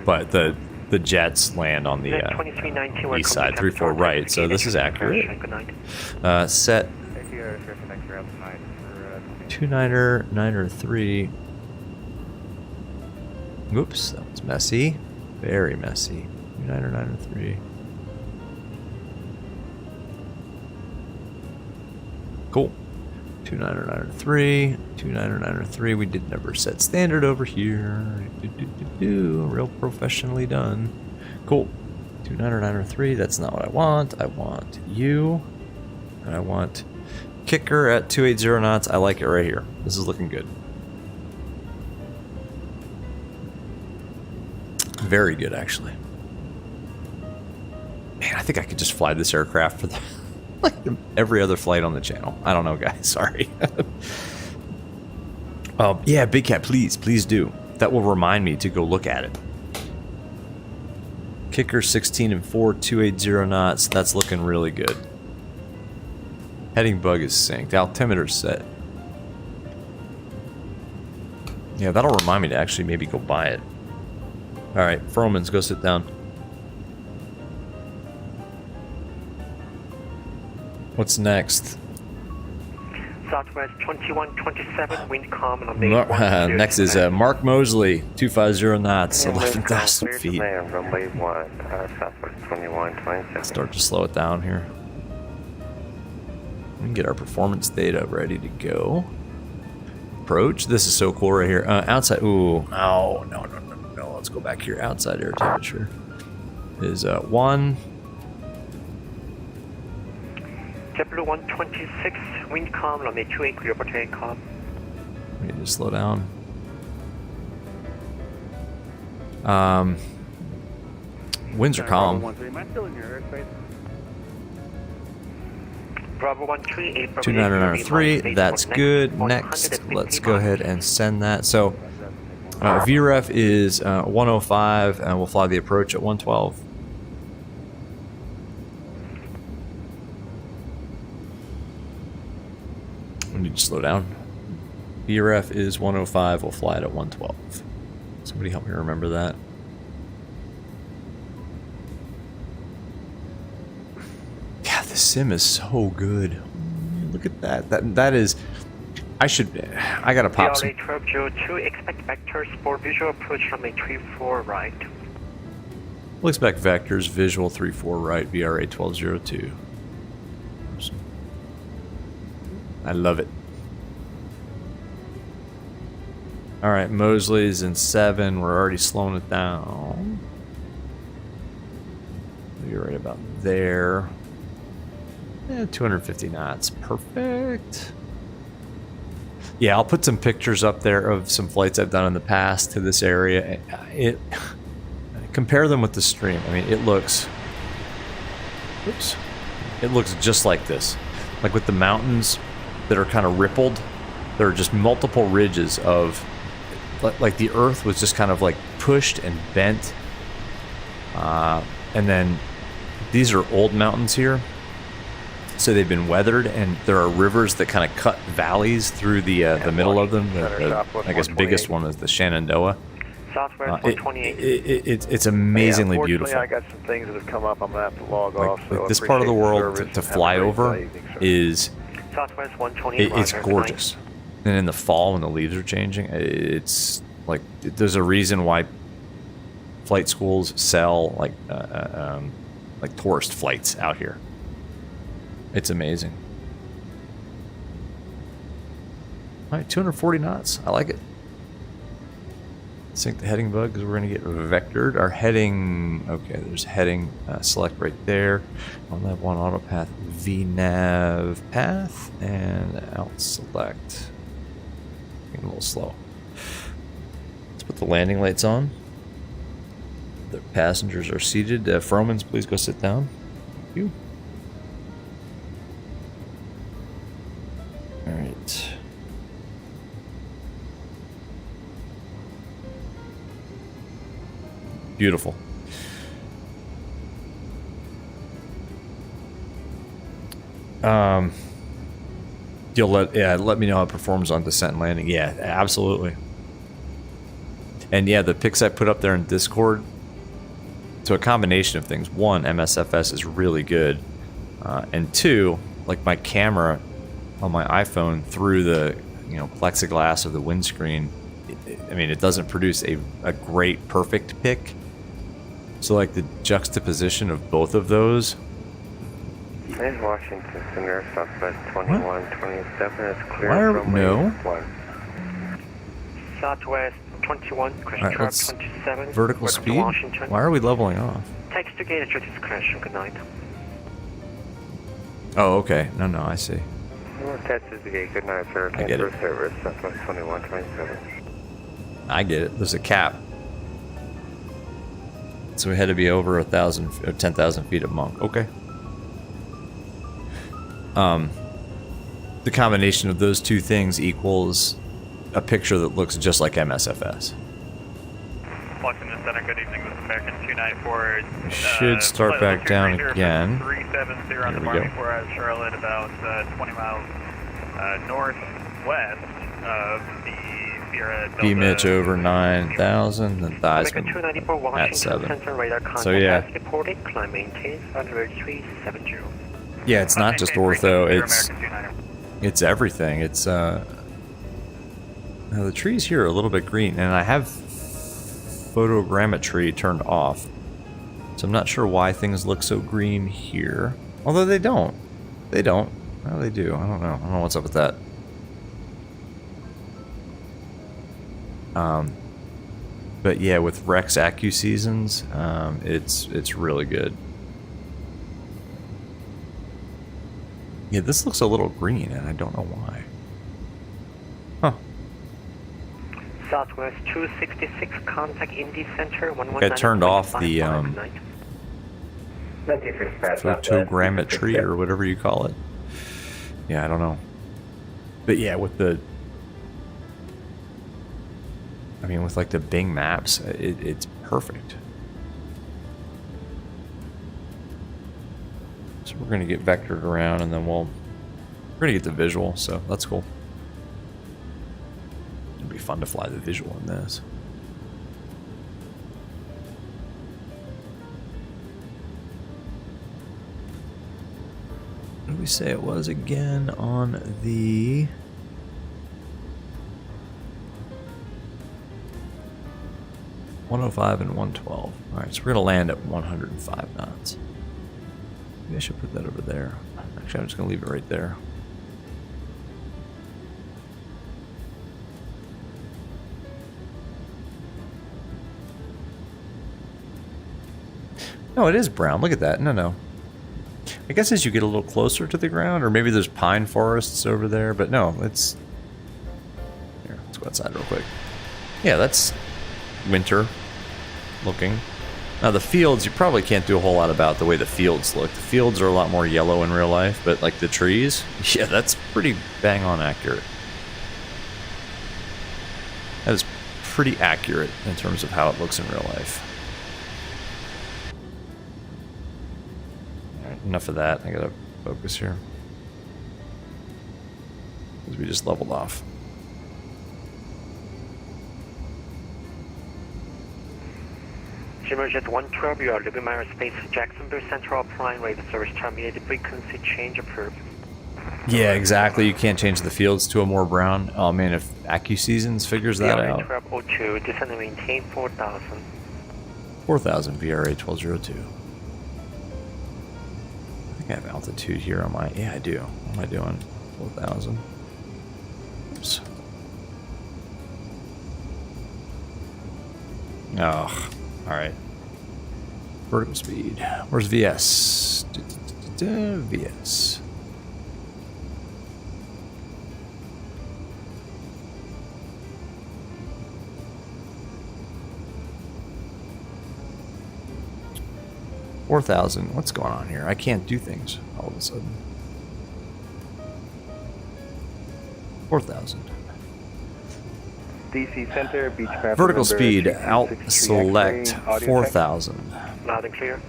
But the jets land on the east side, 34 right, so this is accurate. Set 2993. Oops, that was messy. Very messy. 2993. Cool. 2993. 2993. We did never set standard over here. Real professionally done. Cool. 2993. That's not what I want. I want you. And I want kicker at 280 knots. I like it right here. This is looking good. Very good, actually. Man, I think I could just fly this aircraft for like every other flight on the channel. I don't know, guys. Sorry. Yeah, Big Cat, please do. That will remind me to go look at it. Kicker 16 and 4, 280 knots. That's looking really good. Heading bug is synced. Altimeter's set. Yeah, that'll remind me to actually maybe go buy it. Alright, Froman's, go sit down. What's next? Southwest 2127, wind calm on the Next is Mark Mosley, 250 knots, 11,000 feet. Runway 1, Southwest 2127. Start to slow it down here. We can get our performance data ready to go. Approach. This is so cool right here. Outside. Ooh. Oh, no. Let's go back here. Outside air temperature is 1. JetBlue 126, wind calm, runway 28, clear for takeoff. We need to slow down. Winds are calm. Am I still in your airspace? Bravo 13, 2993. That's good. Next, let's go ahead and send that. So VREF is 105, and we'll fly the approach at 112. I need to slow down. VREF is 105. We'll fly it at 112. Somebody help me remember that. God, this sim is so good. Look at that. That is. I gotta pop some. 1202, expect vectors for visual approach runway 34 right. We'll expect vectors, visual 34 right, VRA 1202. I love it. Alright, Mosley's in 7. We're already slowing it down. You're right about there. 250 knots. Perfect. Yeah, I'll put some pictures up there of some flights I've done in the past to this area. Compare them with the stream. I mean, it looks just like this. Like with the mountains that are kind of rippled. There are just multiple ridges of, like the earth was just kind of like pushed and bent. And then these are old mountains here. So they've been weathered, and there are rivers that kind of cut valleys through the middle of them. I guess biggest one is the Shenandoah. It's amazingly beautiful. I got some things that have come up. I'm gonna have to log off. Like this part of the world to fly over is it's gorgeous. And in the fall when the leaves are changing, it's like there's a reason why flight schools sell like tourist flights out here. It's amazing. All right, 240 knots. I like it. Sync the heading bug because we're going to get vectored. Our heading, okay, there's heading. Select right there. On that one auto path, VNav path, and out select. Getting a little slow. Let's put the landing lights on. The passengers are seated. Fromans, please go sit down. Thank you. All right. Beautiful. You'll let me know how it performs on descent and landing. Yeah, absolutely. And yeah, the pics I put up there in Discord. So a combination of things. One, MSFS is really good, and two, like my camera on my iPhone through the plexiglass of the windscreen. I mean, it doesn't produce a great perfect pic. So like the juxtaposition of both of those. In Washington Center, Southwest 2127 is clear from no. 1. Southwest 21, question Right, let's 27. vertical speed. Washington. Why are we leveling off? Text to gate at your discretion. Good night. Oh, okay. No, I see. Test is the gate. Good night, sir. I get it. Service, Southwest 2127. I get it. There's a cap. So we had to be over 1,000 or 10,000 feet of Monk. Okay. The combination of those two things equals a picture that looks just like MSFS. Washington Center, good evening. This is American 294. We should start back down again. 370 on the There we go. before out of Charlotte, about 20 miles northwest of the Sierra Delta. B-Mitch over 9,000, and Theismann American 294 at Washington 7. Center radar contact So yeah. as reported. Climb maintains under 370. Yeah, it's not just ortho, it's everything. It's now the trees here are a little bit green, and I have photogrammetry turned off, so I'm not sure why things look so green here. Although they don't. They don't. No, they do. I don't know. I don't know what's up with that. But yeah, with Rex Accu Seasons, it's really good. Yeah, this looks a little green, and I don't know why. Huh. Southwest 266, contact Indy Center 119. I turned off the photogrammetry or whatever you call it. Yeah, I don't know. But yeah, with the... I mean, with like the Bing maps, it's perfect. So we're going to get vectored around, and then we're going to get the visual, so that's cool. It'll be fun to fly the visual in this. What did we say it was again on the... ...105 and 112. Alright, so we're going to land at 105 knots. Maybe I should put that over there. Actually, I'm just going to leave it right there. No, it is brown. Look at that. No. I guess as you get a little closer to the ground, or maybe there's pine forests over there, but no, it's... Here, let's go outside real quick. Yeah, that's winter looking. Now the fields, you probably can't do a whole lot about the way the fields look. The fields are a lot more yellow in real life, but like the trees, yeah, that's pretty bang on accurate. That is pretty accurate in terms of how it looks in real life. Alright, enough of that. I gotta focus here. Because we just leveled off. Jet 112, you are leaving Aerospace Jacksonville Central applying radar service terminated, frequency change approved. Yeah, exactly. You can't change the fields to a more brown. Oh man, if Accu Seasons figures that out. 1202, descend and maintain 4,000. 4,000 VRA 1202. I think I have altitude here on my... Yeah, I do. What am I doing? 4,000. Oops. Oh, all right. Vertical speed. Where's VS? VS. $4,000. What's going on here? I can't do things all of a sudden. 4,000. DC Center, Beechcraft. Vertical speed, out select 4,000. Loud and clear.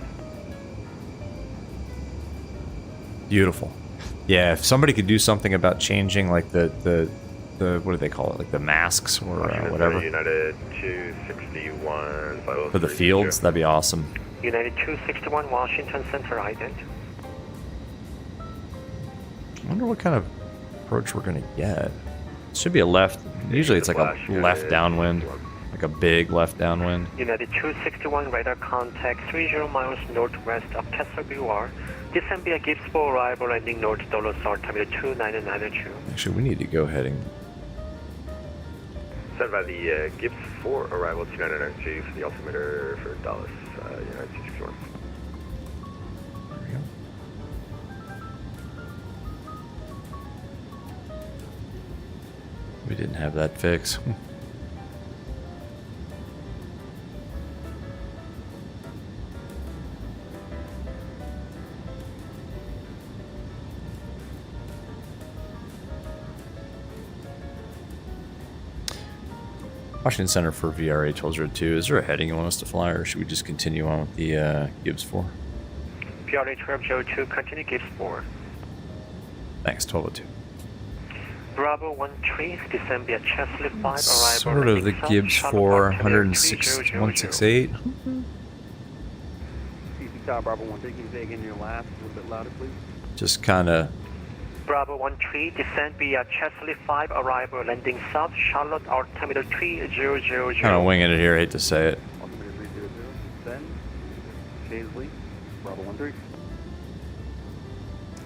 Beautiful. Yeah, if somebody could do something about changing like the what do they call it? Like the masks or whatever. United 261 For the fields, that'd be awesome. United 261 Washington Center ident. I wonder what kind of approach we're gonna get. It should be a left. Usually it's like a left downwind, like a big left downwind. United 261 radar contact 30 miles northwest of KVRA. Descend via Gibbs for arrival landing north Dulles altimeter 2992. Actually, we need to go heading. Sent by the Gibbs 4 arrival 2992 for the altimeter for Dallas, United 261. There we go. We didn't have that fix. Washington Center for VRA 1202. Is there a heading you want us to fly, or should we just continue on with the Gibbs 4? VRA 1202, continue Gibbs 4. Thanks, 1202. Bravo 13, descend via Chesley 5, arrival. Sort of the Gibbs 4, 168. DC Tower, Bravo 13, can you say again your last a little bit louder, please? Just kind of. Bravo 13, descend via Chesley 5, arrival, landing south, Charlotte, altimeter 3000. Kind of winging it here, I hate to say it. Altimeter 300, descend. Chesley, Bravo 13.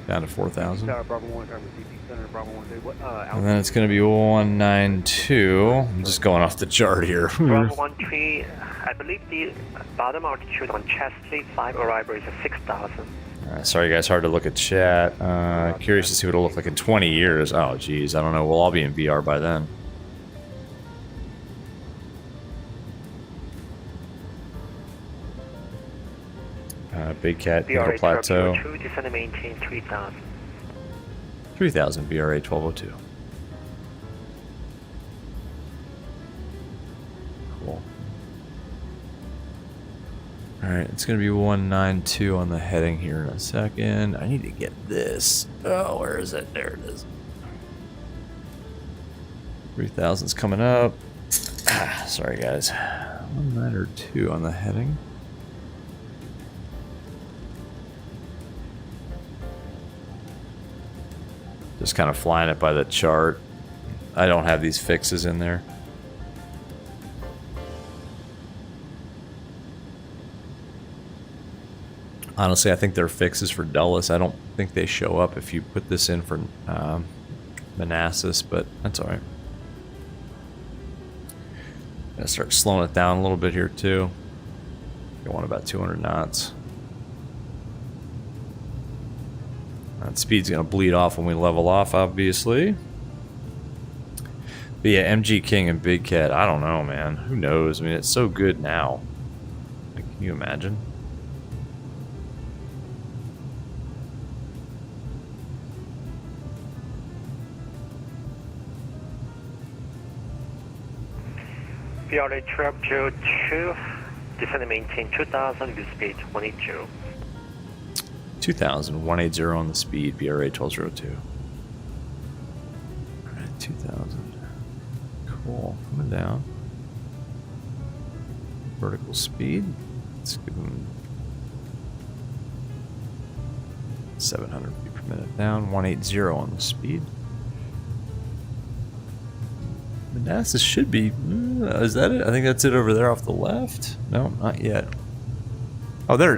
Down to 4,000. Tower, Bravo 1, DC Center, Bravo 13. What, And then it's going to be 192. I'm just going off the chart here. Bravo 13, I believe the bottom altitude on Chesley 5 arrival is 6,000. Sorry guys, hard to look at chat. Curious to see what it'll look like in 20 years. Oh geez, I don't know. We'll all be in VR by then. Big Cat, Nickel Plateau. 3,000. 3,000 VRA 1202. Cool. Alright, it's going to be 192 on the heading here in a second. I need to get this. Oh, where is it? There it is. 3,000's coming up. Sorry, guys. 192 on the heading. Just kind of flying it by the chart. I don't have these fixes in there. Honestly, I think they're fixes for Dulles. I don't think they show up if you put this in for Manassas, but that's alright. Gonna start slowing it down a little bit here too. Go on about 200 knots. That speed's gonna bleed off when we level off, obviously. But yeah, MG King and Big Cat, I don't know, man. Who knows? I mean, it's so good now. Like, can you imagine? VRA 1202, descend and maintain 2,000 with speed 180. 2,000, 180 on the speed, VRA 1202. Alright, 2,000. Cool, coming down. Vertical speed. Let's give them 700 feet per minute down, 180 on the speed. Manassas should be. Is that it? I think that's it over there off the left. No, not yet. Oh, there.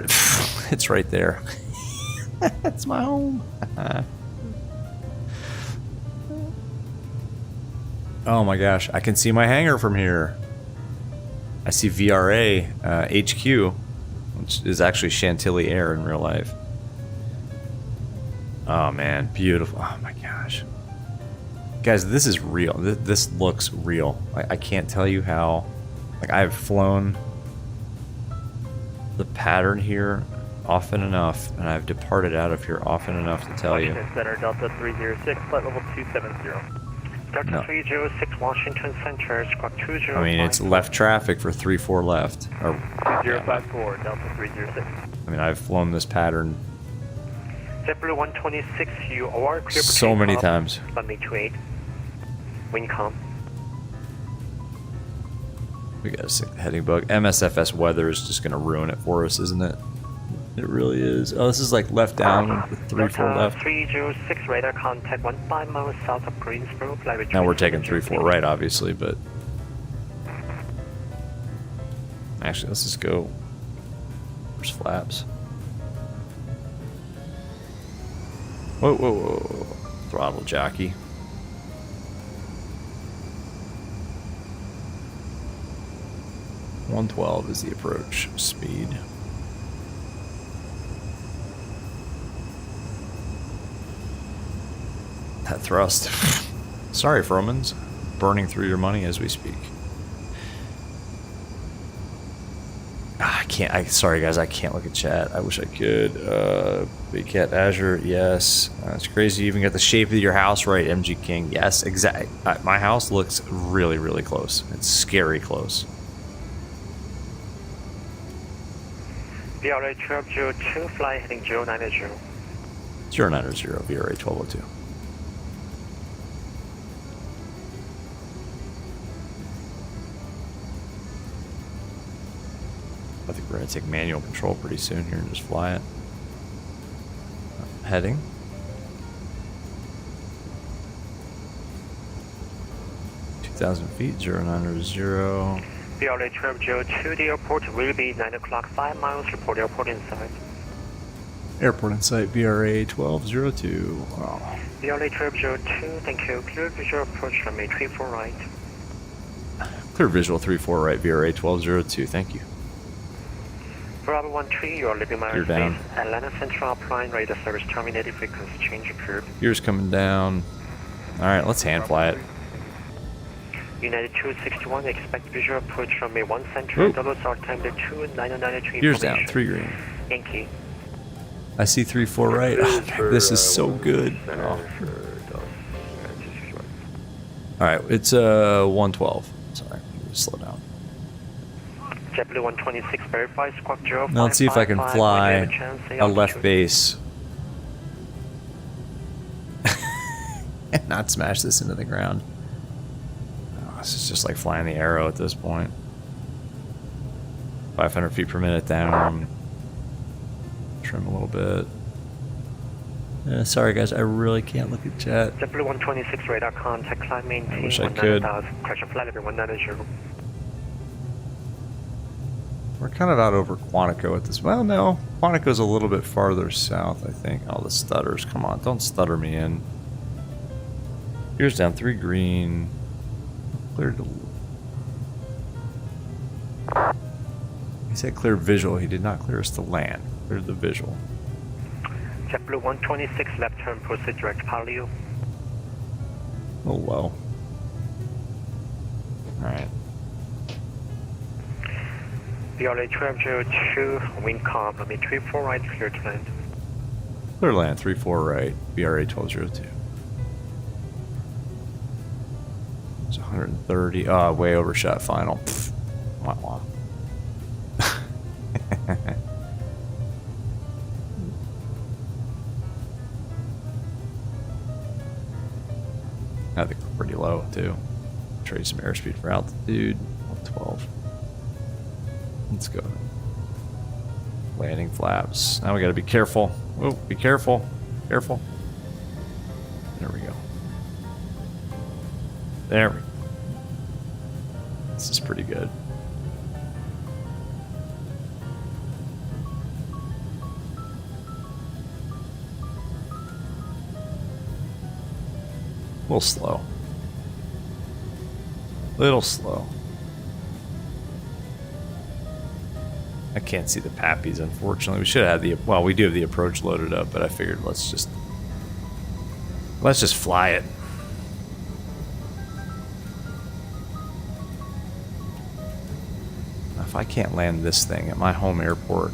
It's right there. That's my home. Oh my gosh, I can see my hangar from here. I see VRA HQ, which is actually Chantilly Air in real life. Oh man, beautiful. Oh my gosh. Guys, this is real. This looks real. I can't tell you how. Like, I've flown the pattern here often enough, and I've departed out of here often enough to tell you. Washington Center, Delta 306, flight level 270. Delta No. 306, Washington Center, squawk 20. I mean, it's left traffic for 3-4 left. Or, 2054, Delta 306. I mean, I've flown this pattern JetBlue 126, you are clear for so many takeoff. times. Runway 28. Wind calm. We gotta see the heading bug. MSFS weather is just gonna ruin it for us, isn't it? It really is. Oh, this is like left down with 3-4 left. 306, radar contact 15 miles south of Greensboro. Now we're taking 3-4 right, obviously, but actually, let's just go. Where's flaps? Whoa, whoa, whoa! Throttle jockey. .112 is the approach speed. That thrust. Sorry, Fromans. Burning through your money as we speak. I can't. Sorry, guys. I can't look at chat. I wish I could. Big Cat Azure. Yes. It's crazy. You even got the shape of your house right, MG King. Yes, exactly. My house looks really, really close. It's scary close. VRA 1202, fly heading 090. 090, VRA 1202. I think we're going to take manual control pretty soon here and just fly it. Heading. .2,000 feet, 090. VRA 1202, the airport will be 9 o'clock, 5 miles, report airport in sight. Airport in sight, VRA 1202. Wow. VRA 1202, thank you. Clear visual approach runway 34 right. Clear visual 34 right, VRA 1202, thank you. Bravo 13, you are leaving my You're down. space. Atlanta Central upline, radar service terminated, frequency change occurred. Gears coming down. Alright, let's hand fly it. United 261, expect visual approach runway 1 center, double start time to 2993. Gears down, 3 green. Yankee. I see 3-4 right. Oh, this is so good. Oh. Alright, it's 112. Sorry, slow down. JetBlue 126, verify squawk 0. Now let's see if I can fly a left base and not smash this into the ground. Oh, this is just like flying the arrow at this point. 500 feet per minute down. Trim a little bit. Sorry guys, I really can't look at chat. JetBlue 126, radar contact, climb maintain. I wish I could. Crash flight level 190. We're kind of out over Quantico at this. Well, no. Quantico's a little bit farther south, I think. Oh, the stutters. Come on. Don't stutter me in. Here's down 3 green. Cleared. He said clear visual. He did not clear us to land. Cleared the visual. JetBlue 126, left turn, proceed direct Palio. Oh, low. Alright. VRA 1202, wind calm, runway 34 right, clear to land. Clear land, 3-4 right, VRA 1202. It's 130. Oh, way overshot final. Pfft. Wah, wah. I think we're pretty low too. Trade some airspeed for altitude. 112. Let's go. Landing flaps. Now we gotta be careful. Oh, be careful. Careful. There we go. There we go. This is pretty good. A little slow. Little slow. I can't see the pappies, unfortunately. We should have had the, well, we do have the approach loaded up, but I figured let's just fly it. If I can't land this thing at my home airport,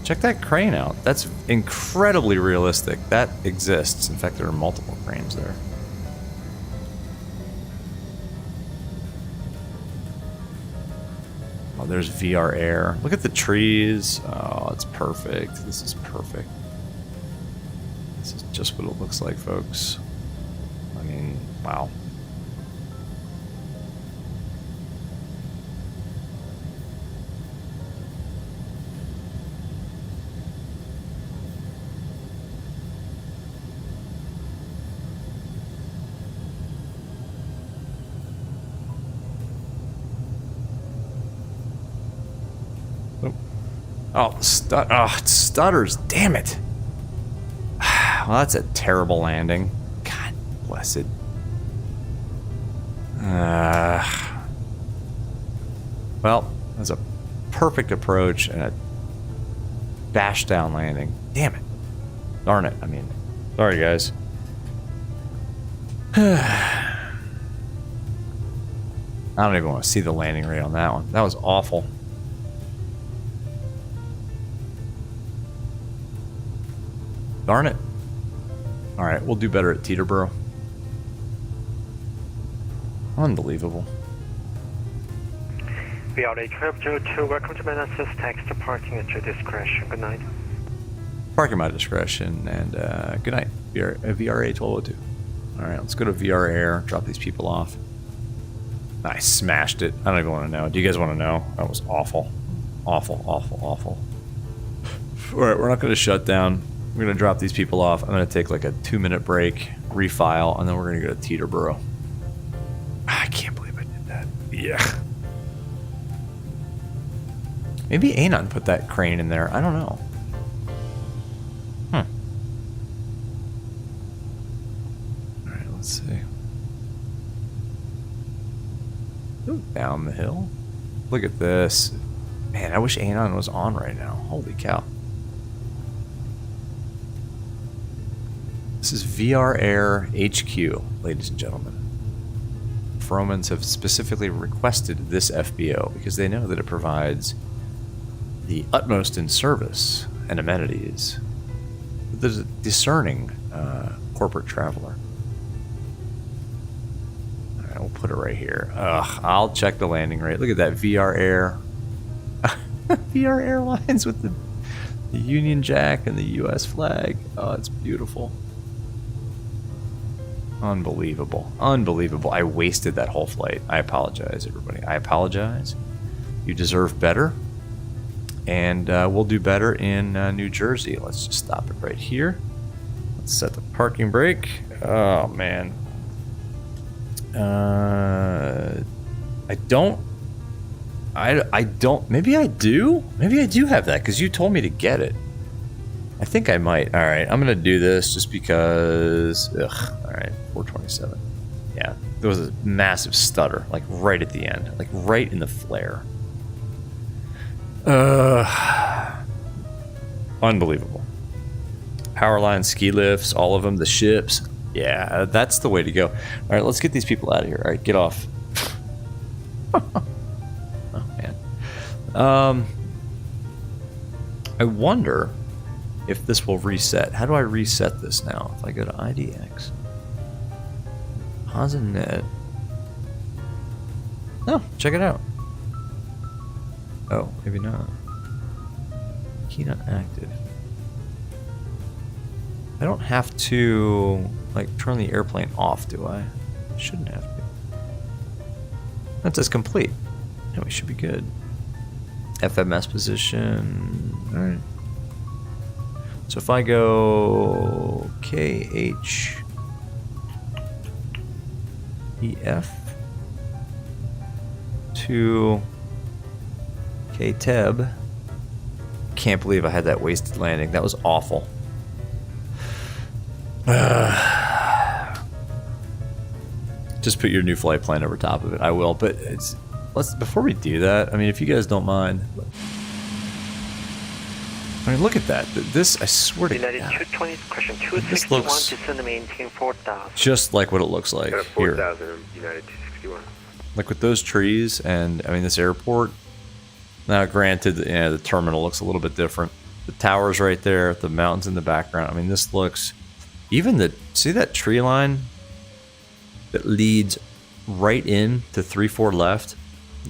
check that crane out. That's incredibly realistic. That exists. In fact, there are multiple cranes there. Oh, there's VR Air. Look at the trees. Oh, it's perfect. This is perfect. This is just what it looks like, folks. I mean, wow. Oh, it stutters. Damn it. Well, that's a terrible landing. God bless it. Well, that's a perfect approach and a bash down landing. Damn it. Darn it. I mean, sorry, guys. I don't even want to see the landing rate on that one. That was awful. Darn it. Alright, we'll do better at Teterboro. Unbelievable. VRA 1202, welcome to Manassas, taxi departing at your discretion. Good night. Parking my discretion, and good night. VRA 1202. Alright, let's go to VR Air, drop these people off. I smashed it. I don't even want to know. Do you guys want to know? That was awful. Awful, awful, awful. Alright, we're not going to shut down. We're going to drop these people off. I'm going to take like a 2-minute break, refile, and then we're going to go to Teterboro. I can't believe I did that. Yeah. Maybe Anon put that crane in there. I don't know. Alright, let's see. Ooh, down the hill. Look at this. Man, I wish Anon was on right now. Holy cow. This is VR Air HQ, ladies and gentlemen. Fromans have specifically requested this FBO because they know that it provides the utmost in service and amenities. There's a discerning corporate traveler. All right, we'll put it right here. I'll check the landing rate. Look at that VR Air. VR Airlines with the Union Jack and the US flag. Oh, it's beautiful. Unbelievable. Unbelievable. I wasted that whole flight. I apologize, everybody. I apologize. You deserve better. And we'll do better in New Jersey. Let's just stop it right here. Let's set the parking brake. Oh, man. I don't. Maybe I do? Maybe I do have that because you told me to get it. I think I might. All right, I'm going to do this just because... Ugh. All right, 427. Yeah, there was a massive stutter, like right at the end. Like right in the flare. Unbelievable. Power lines, ski lifts, all of them, the ships. Yeah, that's the way to go. All right, let's get these people out of here. All right, get off. Oh, man. I wonder if this will reset. How do I reset this now? If I go to IDX, Posinet. Oh, check it out. Oh, maybe not. Key not active. I don't have to like turn the airplane off, do I? Shouldn't have to. That says complete. Yeah, we should be good. FMS position. All right. So if I go KHEF to KTEB, can't believe I had that wasted landing. That was awful. Just put your new flight plan over top of it. I will, but let's before we do that. I mean, if you guys don't mind. I mean, look at that. This, I swear to United God, 220, question this 261, looks descend and maintain 4,000. just like what it looks like here. 4,000, United 261. Like with those trees and, I mean, this airport. Now, granted, the terminal looks a little bit different. The towers right there, the mountains in the background. I mean, this looks, even see that tree line that leads right in to 3-4 left?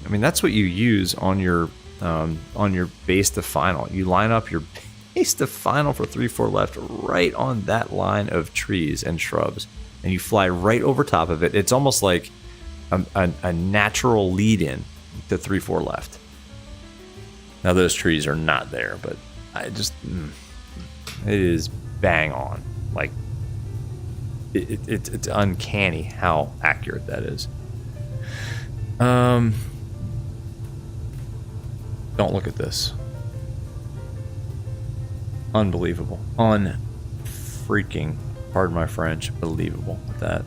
I mean, that's what you use on your base to final. You line up your base to final for 3-4 left right on that line of trees and shrubs, and you fly right over top of it. It's almost like a natural lead-in to 3-4 left. Now those trees are not there, but I just it is bang on. Like it's uncanny how accurate that is. Don't look at this. Unbelievable. Unfreaking, pardon my French, believable with that.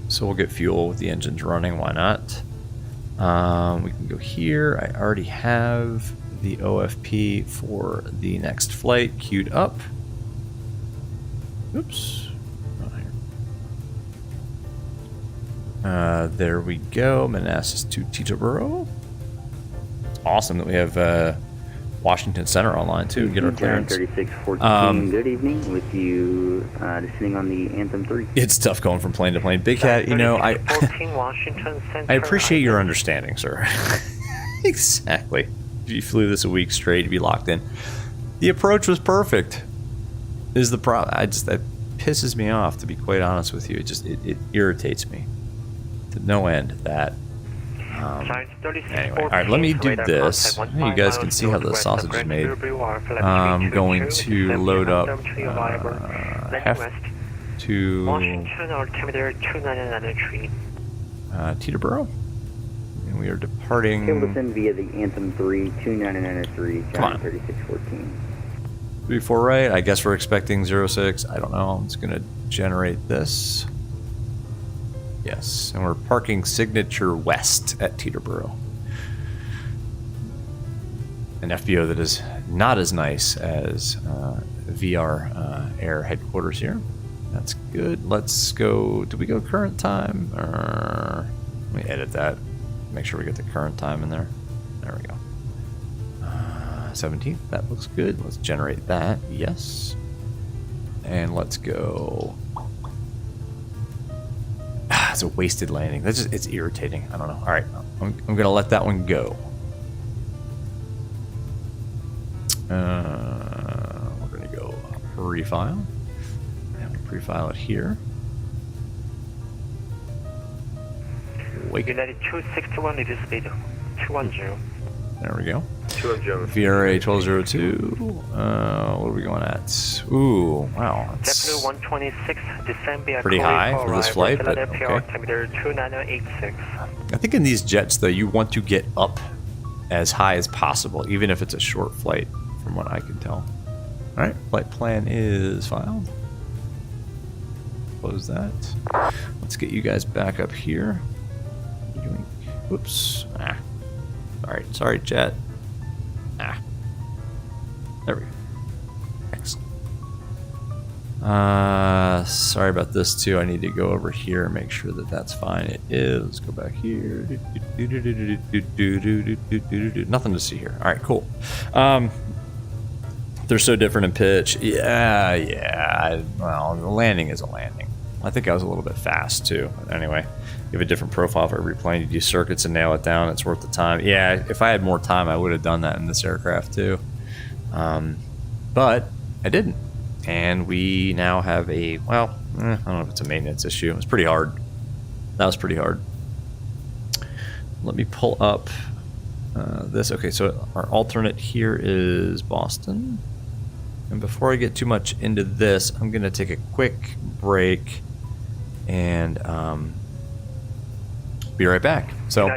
So we'll get fuel with the engines running, why not? We can go here. I already have the OFP for the next flight queued up. Oops. There we go. Manassas to Teterboro. It's awesome that we have Washington Center online too. Get our clearance. 3614. Good evening. With you descending on the Anthem 3. It's tough going from plane to plane. Big Cat, you know, I appreciate your understanding, sir. Exactly. You flew this a week straight to be locked in. The approach was perfect. Is the problem? That pisses me off, to be quite honest with you. It irritates me to no end that. Anyway, all right, let me do this. You guys can see how the sausage is made. I'm going to load up HEF to Teterboro, and we are departing. Cambleton via the Anthem 3, 2993, John 3614. 3-4 right. I guess we're expecting 06. I don't know. I'm just going to generate this. Yes, and we're parking Signature West at Teterboro. An FBO that is not as nice as VR Air headquarters here. That's good. Let's go. Do we go current time? Let me edit that. Make sure we get the current time in there. There we go. 17th. That looks good. Let's generate that. Yes. And let's go. It's a wasted landing. That's just, it's irritating. I don't know. All right, I'm gonna let that one go. We're gonna go pre-file. And we'll pre-file it here. Wait. United 261, it is speed 210. There we go. 210. VRA 1202. What are we going at? Ooh, wow. That's 126, December. Pretty high for this flight, but okay. 2986. I think in these jets, though, you want to get up as high as possible, even if it's a short flight, from what I can tell. All right, flight plan is filed. Close that. Let's get you guys back up here. What are you doing? Whoops. Sorry, jet. There we go. Excellent. Sorry about this too. I need to go over here and make sure that that's fine. It is. Let's go back here. Nothing to see here. All right, cool. They're so different in pitch. Yeah. Well, the landing is a landing. I think I was a little bit fast too. Anyway, you have a different profile for every plane. You do circuits and nail it down. It's worth the time. Yeah, if I had more time, I would have done that in this aircraft too. But I didn't. And we now have a, well, I don't know if it's a maintenance issue. It was pretty hard. That was pretty hard. Let me pull up this. Okay, so our alternate here is Boston. And before I get too much into this, I'm going to take a quick break and be right back. So,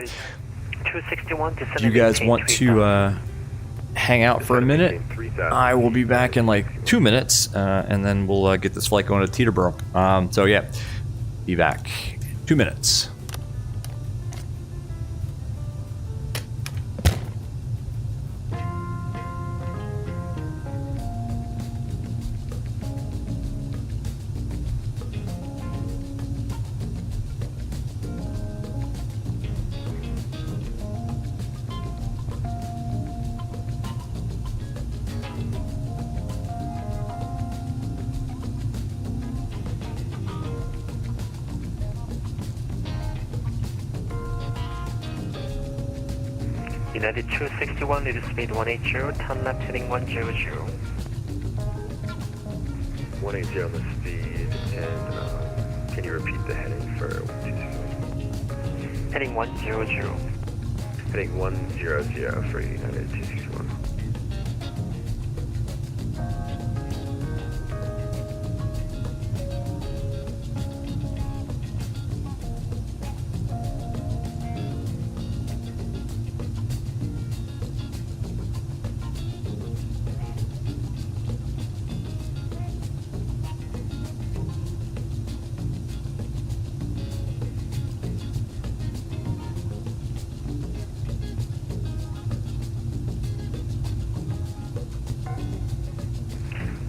do you guys want to hang out for a minute? I will be back in like 2 minutes, and then we'll get this flight going to Teterboro. So yeah, be back 2 minutes. United 261, lead speed 180, turn left heading 100. 180 on the speed, and can you repeat the heading for 261? Heading 100. Heading 100 for United 261.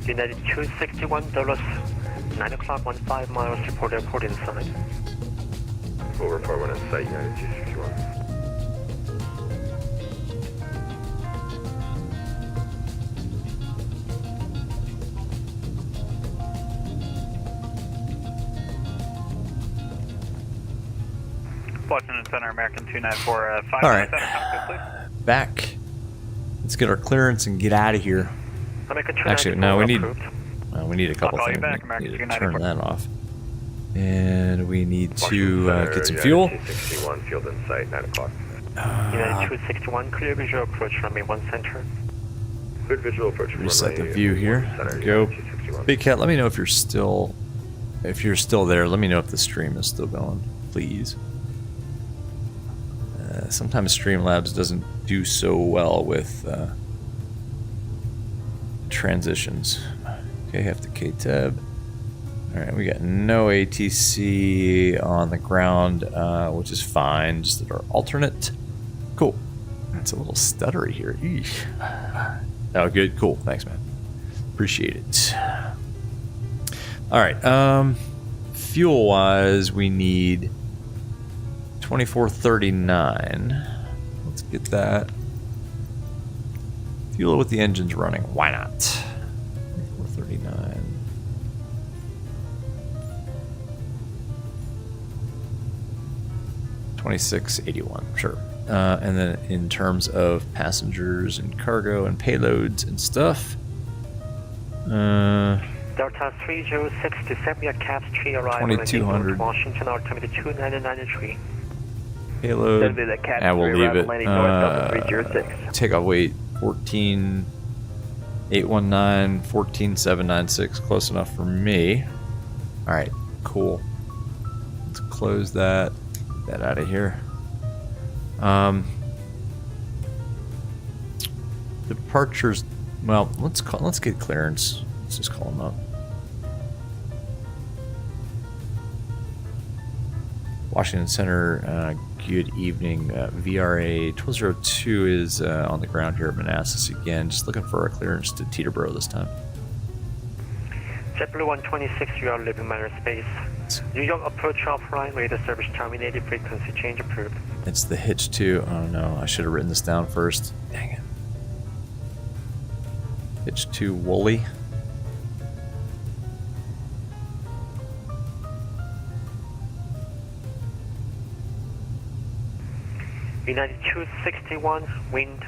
United 261, Dulles, 9 o'clock, 15 miles, report airport inside. We'll report when in sight, United 261. Washington Center, American 294, 5 All right. please. Back. Let's get our clearance and get out of here. American Actually, no, we need approved. we need a couple I'll call you things. back, We American need to 294. turn that off. And we need to get some United fuel. 261, field in sight, 9 o'clock. United 261, clear visual approach, runway 1 center. Good visual approach from Reset the runway view here. center, Go. United 261. Big Cat, let me know if you're still there. Let me know if the stream is still going, please. Sometimes Streamlabs doesn't do so well with transitions. KHEF to KTEB. All right, we got no ATC on the ground, which is fine. Just our alternate. Cool. It's a little stuttery here. Eesh. Oh, good. Cool. Thanks, man. Appreciate it. All right. Fuel-wise, we need 2439. Let's get that. Fuel with the engines running. Why not? 2439. $26.81. Sure. And then in terms of passengers and cargo and payloads and stuff, Delta 306 to Zambia Caps 3 arrival in 2200. Washington, altimeter 2993. payload. That'd be the Cat And we'll 3 leave arrival it. landing north Delta 306. Takeoff weight 14,819, 14,796. Close enough for me. All right, cool. Let's close that. Get that out of here. Departures. Well, let's get clearance. Let's just call them up. Washington Center, good evening. VRA 1202 is on the ground here at Manassas again. Just looking for a clearance to Teterboro this time. JetBlue 126, you are leaving minor space. New York approach offline, radar service terminated, frequency change approved. It's the Hitch 2. Oh no, I should have written this down first. Dang it. Hitch 2 Wooly. United 261, wind,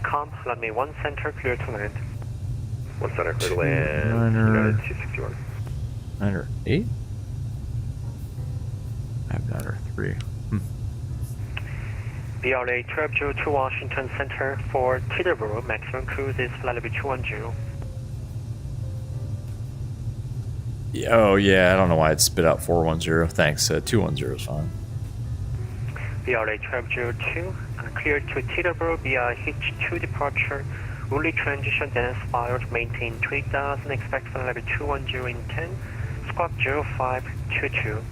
calm, runway 1 center, clear to land. 1 center, clear to land, United 261. 9 or 8? I have 9 or 3. VRA 1202 Washington Center for Teterboro, maximum cruise is flight level 210. Oh yeah, I don't know why it spit out 410. Thanks, 210 is fine. VRA 1202, clear to Teterboro via Hitch 2 departure. Only transition then expired. Maintain 3000, expect flight level 210 in 10, squawk 0522.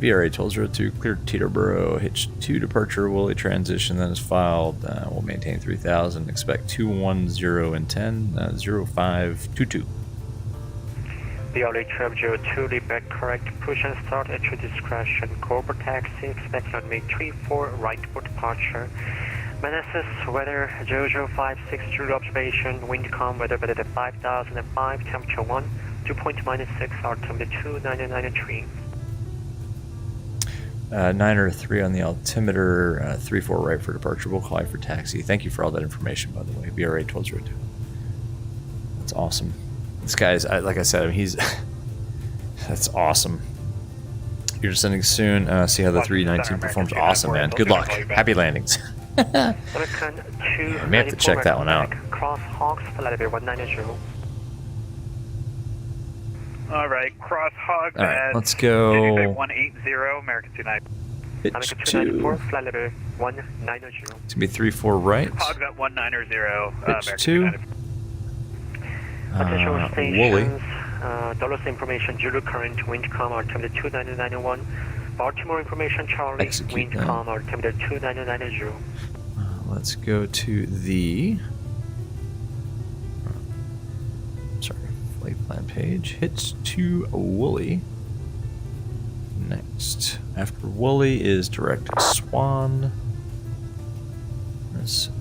VRA 1202, clear Teterboro, H2 departure, Woolly transition, then is filed. We'll maintain 3000, expect 210 and 10, 0522. VRA 1202, lead back correct, push and start at your discretion. Cobra taxi, expect runway 34, right for departure. Manassas, weather, Jojo 560 observation, wind calm, weather better than 5005, temperature 1, dew point -6, altimeter 2993. 903 on the altimeter, 34 right for departure. We'll call you for taxi. Thank you for all that information, by the way. VRA 1202. That's awesome. This guy's, like I said, I mean, he's that's awesome. You're descending soon. See how the 319 performs. Awesome, man. Good luck. Happy landings. I may have to check that one out. Cross Hawks, flight level 190. All right, Cross Hawks. All right, let's go. 180, American 29. Pitch 2. 294, flight level 190. It's going to be 34 right. Hogs at 190, Pitch 2. Attention Woolly. stations, Dulles information, Zulu current, wind calm, altimeter 2991. Baltimore information, Charlie, Execute wind that. calm, altimeter 2990. Let's go to the flight plan page. Hits to Woolly. Next. After Woolly is direct Swan. SWANN.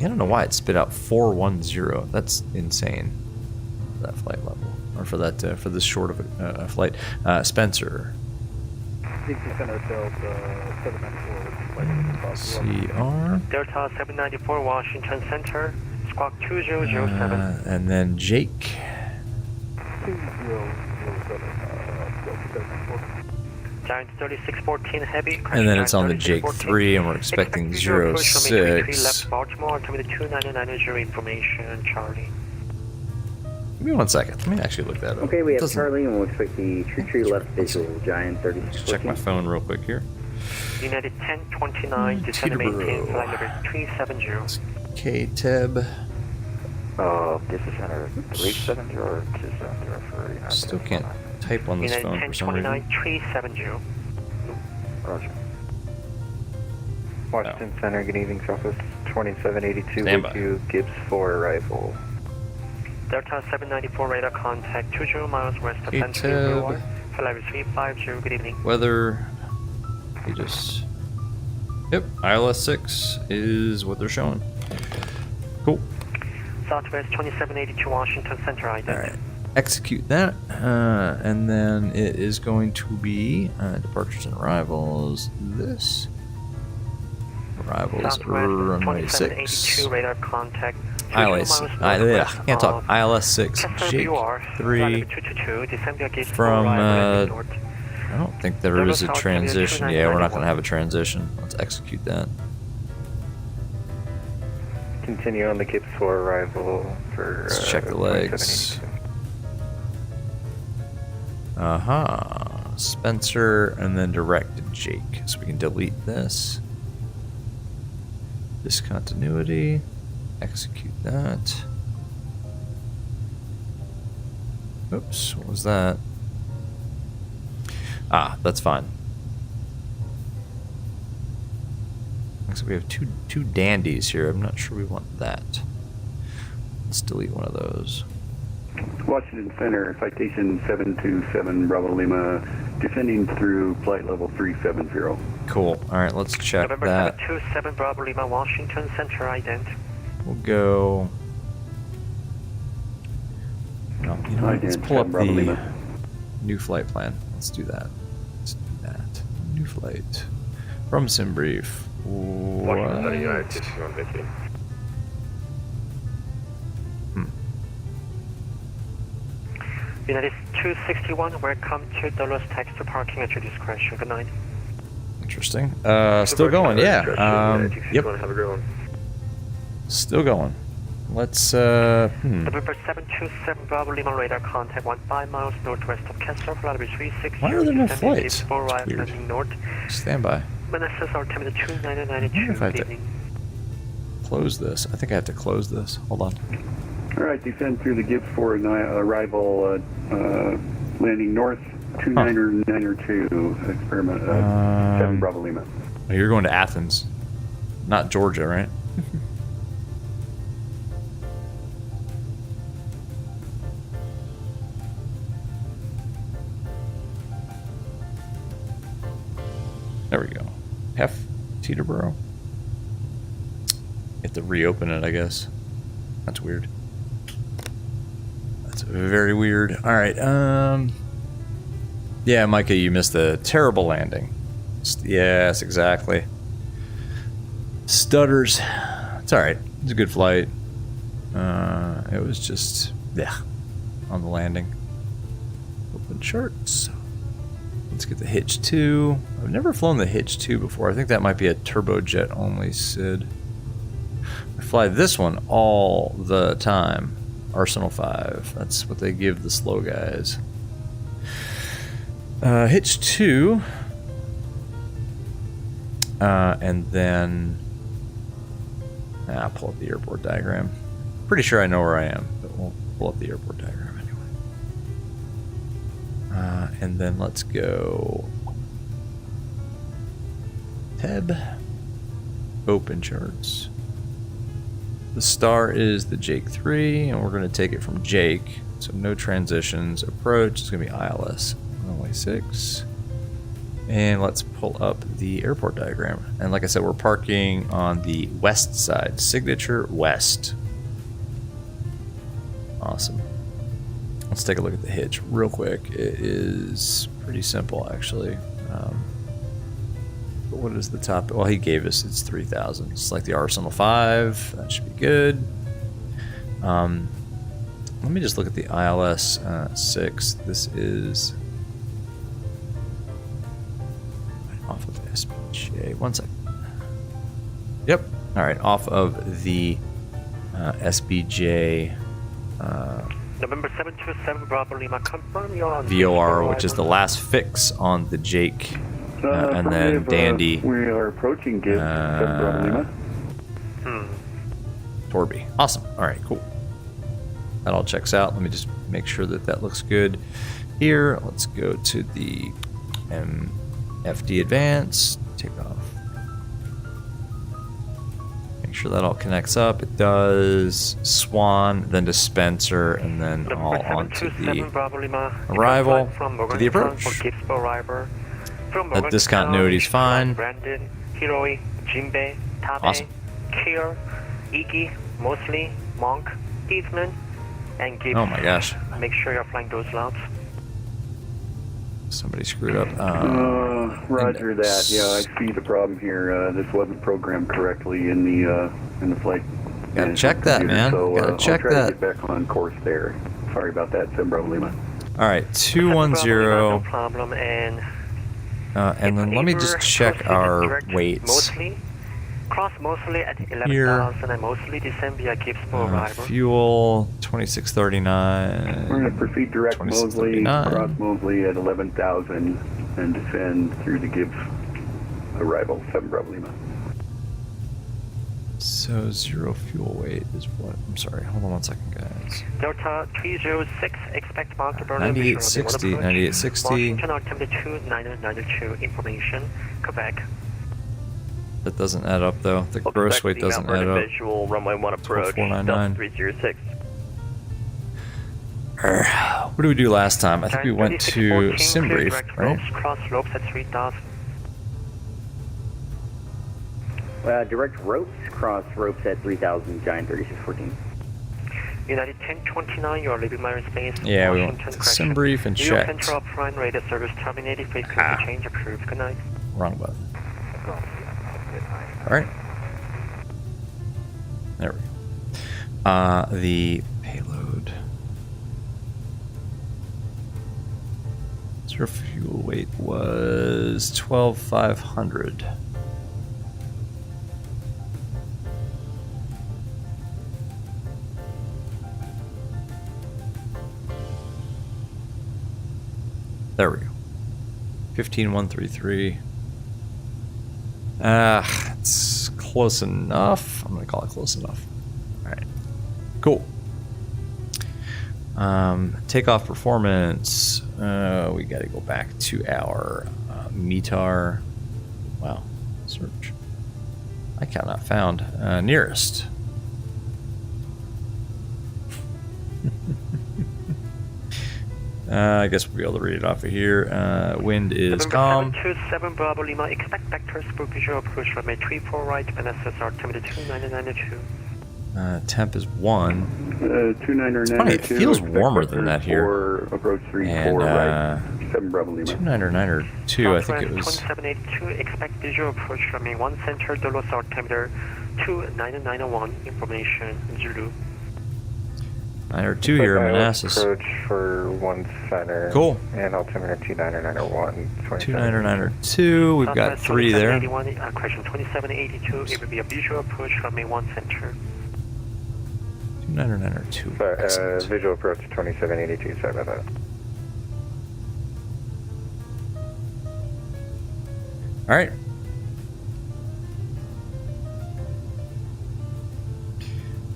I don't know why it spit out 410. That's insane for that flight level, or for that for this short of a flight. Spencer. Center Delta 794. CR. Delta 794, Washington Center, squawk 2007. And then Jake. 2007. Giant 3614 heavy. And then it's on the Jake 3, and we're expecting 06. Left Baltimore, altimeter 2990 information, Charlie. Give me 1 second. Let me actually look that up. Okay, we have Charlie, and we'll expect the tree left visual, Giant 3614. Check my phone real quick here. United 1029, descend and maintain flight level 370. KTEB. This is Center 370 or 270 for United. Still can't type on this United phone for some reason. 1029, 370. Roger. Washington Center, good evening, Southwest 2782 Stand with by. you, Gibbs 4 arrival. Delta 794 radar contact 20 miles west of KTEB. Pennsylvania Boulevard. Flight level 350, good evening. Weather. He just. Yep, ILS 6 is what they're showing. Cool. Southwest 2782 Washington Center, identity. Alright. Execute that. And then it is going to be departures and arrivals. This. Arrivals runway 6. 2782 radar contact. ILS. Can't talk. ILS 6. Jake 3. From. I don't think there is a transition. Yeah, we're not going to have a transition. Let's execute that. Continue on the Gibbs 4 arrival for. Let's check the legs. Spencer, and then direct to Jake. So we can delete this. Discontinuity. Execute that. Oops, what was that? That's fine. Looks like we have two dandies here. I'm not sure we want that. Let's delete one of those. Washington Center, citation 727 Bravo Lima, descending through flight level 370. Cool. All right, let's check November that. 727 Bravo Lima, Washington Center, ident. We'll go. No, you know what? Let's pull up the new flight plan. Let's do that. Let's do that. New flight from SimBrief. What? United 261, welcome to Dulles Taxi parking at your discretion. Good night. Interesting. Still going, yeah. Yep. Have a good one. Still going. Let's, November 727 Bravo Lima radar contact 15 miles northwest of Kessler, flight level 360. Why are there no flights? That's weird. North. Stand by. Manassas, altimeter 2992. If I have Good to evening. close this. I think I have to close this. Hold on. All right, descend through the Gibbs 4 arrival Landing north 2992, experiment 7 Bravo Lima. Oh, you're going to Athens, not Georgia, right? There we go. KHEF, Teterboro. You have to reopen it, I guess. That's weird. That's very weird. All right. Yeah, Micah, you missed a terrible landing. Yes, exactly. Stutters. It's all right. It's a good flight. It was just, yeah, on the landing. Open charts. Let's get the Hitch 2. I've never flown the Hitch 2 before. I think that might be a turbojet only SID. I fly this one all the time. Arsenal 5. That's what they give the slow guys. Hitch 2. And then I'll pull up the airport diagram. Pretty sure I know where I am, but we'll pull up the airport diagram anyway. And then let's go TEB. Open charts. The star is the Jake 3, and we're going to take it from Jake. So no transitions. Approach is going to be ILS. Runway 6. And let's pull up the airport diagram. And like I said, we're parking on the west side. Signature west. Awesome. Let's take a look at the hitch real quick. It is pretty simple, actually. But what is the top? Well, he gave us, it's 3,000. It's like the Arsenal 5. That should be good. Let me just look at the ILS 6. This is off of SBJ. 1 second. Yep. All right. Off of the SBJ. November 727 Bravo Lima, confirm you're on VOR, which is the last fix on the Jake. And then Dandy. We are approaching Gibbs, 7 Bravo Lima. Torby. Awesome. All right, cool. That all checks out. Let me just make sure that that looks good here. Let's go to the MFD Advance. Take off. Make sure that all connects up. It does. Swan, then to Spencer, and then all onto the arrival, to the approach. That discontinuity is fine. Brandon, Hiroi, Jinbei, Tabe, Awesome. Kier, Iggy, Mosley, Monk, Eastman, and Gibbs. Oh my gosh. Make sure you're flying those routes. Somebody screwed up. Roger that. Yeah, I see the problem here. This wasn't programmed correctly in the flight. Gotta check that, man. So, Gotta check I'll try that. to get back on course there. Sorry about that, 7 Bravo Lima. All right, 210. No problem, and then let me just check our weights. Mosley, cross Mosley at 11,000 and Mosley descend via Gibbs for arrival. Fuel 2639. We're going to proceed direct Mosley, cross Mosley at 11,000 and descend through the Gibbs arrival, 7 Bravo Lima. So 0 fuel weight is what? I'm sorry, hold on 1 second, guys. Delta 306, expect mark to burn 9860, 9860. Washington altimeter 2992, information, Quebec. That doesn't add up though. The gross weight doesn't add up. Visual runway 1 approach, 499. 306. What did we do last time? I think we went to Simbrief, right? Cross ropes at 3000. Direct ropes, cross ropes at 3,000, Giant 3614. United 1029, you are leaving my airspace. Yeah, we went to Simbrief and checked. Central prime radar service terminated, frequency change approved. Good night. Wrong button. Alright. There we go. The payload. Zero fuel weight was 12,500. There we go. 15,133. It's close enough. I'm gonna call it close enough. Alright. Cool. Takeoff performance. We got to go back to our METAR. Wow, search. I cannot found nearest. I guess we'll be able to read it off of here. Wind is calm. 727 Bravo Lima, expect vectors for visual approach from a 34 right, Manassas altimeter 2992. Temp is 1. 2992. It's funny, it feels warmer than that here. Approach 34 And, right. 7 Bravo Lima. 2992, I think it was. 2782, expect visual approach from a 1 center, Dolos altimeter 2991, information Zulu. 902 here in Manassas. Approach for 1 center. Cool. And altimeter 2991. 2992, we've got 3 there. 2781, question 2782, it would be a visual approach from a 1 center. 2992. Sorry, visual approach 2782, sorry about that. All right.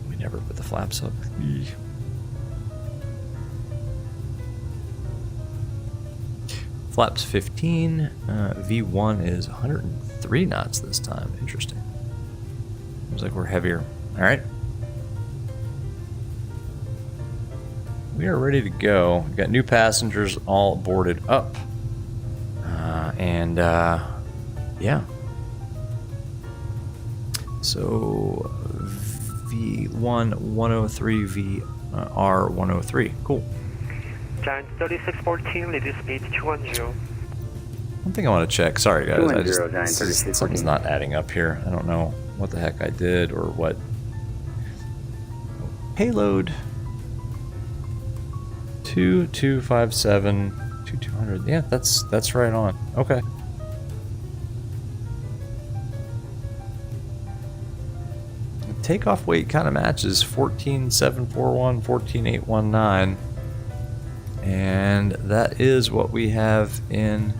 We never put the flaps up. Flaps 15. V1 is 103 knots this time. Interesting. Seems like we're heavier. All right. We are ready to go. We've got new passengers all boarded up. Yeah. So V1 103 VR 103. Cool. Giant 3614, lead speed 210. One thing I want to check. Sorry guys, 210, something's not adding up here. I don't know what the heck I did or what. Payload 2257 2200. Yeah, that's right on. Okay. The takeoff weight kind of matches 14741, 14819. And that is what we have in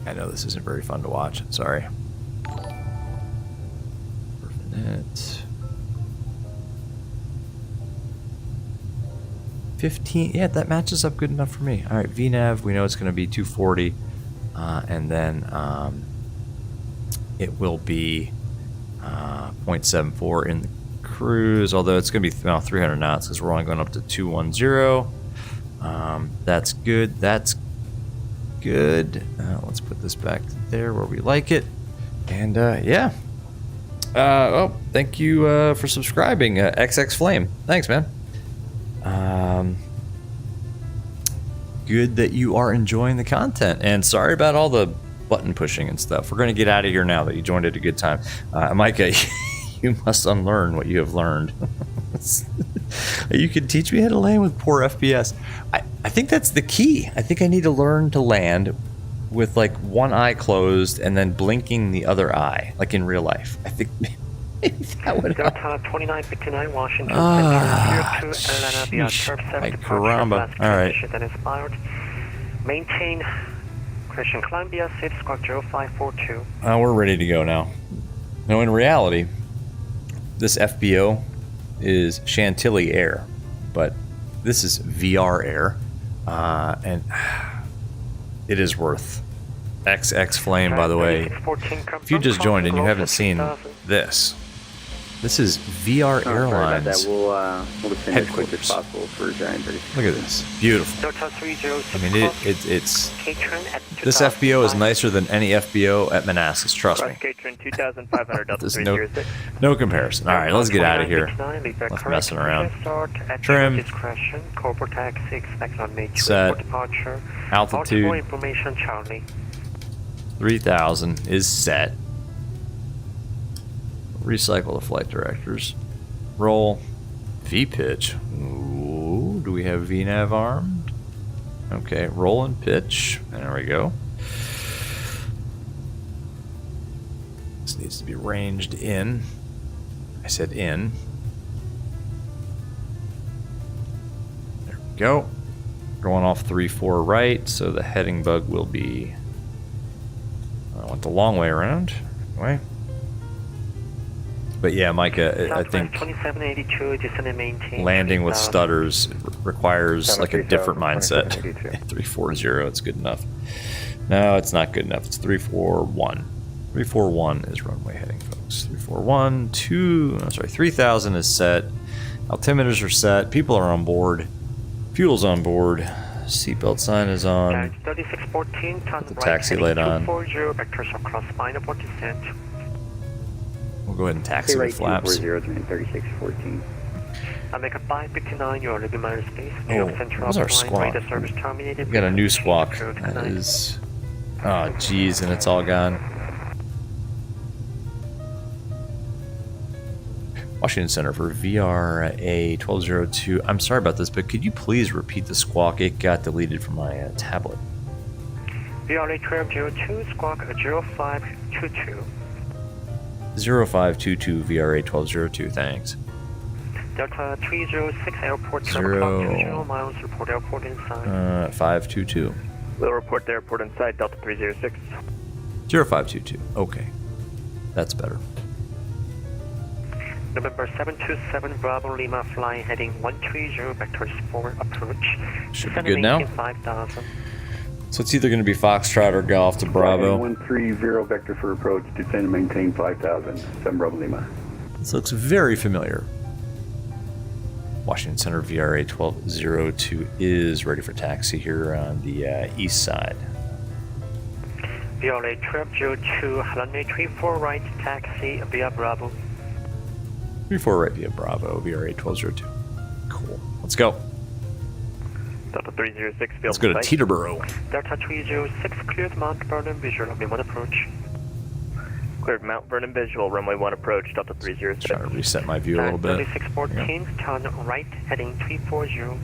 I know this isn't very fun to watch. Sorry. 15. Yeah, that matches up good enough for me. All right, VNAV. We know it's going to be 240, and then it will be 0.74 in the cruise. Although it's going to be 300 knots because we're only going up to 210. That's good. That's good. Let's put this back to there where we like it. And yeah. Oh, thank you for subscribing, XX Flame. Thanks, man. Good that you are enjoying the content. And sorry about all the button pushing and stuff. We're going to get out of here now that you joined at a good time. Micah, you must unlearn what you have learned. You can teach me how to land with poor FPS. I think that's the key. I think I need to learn to land with like one eye closed and then blinking the other eye, like in real life. I think maybe that would help. 2959 Washington. Like caramba. All right. Maintain Christian Columbia, safe squawk 0542. We're ready to go now. Now, in reality, this FBO is Chantilly Air, but this is VR Air, and it is worth XX Flame, by the way. If you just joined and you haven't seen this is VR Airlines We'll defend as quick as possible for Giant 36. Look at this, beautiful. I mean, it's this FBO is nicer than any FBO at Manassas. Trust me. There's no comparison. All right, let's get out of here. Let's messing around. Trim. Set. Altitude. 3000 is set. Recycle the flight directors. Roll. V-pitch. Ooh, do we have VNAV armed? Okay, roll and pitch. There we go. This needs to be ranged in. I said in. There we go. Going off 3-4 right, so the heading bug will be... I went the long way around. Anyway. But yeah, Micah, I think 2782, descend and maintain. landing with stutters requires like a different mindset. 2782. 340, it's good enough. No, it's not good enough. It's 341. 341 is runway heading, folks. 341, 3000 is set. Altimeters are set. People are on board. Fuel's on board. Seatbelt sign is on. 3614, turn The right, taxi heading light on. 240, vectors across spine abort descent. We'll go ahead and taxi Stay right with flaps. 240, 3614. Make a 559, you're leaving minor space. Oh, New York Central those are line, squawk. radar service terminated. We got a new squawk. Good That night. is... Oh, geez, and it's all gone. Washington Center for VRA 1202. I'm sorry about this, but could you please repeat the squawk? It got deleted from my tablet. VRA 1202, squawk 0522. 0522 VRA 1202, thanks. Delta 306, airport, 0 20 miles, report airport inside. 522. We'll report the airport inside, Delta 306. 0522, okay. That's better. November 727, Bravo Lima, flying heading 130, vectors 4, approach. Should be good now. 5000. So it's either going to be Foxtrot or Golf to Bravo. 130 vector for approach, descend and maintain 5000, 7 Bravo Lima. This looks very familiar. Washington Center VRA 1202 is ready for taxi here on the east side. VRA 1202, runway 34 right, taxi via Bravo. 34 right via Bravo, VRA 1202. Cool. Let's go. Delta 306, Let's go to Teterboro. Delta 306, cleared Mount Vernon, visual runway 1 approach. Cleared Mount Vernon visual, runway 1 approach, Delta 306. Trying to reset my view a little bit. 3614, turn right, heading 340.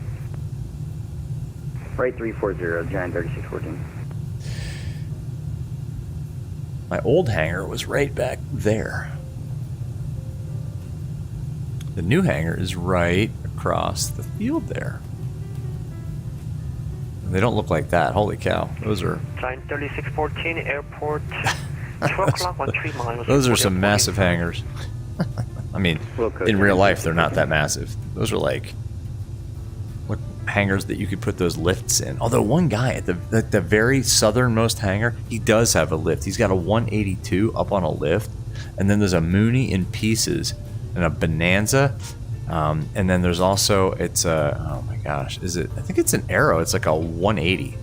Right 340, giant 3614. My old hangar was right back there. The new hangar is right across the field there. They don't look like that. Holy cow. Those are... Giant 3614, airport, 2 o'clock, 13 miles. Those are report some airport massive inside. hangars. I mean, in real life, they're not that massive. Those are like hangars that you could put those lifts in. Although one guy at the very southernmost hangar, he does have a lift. He's got a 182 up on a lift, and then there's a Mooney in pieces and a Bonanza, and then there's also it's a oh my gosh, is it? I think it's an Arrow. It's like a 180.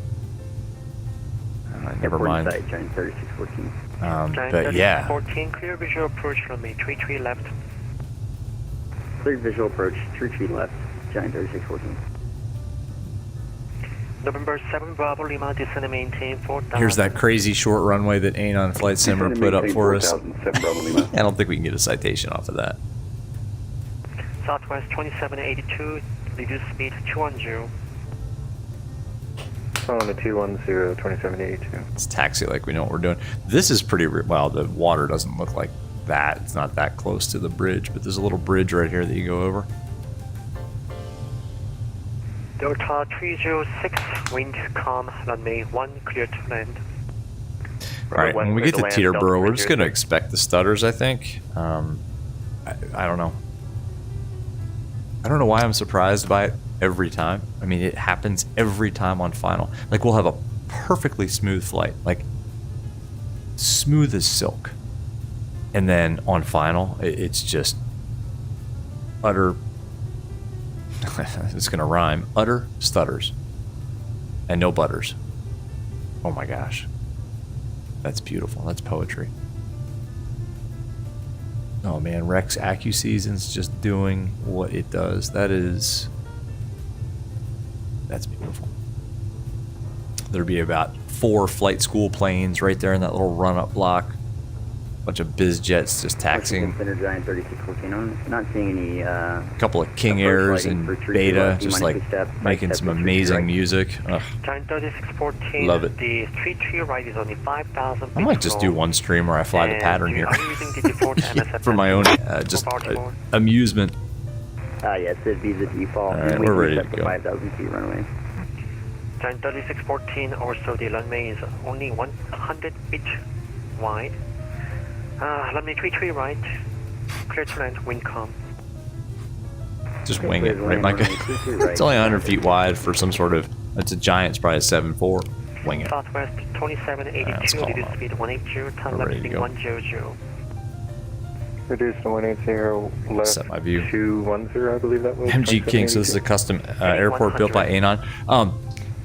Never mind. Inside, giant 3614. But yeah. 14, clear visual approach from me, 33 left. Clear visual approach, 33 left, giant 3614. November 7, Bravo Lima, descend and maintain 4000. Here's that crazy short runway that Anon Flight Simmer put up for us. I don't think we can get a citation off of that. Southwest 2782, reduce speed 210. On the 210, 2782. It's taxi like we know what we're doing. This is pretty... Well, the water doesn't look like that. It's not that close to the bridge, but there's a little bridge right here that you go over. Delta 306, wind calm, runway 1, clear to land. All right, when we get to Teterboro, we're just going to expect the stutters, I think. I don't know. I don't know why I'm surprised by it every time. I mean, it happens every time on final. Like, we'll have a perfectly smooth flight, like smooth as silk. And then on final, it's just utter... it's going to rhyme. Utter stutters. And no butters. Oh my gosh. That's beautiful. That's poetry. Oh man, Rex AccuSeason's just doing what it does. That's beautiful. There'd be about 4 flight school planes right there in that little run-up block. Bunch of biz jets just taxiing. Center giant 3614. I'm not seeing any. A couple of King Airs and Beta, just like making some amazing music. Ugh. Giant 3614. Love it. The 33 right is only 5,000. I might just do one stream where I fly the pattern here Are you using the default MSFS for my own just amusement. Yes, it'd be the default. All right, we're ready to go. 5,000 feet runway. Giant 3614. Also, the runway is only 100 feet wide. Runway 33 right, clear to land, wind calm. Just wing it, right, Micah? It's only 100 feet wide for some sort of. It's a giant. It's probably a 7.4. Wing it. Southwest 2782, lead speed 180, time lapsing 100. Reduced to 180, left Set my view. 210, I believe that was. MG King, so this is a custom airport built by Anon.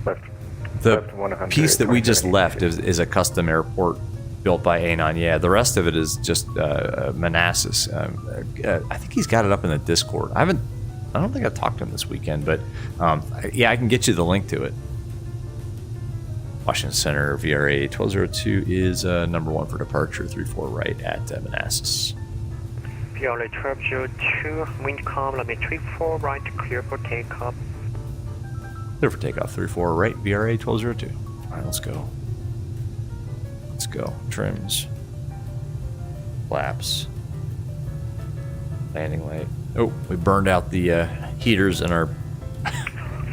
Left. The Left 100, piece that we just 2782. left is a custom airport built by Anon. Yeah, the rest of it is just Manassas. I think he's got it up in the Discord. I don't think I've talked to him this weekend, but yeah, I can get you the link to it. Washington Center, VRA 1202 is number 1 for departure, 34 right at Manassas. VRA 1202, wind calm, runway 34 right, clear for takeoff. Clear for takeoff, 34 right, VRA 1202. All right, let's go. Let's go. Trims. Flaps. Landing light. Oh, we burned out the heaters in our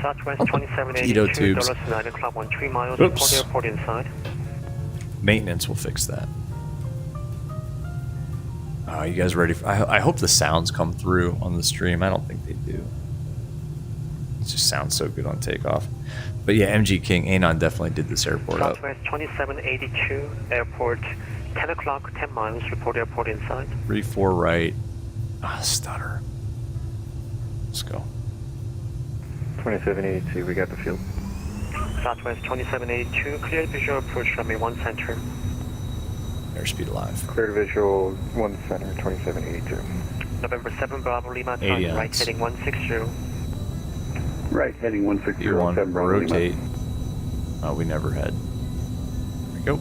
Southwest 2782, tubes. Dallas 9 o'clock, 13 miles, Oops. report airport inside. Maintenance will fix that. You guys ready? I hope the sounds come through on the stream. I don't think they do. It just sounds so good on takeoff. But yeah, MG King, Anon definitely did this airport up. Southwest 2782, airport 10 o'clock, 10 miles, report airport inside. 34 right. Stutter. Let's go. 2782, we got the field. Southwest 2782, clear visual approach runway 1 center. Airspeed alive. Cleared visual 1 center, 2782. November 7 Bravo Lima, 80 time right knots. heading 160. Right, heading 160. You1, 7 Bravo Lima. rotate. Oh, we never had. There we go.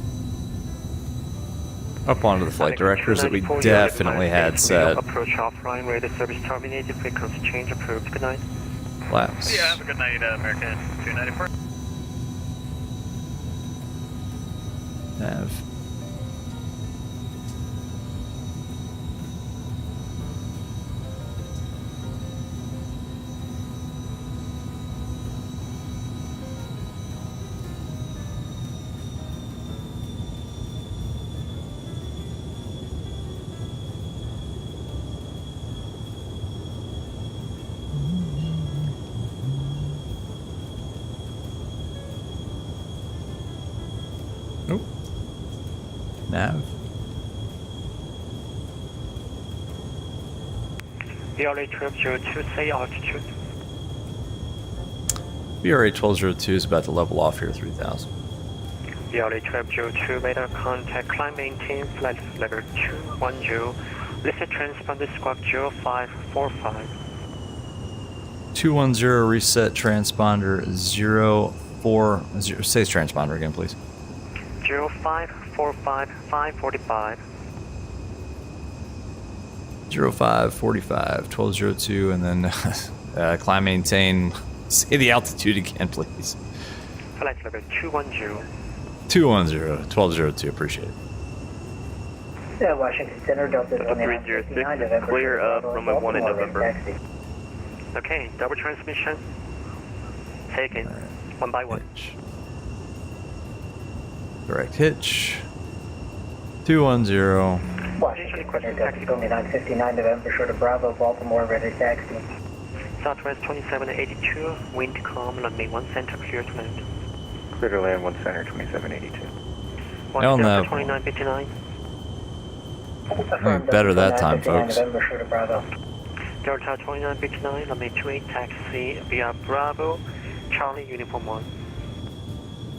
Up onto the flight directors that we definitely had set. Approach offline, radar service terminated, frequency change approved. Good night. Flaps. Yeah, have a good night, American 294. Nav. Nope. Nav. VRA 1202, say altitude. VRA 1202 is about to level off here, 3000. VRA 1202, radar contact, climb maintain, flight level 210, listed transponder squawk 0545. 210 reset transponder 040. Say transponder again, please. 0545 545. 0545 1202, and then climb maintain. Say the altitude again, please. Flight level 210. 210 1202. Appreciate it. Yeah, Washington Center, Delta 306, clear of runway 1 in November. Okay, double transmission. Taken. One by one. Hitch. Direct hitch. 210. Washington Center, Delta 2959 November, short of Bravo, Baltimore, ready taxi. Southwest 2782, wind calm, runway 1 center, clear to land. Clear to land 1 center, 2782. Hell no. 2959. Better that time, folks. November, short of Bravo. Delta 2959, runway 28 taxi via Bravo, Charlie Uniform 1.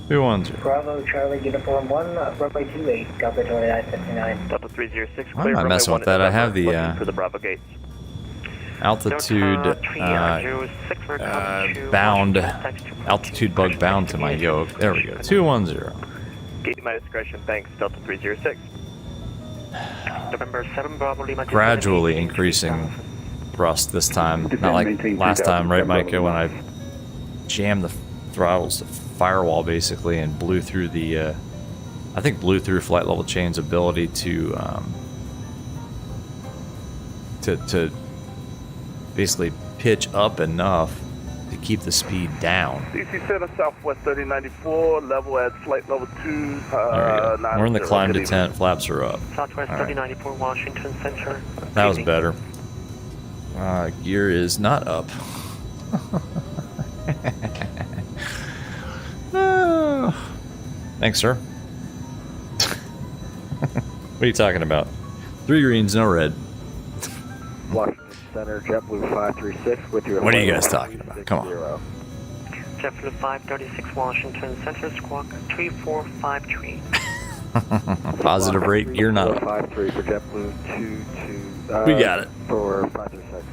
210. Bravo, Charlie, Uniform 1, runway 28, Delta 2959. Delta 306, Why clear am I runway messing 1 with in that? I November, have the looking for the Bravo gates. altitude bound, altitude bug bound to my yoke. There we go. 210. Gate my discretion, thanks, Delta 306. November 7 Bravo Lima. Gradually increasing thrust this time. Not like last time, right, Micah, when I jammed the throttles to firewall basically and blew through the, I think blew through flight level chain's ability to basically pitch up enough to keep the speed down. DC Center Southwest 3094, level at flight level 2. We're in the climb descent, flaps are up. Southwest 3094, Washington Center. That was better. Gear is not up. Thanks, sir. What are you talking about? 3 greens, no red. Washington Center, JetBlue 536 with your... What are you guys talking about? Come on. JetBlue 536, Washington Center, squawk 3453. Positive rate, gear not up. 53 for JetBlue 22. We got it. For 536.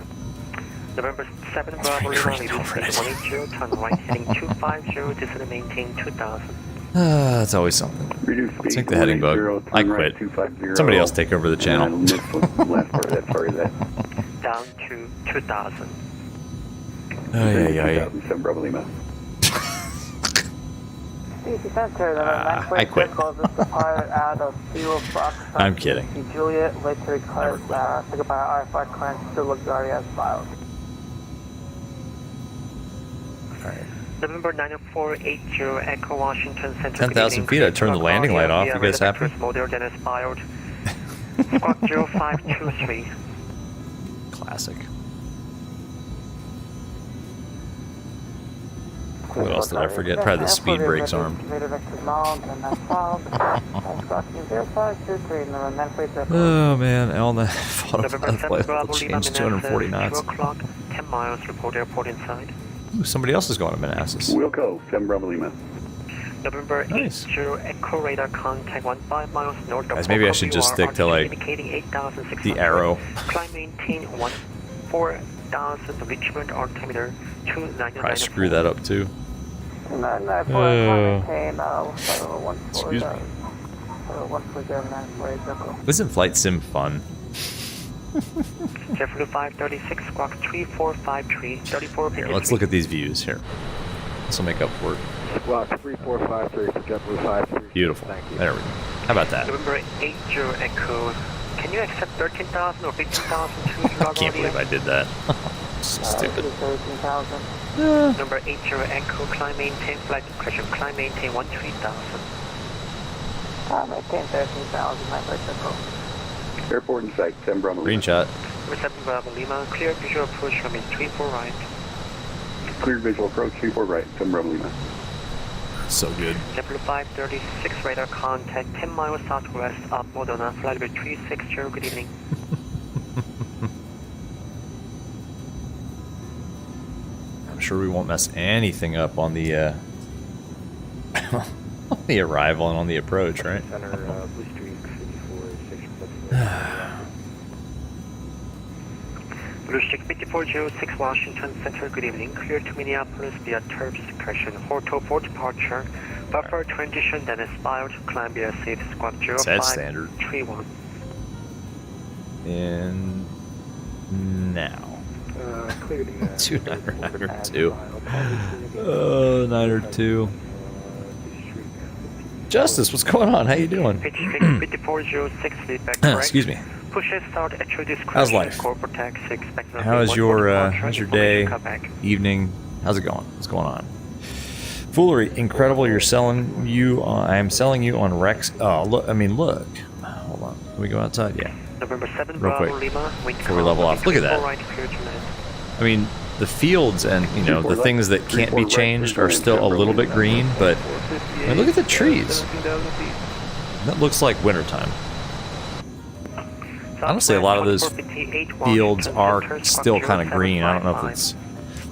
November 7, Bravo, Lima, 180, turn right, heading 250, descend and maintain 2000. That's always something. Sink the heading bug. I quit. Somebody else take over the channel. Down to 2000. I quit. I'm kidding. Juliet, later request, goodbye, RFI client, still LaGuardia as filed. November 90480, Echo Washington Center. 10,000 feet, I turned the landing light off. You guys happy? Model than expired. Squawk 0523. Classic. What else did I forget? Probably the speed brakes armed. Oh man, Elna fought a flight level change 240 knots. 2 o'clock, 10 miles, report airport inside. Ooh, somebody else is going to Manassas. Wilco, 7 Bravo Lima. November 80, Echo radar contact 15 miles north of. Guys, maybe I should just stick to like the arrow. Climb maintain 14,000 Richmond altimeter 299. Probably screw that up too. Excuse me. Isn't flight sim fun? JetBlue 536, squawk 3453, 3453. Here, let's look at these views here. This will make up for it. Squawk 3453 for JetBlue 536. Beautiful. There we go. How about that? November 80 Echo. Can you accept 13,000 or 15,000 to I can't believe I did that. So stupid. Number 80 Echo, climb maintain, flight pressure, climb maintain 13,000. Maintain 13,000, my flight circle. Airport in sight, 10 Bravo Lima. Green shot. Number 7 Bravo Lima, clear visual approach, runway 34 right. Clear visual approach, 34 right, 10 Bravo Lima. So good. JetBlue 536, radar contact 10 miles southwest of Modena, flight level 360, good evening. I'm sure we won't mess anything up on the on the arrival and on the approach, right? Blue Streak 5406 Washington Center, good evening. Clear to Minneapolis via Terps correction. Horto for departure. Buffer transition then expired. Climb via safe squawk 0531. And now. 2902. 902. Justice, what's going on? How you doing? 5406 feedback correct. Excuse me. Pushes start at your discretion. How's life? Corporate taxi expected. How's your day, evening? How's it going? What's going on? Foolery, incredible. You're selling you. I am selling you on Rex. Oh, look. I mean, look. Hold on. Can we go outside? Yeah. November 7, real quick. Lima, before we level off. Look at that. I mean, the fields and the things that can't be changed are still a little bit green, but I mean, look at the trees. That looks like wintertime. Honestly, a lot of those fields are still kind of green. I don't know if it's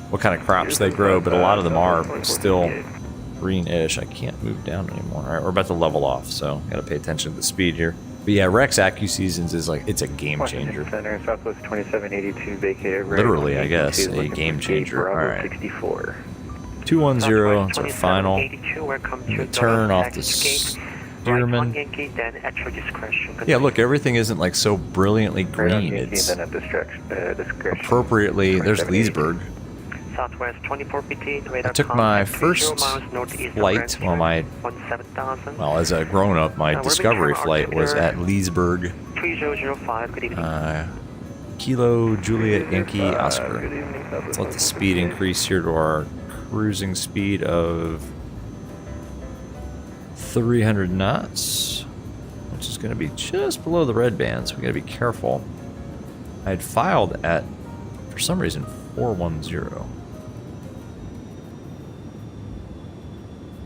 what kind of crops they grow, but a lot of them are still greenish. I can't move down anymore. All right, we're about to level off, so got to pay attention to the speed here. But yeah, Rex AccuSeasons is like, it's a game changer. Center, Southwest 2782, vacated. Literally, I guess, a game changer. All right. 64. 210, it's our final. Turn off the Stearman. Yeah, look, everything isn't like so brilliantly green. It's appropriately. There's Leesburg. Southwest 24PT, I took my first flight, well, as a grown-up, my discovery flight was at Leesburg. 3005, good evening. Kilo Juliet Yankee Oscar. Good evening, Let's let the speed increase here to our cruising speed of 300 knots, which is going to be just below the red band, so we got to be careful. I had filed at, for some reason, 410.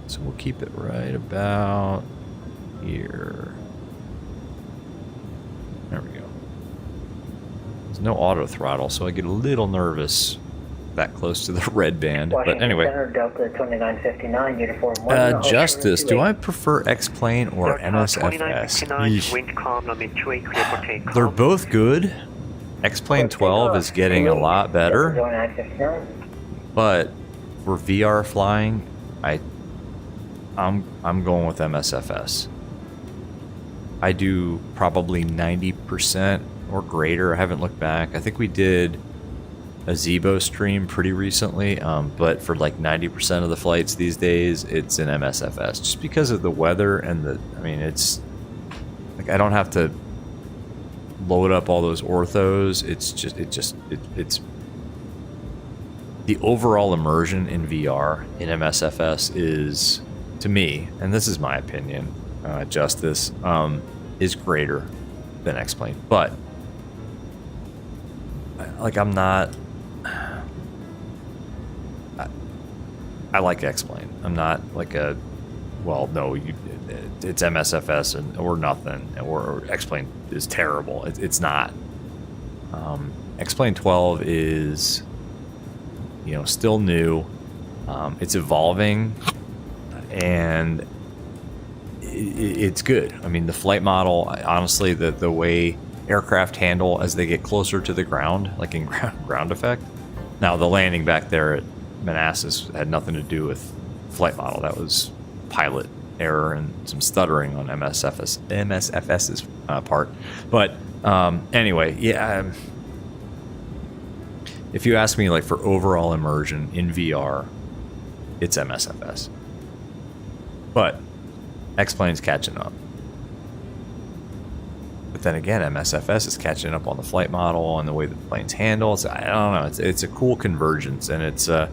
So we'll keep it right about here. There we go. There's no auto throttle, so I get a little nervous that close to the red band. Washington But anyway, Center, Delta 2959, uniform 1. Justice, do I prefer X-Plane or MSFS? Yeesh. They're both good. X-Plane 12 is getting a lot better, but for VR flying, I'm going with MSFS. I do probably 90% or greater. I haven't looked back. I think we did a Zebo stream pretty recently, but for like 90% of the flights these days, it's an MSFS, just because of the weather and it's like I don't have to load up all those orthos. It's the overall immersion in VR in MSFS is, to me, and this is my opinion, Justice, is greater than X-Plane. But like I'm not. I like X-Plane. I'm not like a, well, no, it's MSFS or nothing, or X-Plane is terrible. It's not. X-Plane 12 is, still new. It's evolving, and it's good. I mean, the flight model, honestly, the way aircraft handle as they get closer to the ground, like in ground effect. Now, the landing back there at Manassas had nothing to do with flight model. That was pilot error and some stuttering on MSFS's part. But anyway, yeah. If you ask me, like, for overall immersion in VR, it's MSFS. But X-Plane's catching up. But then again, MSFS is catching up on the flight model and the way the planes handle. I don't know. It's a cool convergence, and it's a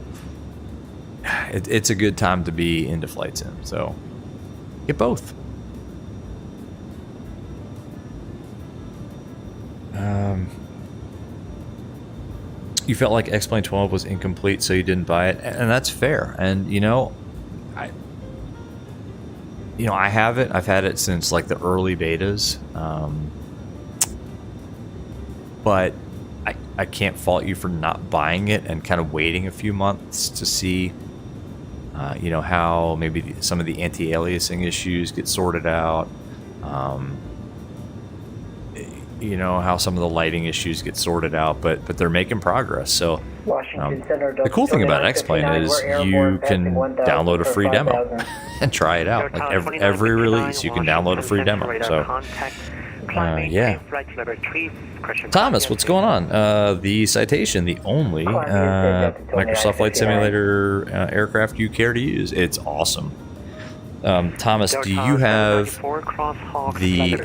good time to be into flight sim. So get both. You felt like X-Plane 12 was incomplete, so you didn't buy it, and that's fair. And I have it. I've had it since like the early betas. But I can't fault you for not buying it and kind of waiting a few months to see, how maybe some of the anti-aliasing issues get sorted out. How some of the lighting issues get sorted out, but they're making progress. So the cool thing about X-Plane is you can download a free demo and try it out. Like every release, you can download a free demo. So yeah. Thomas, what's going on? The Citation, the only Microsoft Flight Simulator aircraft you care to use. It's awesome. Thomas, do you have the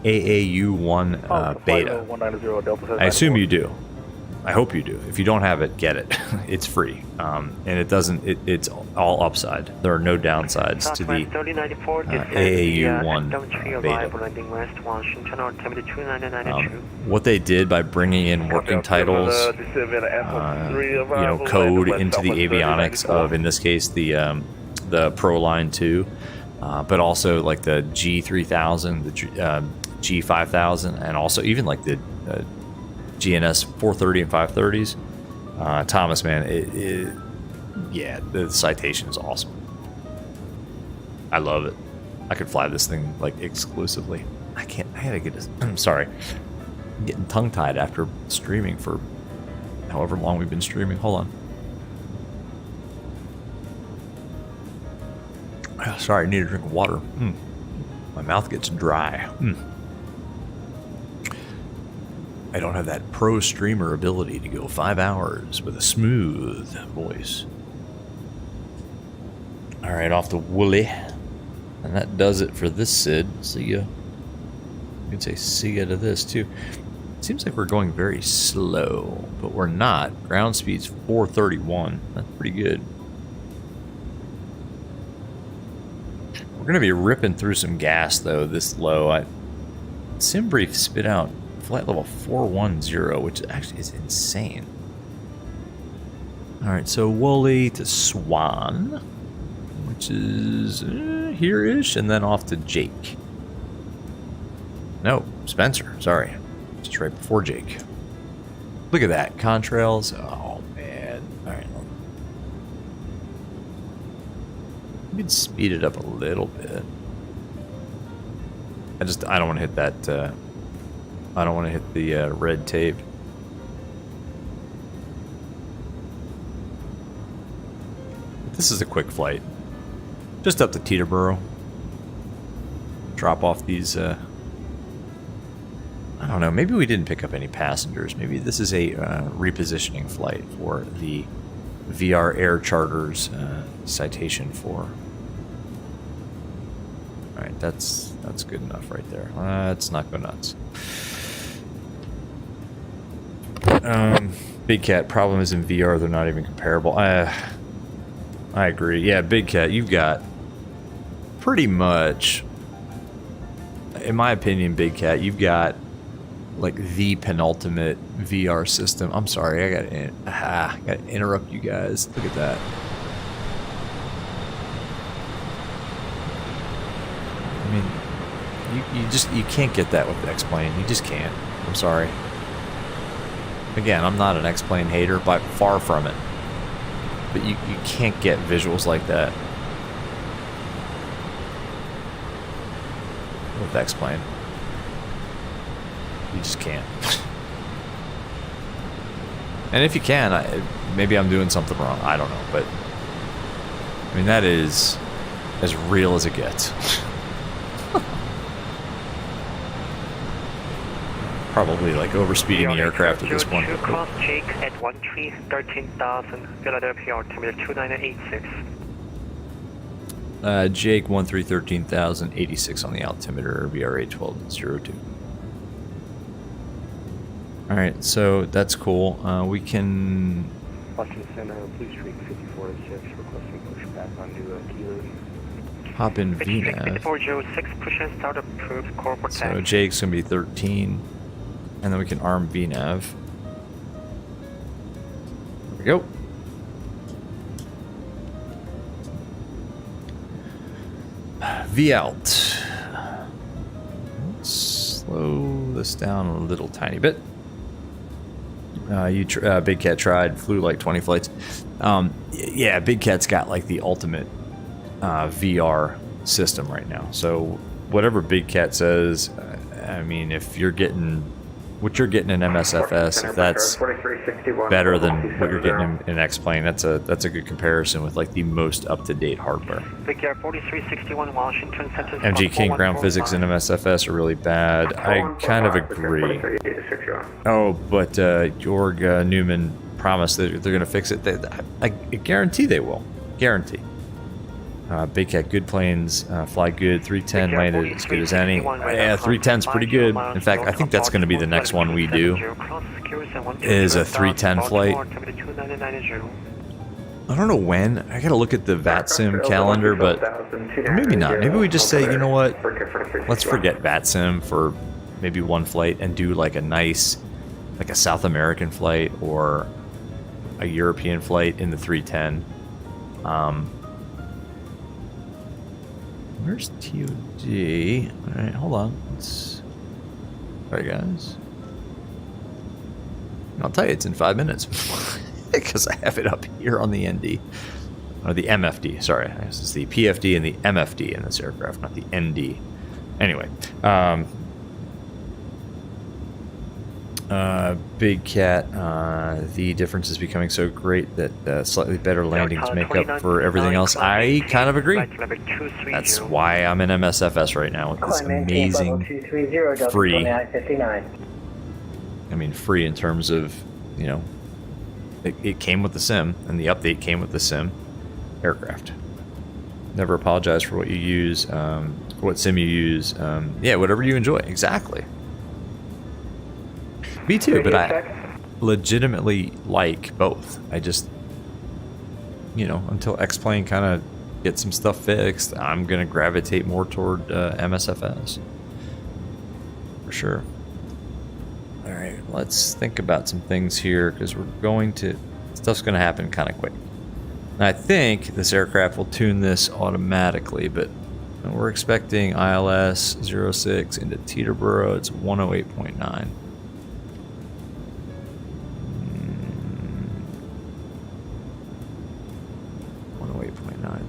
AAU1 beta? I assume you do. I hope you do. If you don't have it, get it. It's free, and it's all upside. There are no downsides to the AAU1 beta. What they did by bringing in working titles, code into the avionics of, in this case, the Pro Line 2, but also like the G3000, the G5000, and also even like the GNS 430 and 530s. Thomas, man, the Citation is awesome. I love it. I could fly this thing like exclusively. I gotta get this. I'm sorry. I'm getting tongue-tied after streaming for however long we've been streaming. Hold on. Sorry, I need a drink of water. My mouth gets dry. I don't have that pro streamer ability to go 5 hours with a smooth voice. All right, off to Wooly. And that does it for this Sid. See ya. You can say see ya to this too. Seems like we're going very slow, but we're not. Ground speed's 431. That's pretty good. We're going to be ripping through some gas, though, this low. SimBrief spit out flight level 410, which actually is insane. All right, so Woolley to Swan, which is here-ish, and then off to Jake. No, Spencer, sorry. Just right before Jake. Look at that, contrails. Oh, man. All right. We can speed it up a little bit. I don't want to hit that, I don't want to hit the red tape. This is a quick flight. Just up to Teterboro. Drop off these, I don't know, maybe we didn't pick up any passengers. Maybe this is a repositioning flight for the VR Air Charters Citation 4. Alright, that's good enough right there. Let's not go nuts. Big Cat, problem is in VR, they're not even comparable. I agree. Yeah, Big Cat, you've got pretty much, in my opinion, Big Cat, you've got like the penultimate VR system. I'm sorry, I gotta interrupt you guys. Look at that. I mean, you can't get that with the X-Plane. You just can't. I'm sorry. Again, I'm not an X-Plane hater, but far from it. But you can't get visuals like that with X-Plane. You just can't. And if you can, maybe I'm doing something wrong. I don't know, but I mean, that is as real as it gets. Probably like overspeeding the aircraft at this point. Cross Jake at 13,000, Philadelphia altimeter 2986. Jake 13,000, 86 on the altimeter, VRA 1202. Alright, so that's cool. We can Washington Center, Blue Street 5406, requesting pushback onto Kilo. hop in VNav. 406, push and start approved, corporate So Jake's going to be 13. And then we can arm VNav. There we go. V out. Let's slow this down a little tiny bit. Big Cat tried, flew like 20 flights. Yeah, Big Cat's got like the ultimate VR system right now. So whatever Big Cat says, I mean, if you're getting what you're getting in MSFS, if that's better than what you're getting in X-Plane, that's a good comparison with like the most up-to-date hardware. Big Cat 4361 Washington Center. MG King ground physics and MSFS are really bad. I kind of agree. Oh, but Jorg Newman promised that they're going to fix it. I guarantee they will. Guarantee. Big Cat, good planes, fly good, 310 landed as good as any. Yeah, 310's pretty good. In fact, I think that's going to be the next one we do, is a 310 flight. I don't know when. I got to look at the VATSIM calendar, but maybe not. Maybe we just say, you know what, let's forget VATSIM for maybe one flight and do like a nice, like a South American flight or a European flight in the 310. Where's TOD? Alright, hold on. Alright, guys. I'll tell you, it's in 5 minutes. Because I have it up here on the ND. Or the MFD, sorry. This is the PFD and the MFD in this aircraft, not the ND. Anyway. Big Cat, the difference is becoming so great that slightly better landings make up for everything else. I kind of agree. That's why I'm in MSFS right now with this amazing free. I mean, free in terms of, you know, it came with the sim, and the update came with the sim aircraft. Never apologize for what you use, what sim you use. Yeah, whatever you enjoy. Exactly. Me too, but I legitimately like both. I just, you know, until X-Plane kind of gets some stuff fixed, I'm going to gravitate more toward MSFS. For sure. All right, let's think about some things here, because stuff's going to happen kind of quick. And I think this aircraft will tune this automatically, but we're expecting ILS 06 into Teterboro. It's 108.9. 108.9.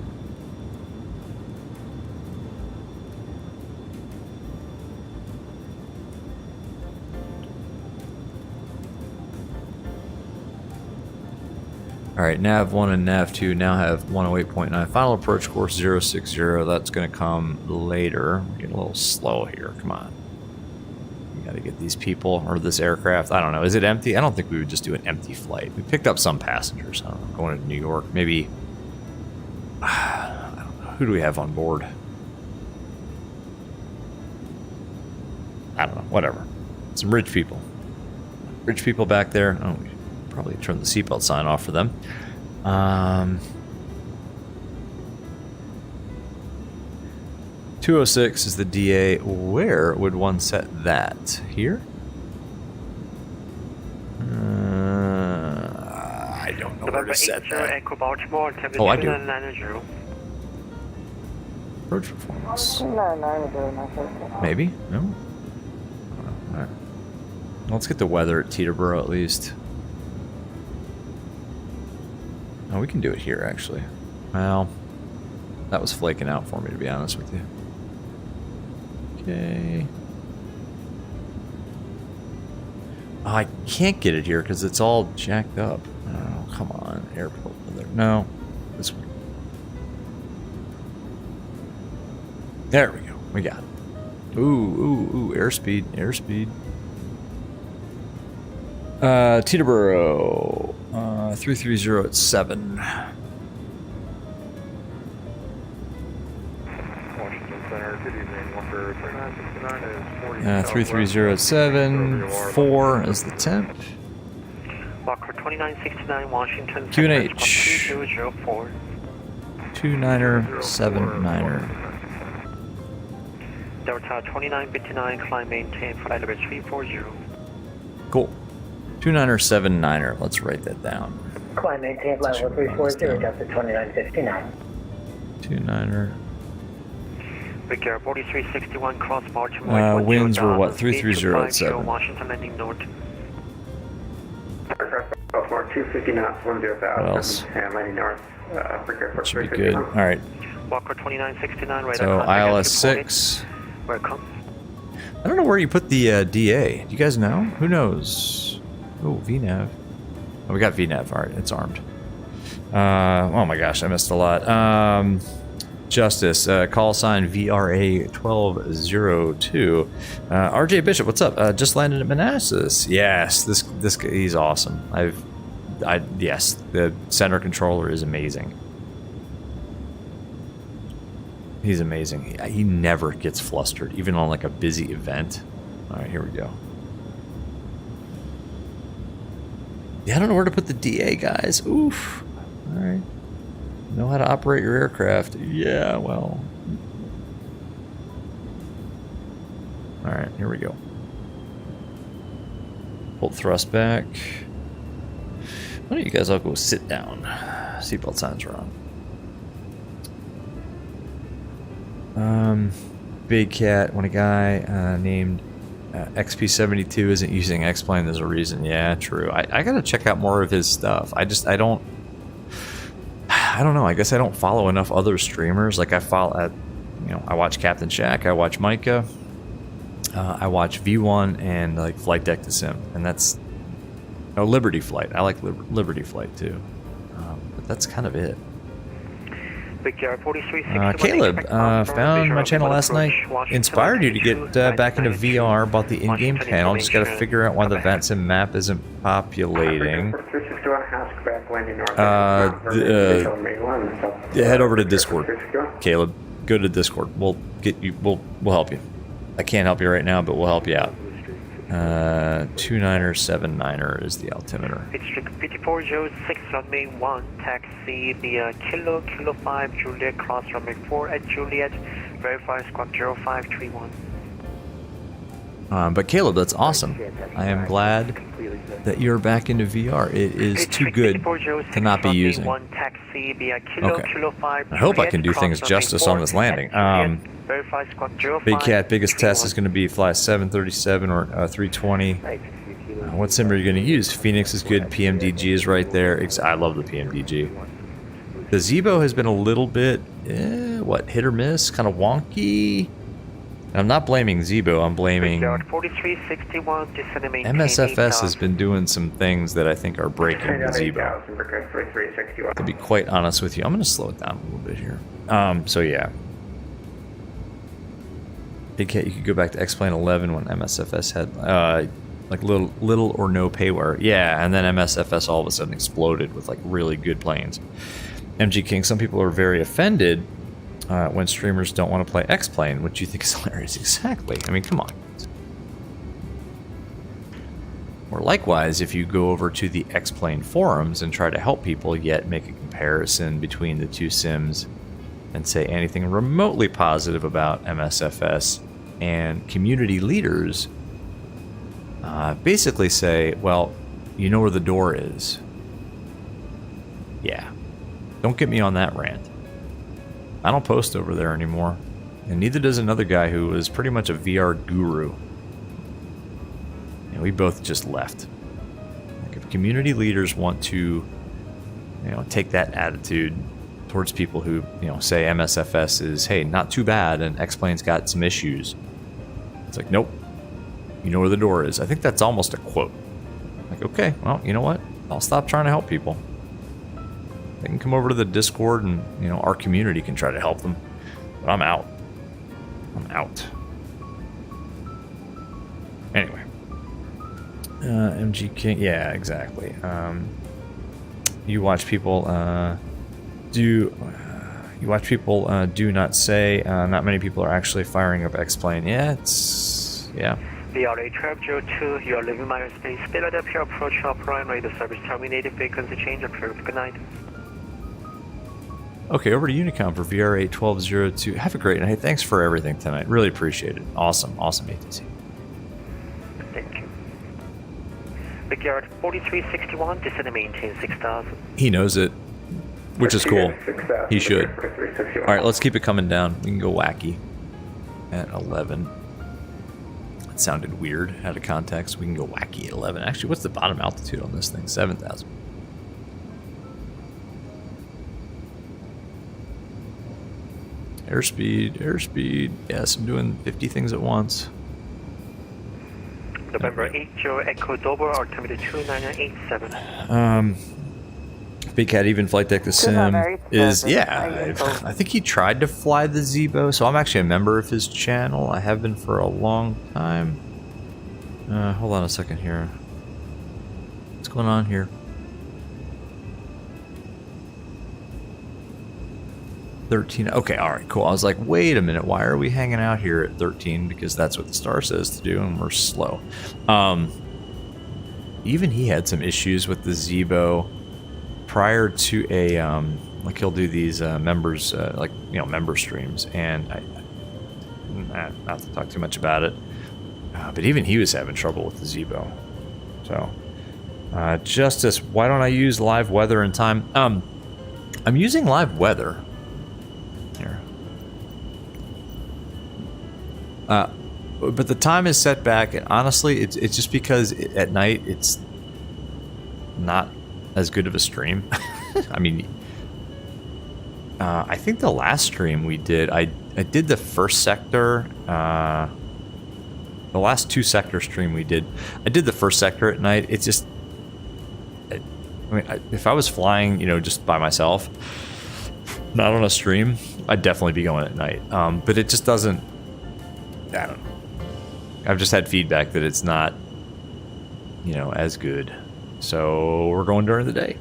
All right, nav1 and nav2 now have 108.9. Final approach course 060. That's going to come later. We're getting a little slow here. Come on. We got to get these people, or this aircraft. I don't know. Is it empty? I don't think we would just do an empty flight. We picked up some passengers. I don't know, going to New York. Maybe. I don't know. Who do we have on board? I don't know. Whatever. Some rich people. Rich people back there. Oh, we probably turn the seatbelt sign off for them. 206 is the DA. Where would one set that? Here? I don't know where to set that. Oh, I do. Approach performance. Maybe? No? All right. Let's get the weather at Teterboro at least. Oh, we can do it here, actually. Well, that was flaking out for me, to be honest with you. Okay. Oh, I can't get it here because it's all jacked up. Oh, come on. Airport weather. No. This way. There we go. We got it. Ooh. Airspeed. Teterboro. 330 at 7. Washington Center, good evening. Walker 3969 is 40. 330 at 7. 4 is the temp. Walker 2969, Washington. QNH. 2004. 29er, 79er. Delta 2959, climb maintain, flight level 340. Cool. 29er, 79er. Let's write that down. Climb maintain, flight level 340, Delta 2959. 29er. Big Air 4361, cross Baltimore. Winds were what? 330 at 7. Washington landing north. Baltimore 250 knots, 105. What else? And landing north. Should be good. All right. Walker 2969, right. So ILS 6. Welcome. I don't know where you put the DA. Do you guys know? Who knows? Oh, VNAV. Oh, we got VNAV. All right, it's armed. Oh my gosh, I missed a lot. Justice, call sign VRA 1202. RJ Bishop, what's up? Just landed at Manassas. Yes, this guy, he's awesome. Yes, the center controller is amazing. He's amazing. He never gets flustered, even on like a busy event. All right, here we go. Yeah, I don't know where to put the DA, guys. Oof. All right. Know how to operate your aircraft. Yeah, well. All right, here we go. Pull thrust back. Why don't you guys all go sit down? Seatbelt signs are on. Big Cat, when a guy named XP72 isn't using X-Plane, there's a reason. Yeah, true. I gotta check out more of his stuff. I don't know. I guess I don't follow enough other streamers. Like I watch Captain Shack, I watch Micah, I watch V1 and like Flight Deck to Sim, and that's Liberty Flight. I like Liberty Flight too, but that's kind of it. Caleb found my channel last night. Inspired you to get back into VR. Bought the in-game panel. Just got to figure out why the VATSIM map isn't populating. Head over to Discord, Caleb. Go to Discord. We'll get you. We'll help you. I can't help you right now, but we'll help you out. 29er, is the altimeter. District 5406, runway 1, taxi via Kilo 5, Juliet, cross runway 4 at Juliet, verify squawk 0531. But Caleb, that's awesome. I am glad that you're back into VR. It is too good to not be using. Okay. I hope I can do things justice on this landing. Big Cat, biggest test is going to be fly 737 or 320. What sim are you going to use? Phoenix is good. PMDG is right there. I love the PMDG. The Zebo has been a little bit, hit or miss, kind of wonky. And I'm not blaming Zebo, I'm blaming MSFS has been doing some things that I think are breaking the Zebo. To be quite honest with you, I'm going to slow it down a little bit here. So yeah. Big Cat, you could go back to X-Plane 11 when MSFS had like little or no payware. Yeah, and then MSFS all of a sudden exploded with like really good planes. MG King, some people are very offended when streamers don't want to play X-Plane, which you think is hilarious. Exactly. I mean, come on. Or likewise, if you go over to the X-Plane forums and try to help people, yet make a comparison between the two sims and say anything remotely positive about MSFS, and community leaders basically say, well, you know where the door is. Yeah. Don't get me on that rant. I don't post over there anymore, and neither does another guy who is pretty much a VR guru. And we both just left. Like, if community leaders want to, take that attitude towards people who, say MSFS is, hey, not too bad, and X-Plane's got some issues. It's like, nope, you know where the door is. I think that's almost a quote. Like, okay, well, you know what? I'll stop trying to help people. They can come over to the Discord and, our community can try to help them. But I'm out. I'm out. Anyway. MG King. Yeah, exactly. You watch people do not say. Not many people are actually firing up X-Plane. Yeah, yeah. VRA Trap 02, you are leaving my space. Speed up your approach up runway. The service terminated. Frequency change approved. Good night. Okay, over to Unicom for VRA 1202. Have a great night. Hey, thanks for everything tonight. Really appreciate it. Awesome ATC. Thank you. Big Yard 4361, descend and maintain 6000. He knows it, which is cool. He should. All right, let's keep it coming down. We can go wacky at 11. That sounded weird out of context. We can go wacky at 11. Actually, what's the bottom altitude on this thing? 7,000. Airspeed. Yes, I'm doing 50 things at once. November 80 Echo Dover, altimeter 2987. Big Cat, even flight deck the sim is, yeah, I think he tried to fly the Zebo, so I'm actually a member of his channel. I have been for a long time. Hold on a second here. What's going on here? 13. Okay, all right, cool. I was like, wait a minute, why are we hanging out here at 13? Because that's what the star says to do, and we're slow. Even he had some issues with the Zebo prior to a like he'll do these members member streams, and not to talk too much about it, but even he was having trouble with the Zebo. So Justice, why don't I use live weather in time? I'm using live weather here, but the time is set back, and honestly it's just because at night it's not as good of a stream. I mean, I think the last stream we did, I did the first sector, the last 2 sector stream we did, I did the first sector at night. It's just, I mean, if I was flying, just by myself, not on a stream, I'd definitely be going at night. But it just doesn't, I don't know. I've just had feedback that it's not, as good. So we're going during the day.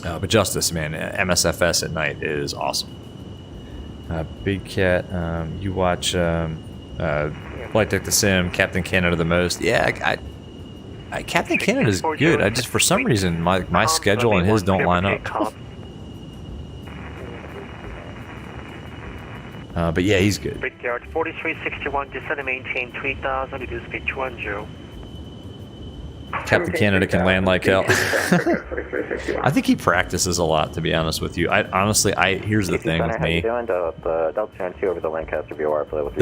But Justice, man, MSFS at night is awesome. Big Cat, you watch Flight Deck the Sim, Captain Canada the most. Yeah, Captain Canada's good. I just, for some reason, my schedule and his don't line up. But yeah, he's good. Brickyard 4361, descend and maintain 3000, reduce speed 210. Captain Canada can land like hell. I think he practices a lot, to be honest with you. Here's the thing with me. The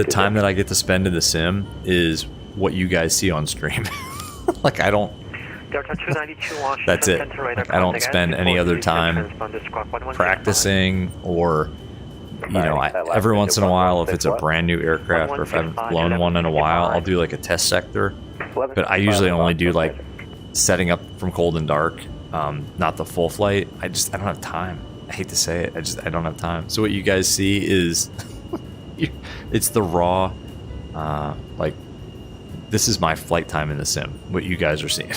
time that I get to spend in the sim is what you guys see on stream. Like, I don't... That's it. Like, I don't spend any other time practicing or... You know, every once in a while, if it's a brand new aircraft or if I haven't flown one in a while, I'll do like a test sector. But I usually only do like setting up from cold and dark, not the full flight. I don't have time. I hate to say it. I don't have time. So what you guys see is, it's the raw, like, this is my flight time in the sim, what you guys are seeing.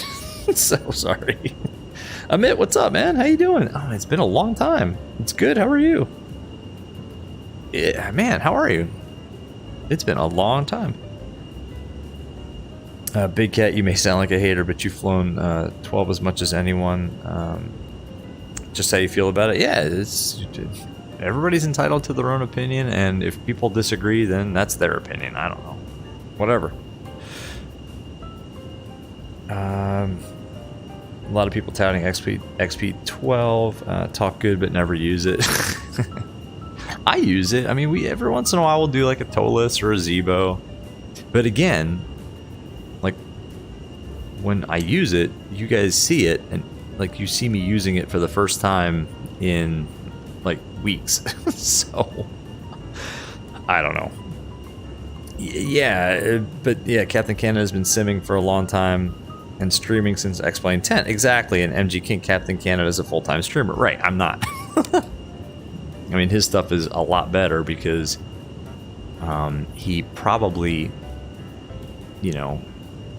So sorry. Amit, what's up, man? How you doing? Oh, it's been a long time. It's good. How are you? Yeah, man, how are you? It's been a long time. Big Cat, you may sound like a hater, but you've flown 12 as much as anyone. Just how you feel about it? Yeah, everybody's entitled to their own opinion, and if people disagree, then that's their opinion. I don't know. Whatever. A lot of people touting XP12, talk good but never use it. I use it. I mean, every once in a while we'll do like a TOLIS or a Zebo. But again, like, when I use it, you guys see it, and like, you see me using it for the first time in like weeks. So I don't know. Yeah, but yeah, Captain Canada has been simming for a long time and streaming since X-Plane 10. Exactly, and MG King Captain Canada is a full-time streamer. Right, I'm not. I mean, his stuff is a lot better because he probably, you know,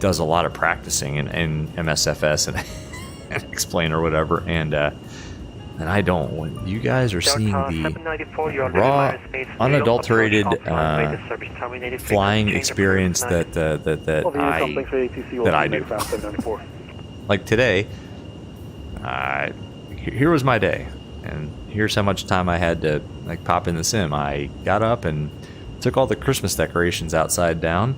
does a lot of practicing in MSFS and X-Plane or whatever, and I don't. When you guys are seeing the raw, unadulterated flying experience that I do. Like today, here was my day, and here's how much time I had to like pop in the sim. I got up and took all the Christmas decorations outside down.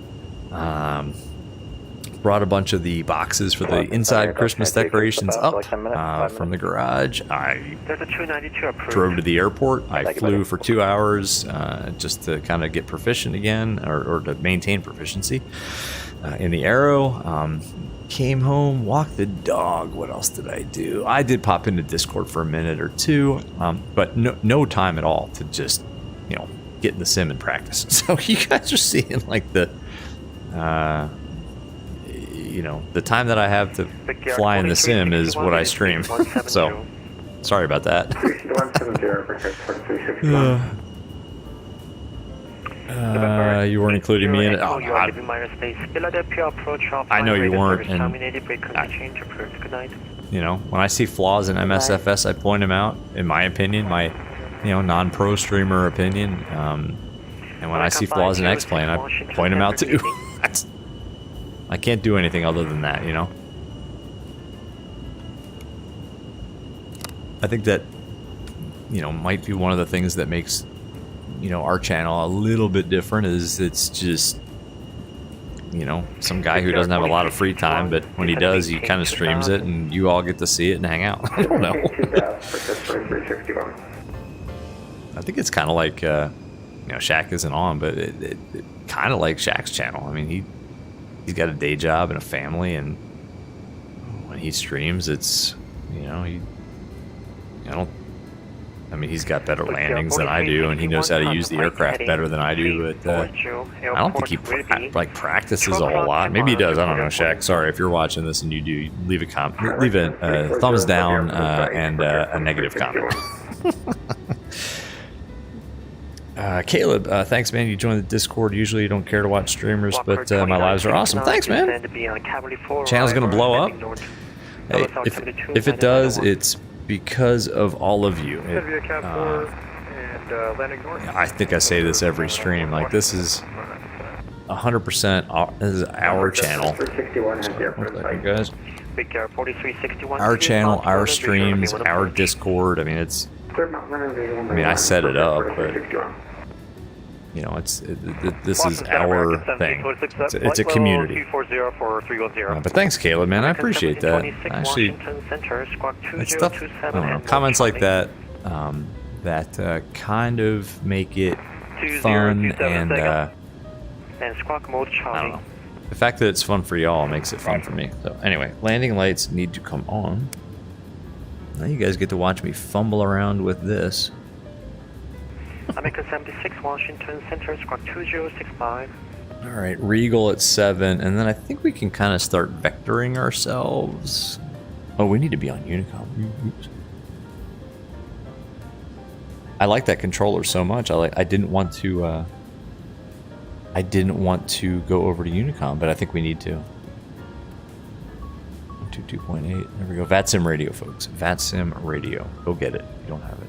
Brought a bunch of the boxes for the inside Christmas decorations up from the garage. I drove to the airport. I flew for 2 hours just to kind of get proficient again, or to maintain proficiency in the Aero. Came home, walked the dog. What else did I do? I did pop into Discord for a minute or two, but no time at all to just, you know, get in the sim and practice. So you guys are seeing like the... you know, the time that I have to fly in the sim is what I stream. So, sorry about that. You weren't including me in it. Oh, God. I know you weren't. And you know, when I see flaws in MSFS, I point them out. In my opinion, my, you know, non-pro streamer opinion. And when I see flaws in X-Plane, I point them out too. I can't do anything other than that, you know? I think that, you know, might be one of the things that makes, you know, our channel a little bit different is it's just, you know, some guy who doesn't have a lot of free time, but when he does, he kind of streams it and you all get to see it and hang out. I don't know. I think it's kind of like, you know, Shaq isn't on, but it kind of like Shaq's channel. I mean, he's got a day job and a family, and when he streams, it's, you know, I mean, he's got better landings than I do, and he knows how to use the aircraft better than I do, but I don't think he practices a whole lot. Maybe he does. I don't know, Shaq. Sorry, if you're watching this and you do, leave a thumbs down and a negative comment. Caleb, thanks, man. You joined the Discord. Usually you don't care to watch streamers, but my lives are awesome. Thanks, man. Channel's gonna blow up. Hey, if it does, it's because of all of you. I think I say this every stream. Like, this is 100%. This is our channel. For 61 has the airport Thank you guys. Big Air 4361. Our channel, our streams, our Discord. I mean, it's. I mean, I set it up, but you know, this is our thing. It's a community. But thanks, Caleb, man. I appreciate that. Actually, that stuff. I don't know. Comments like that, that kind of make it fun and. And squawk mode I don't charging. know. The fact that it's fun for y'all makes it fun for me. So anyway, landing lights need to come on. Now you guys get to watch me fumble around with this. American 76 Washington Center, squawk 2065. All right, Regal at 7, and then I think we can kind of start vectoring ourselves. Oh, we need to be on Unicom. Oops. I like that controller so much. I didn't want to. I didn't want to go over to Unicom, but I think we need to. 2.8. There we go. VATSIM radio, folks. VATSIM radio. Go get it. If you don't have it.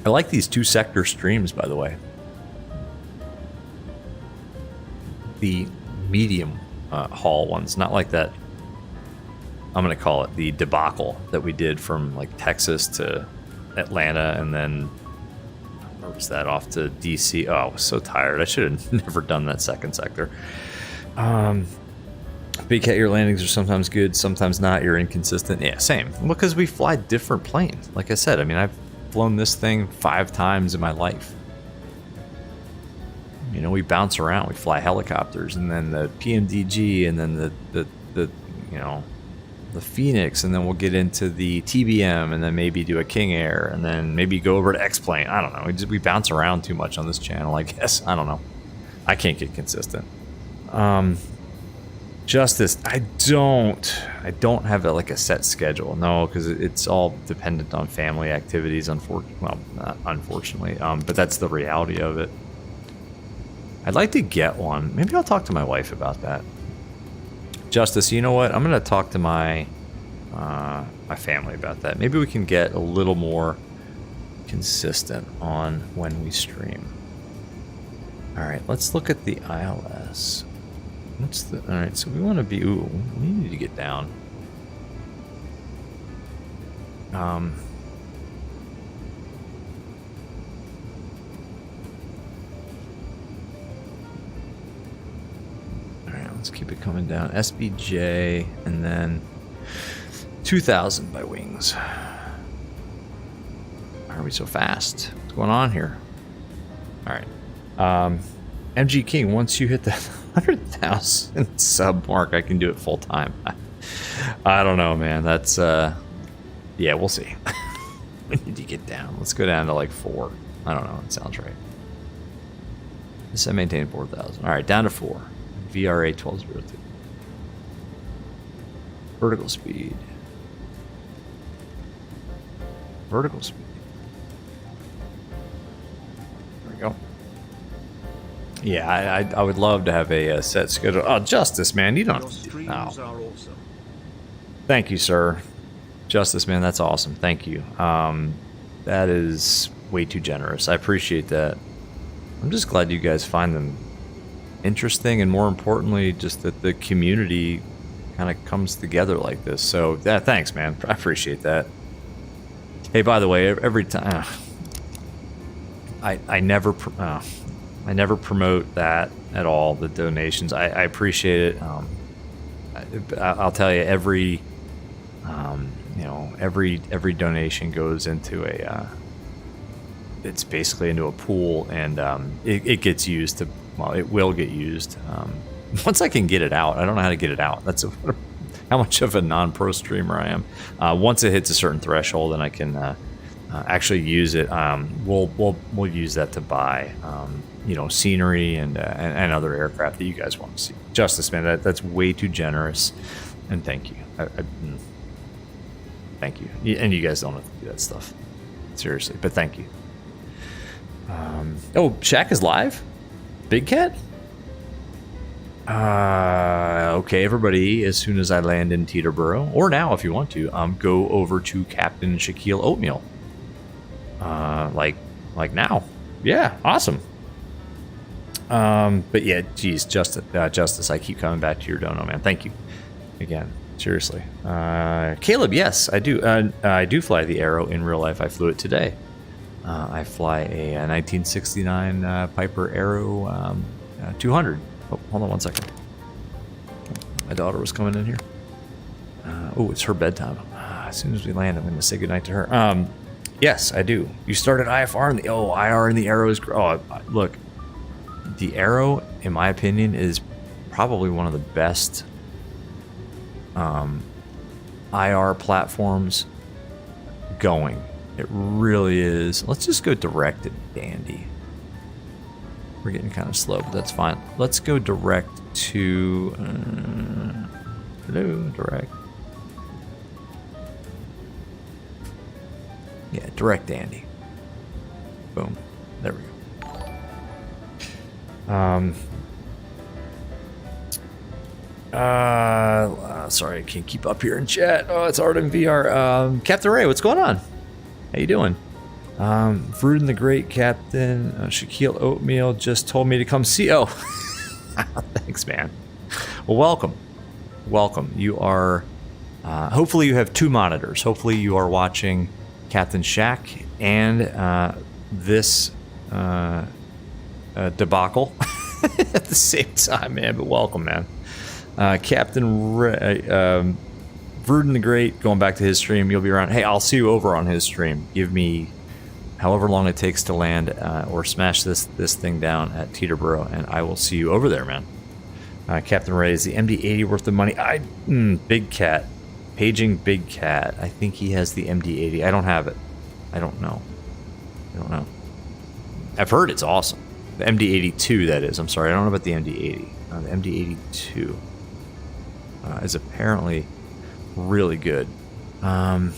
I like these 2-sector streams, by the way. The medium haul ones, not like that. I'm going to call it the debacle that we did from like Texas to Atlanta, and then where was that, off to DC. Oh, I was so tired. I should have never done that second sector. Big Cat, your landings are sometimes good, sometimes not. You're inconsistent. Yeah, same. Because we fly different planes. Like I said, I mean, I've flown this thing 5 times in my life. You know, we bounce around. We fly helicopters, and then the PMDG, and then the you know, the Phoenix, and then we'll get into the TBM, and then maybe do a King Air, and then maybe go over to X-Plane. I don't know. We bounce around too much on this channel, I guess. I don't know. I can't get consistent. Justice, I don't have like a set schedule. No, because it's all dependent on family activities. Unfortunately, but that's the reality of it. I'd like to get one. Maybe I'll talk to my wife about that. Justice, you know what? I'm gonna talk to my my family about that. Maybe we can get a little more consistent on when we stream. All right, let's look at the ILS. What's the? All right, so we want to be. Ooh, we need to get down. All right, let's keep it coming down. SBJ, and then 2,000 by wings. Why are we so fast? What's going on here? All right. MG King, once you hit the 100,000 sub mark, I can do it full time. I don't know, man. That's yeah, we'll see. We need to get down. Let's go down to like 4. I don't know. It sounds right. This I maintain 4,000. All right, down to 4. VRA 1202. Vertical speed. Vertical speed. There we go. Yeah, I would love to have a set schedule. Oh, Justice, man, you don't have to do that. Oh. Thank you, sir. Justice, man, that's awesome. Thank you. That is way too generous. I appreciate that. I'm just glad you guys find them interesting, and more importantly, just that the community kind of comes together like this. So, yeah, thanks, man. I appreciate that. Hey, by the way, every time I never promote that at all. The donations, I appreciate it. I'll tell you, every every donation goes into a. It's basically into a pool, and it gets used to. Well, it will get used once I can get it out. I don't know how to get it out. That's how much of a non-pro streamer I am. Once it hits a certain threshold, then I can actually use it. We'll use that to buy scenery and other aircraft that you guys want to see. Justice, man, that's way too generous, and thank you. Thank you. And you guys don't have to do that stuff, seriously. But thank you. Shaq is live. Big Cat? Okay, everybody, as soon as I land in Teterboro, or now if you want to, go over to Captain Shaquille Oatmeal. Like now. Yeah, awesome. But yeah, geez, Justice, I keep coming back to your dono, man. Thank you again. Seriously. Caleb, yes, I do. I do fly the Arrow in real life. I flew it today. I fly a 1969 Piper Arrow 200. Oh, hold on one second. My daughter was coming in here. Oh, it's her bedtime. As soon as we land, I'm going to say goodnight to her. Yes, I do. You started IFR in the IR in the Arrow is. Look, the Arrow, in my opinion, is probably one of the best IR platforms going. It really is. Let's just go direct and dandy. We're getting kind of slow, but that's fine. Let's go direct to hello, direct. Yeah, direct dandy. Boom. There we go. Sorry, I can't keep up here in chat. Oh, it's Art in VR. Captain Ray, what's going on? How you doing? Vruden the Great Captain Shaquille Oatmeal just told me to come see. Oh, thanks, man. Well, welcome. You are. Hopefully, you have 2 monitors. Hopefully, you are watching Captain Shaq and this debacle at the same time, man. But welcome, man. Captain Vruden the Great, going back to his stream, you'll be around. Hey, I'll see you over on his stream. Give me however long it takes to land or smash this thing down at Teterboro, and I will see you over there, man. Captain Ray, is the MD-80 worth the money? Big Cat. Paging Big Cat. I think he has the MD-80. I don't have it. I don't know. I've heard it's awesome. The MD-82, that is. I'm sorry, I don't know about the MD-80. The MD-82 is apparently really good. So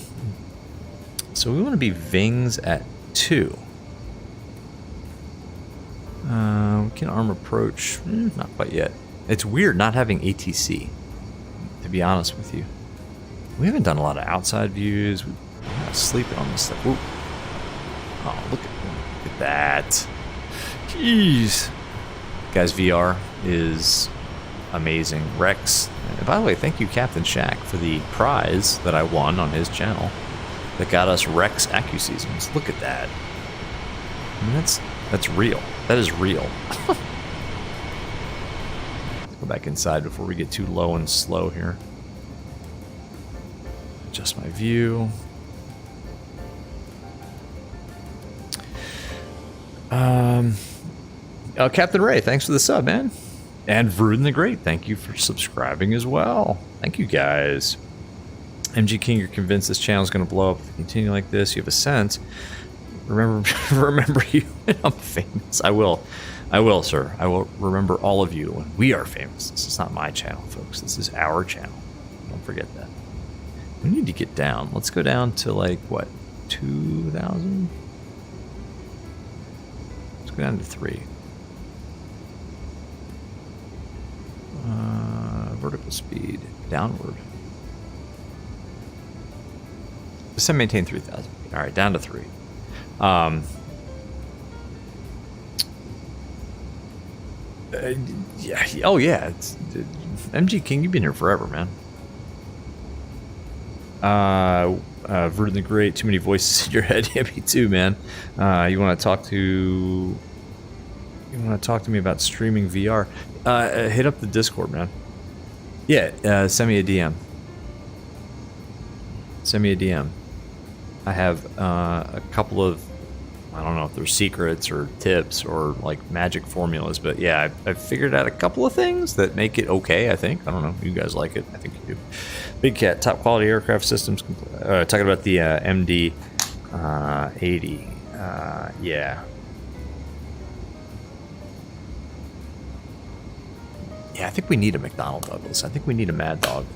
we want to be Vings at 2. We can arm approach. Not quite yet. It's weird not having ATC, to be honest with you. We haven't done a lot of outside views. We're sleeping on this stuff. Ooh. Oh, look at that. Jeez. Guys, VR is amazing. Rex, and by the way, thank you, Captain Shaq, for the prize that I won on his channel that got us Rex AccuSeasons. Look at that. I mean, that's real. That is real. Let's go back inside before we get too low and slow here. Adjust my view. Captain Ray, thanks for the sub, man. And Vruden the Great, thank you for subscribing as well. Thank you, guys. MG King, you're convinced this channel is going to blow up if you continue like this. You have a sense. Remember you when I'm famous. I will, sir. I will remember all of you when we are famous. This is not my channel, folks. This is our channel. Don't forget that. We need to get down. Let's go down to, like, what, 2,000? Let's go down to 3. Vertical speed downward. Just maintain 3,000. All right, down to 3. Yeah. Oh yeah. MG King, you've been here forever, man. Vruden the Great. Too many voices in your head. Yeah, me too, man. You want to talk to me about streaming VR? Hit up the Discord, man. Yeah, send me a DM. I have a couple of, I don't know if they're secrets or tips or like magic formulas, but yeah, I've figured out a couple of things that make it okay, I think. I don't know. You guys like it? I think you do. Big Cat, top quality aircraft systems. Talking about the MD 80. Yeah. Yeah, I think we need a McDonnell Douglas. I think we need a Mad Dog.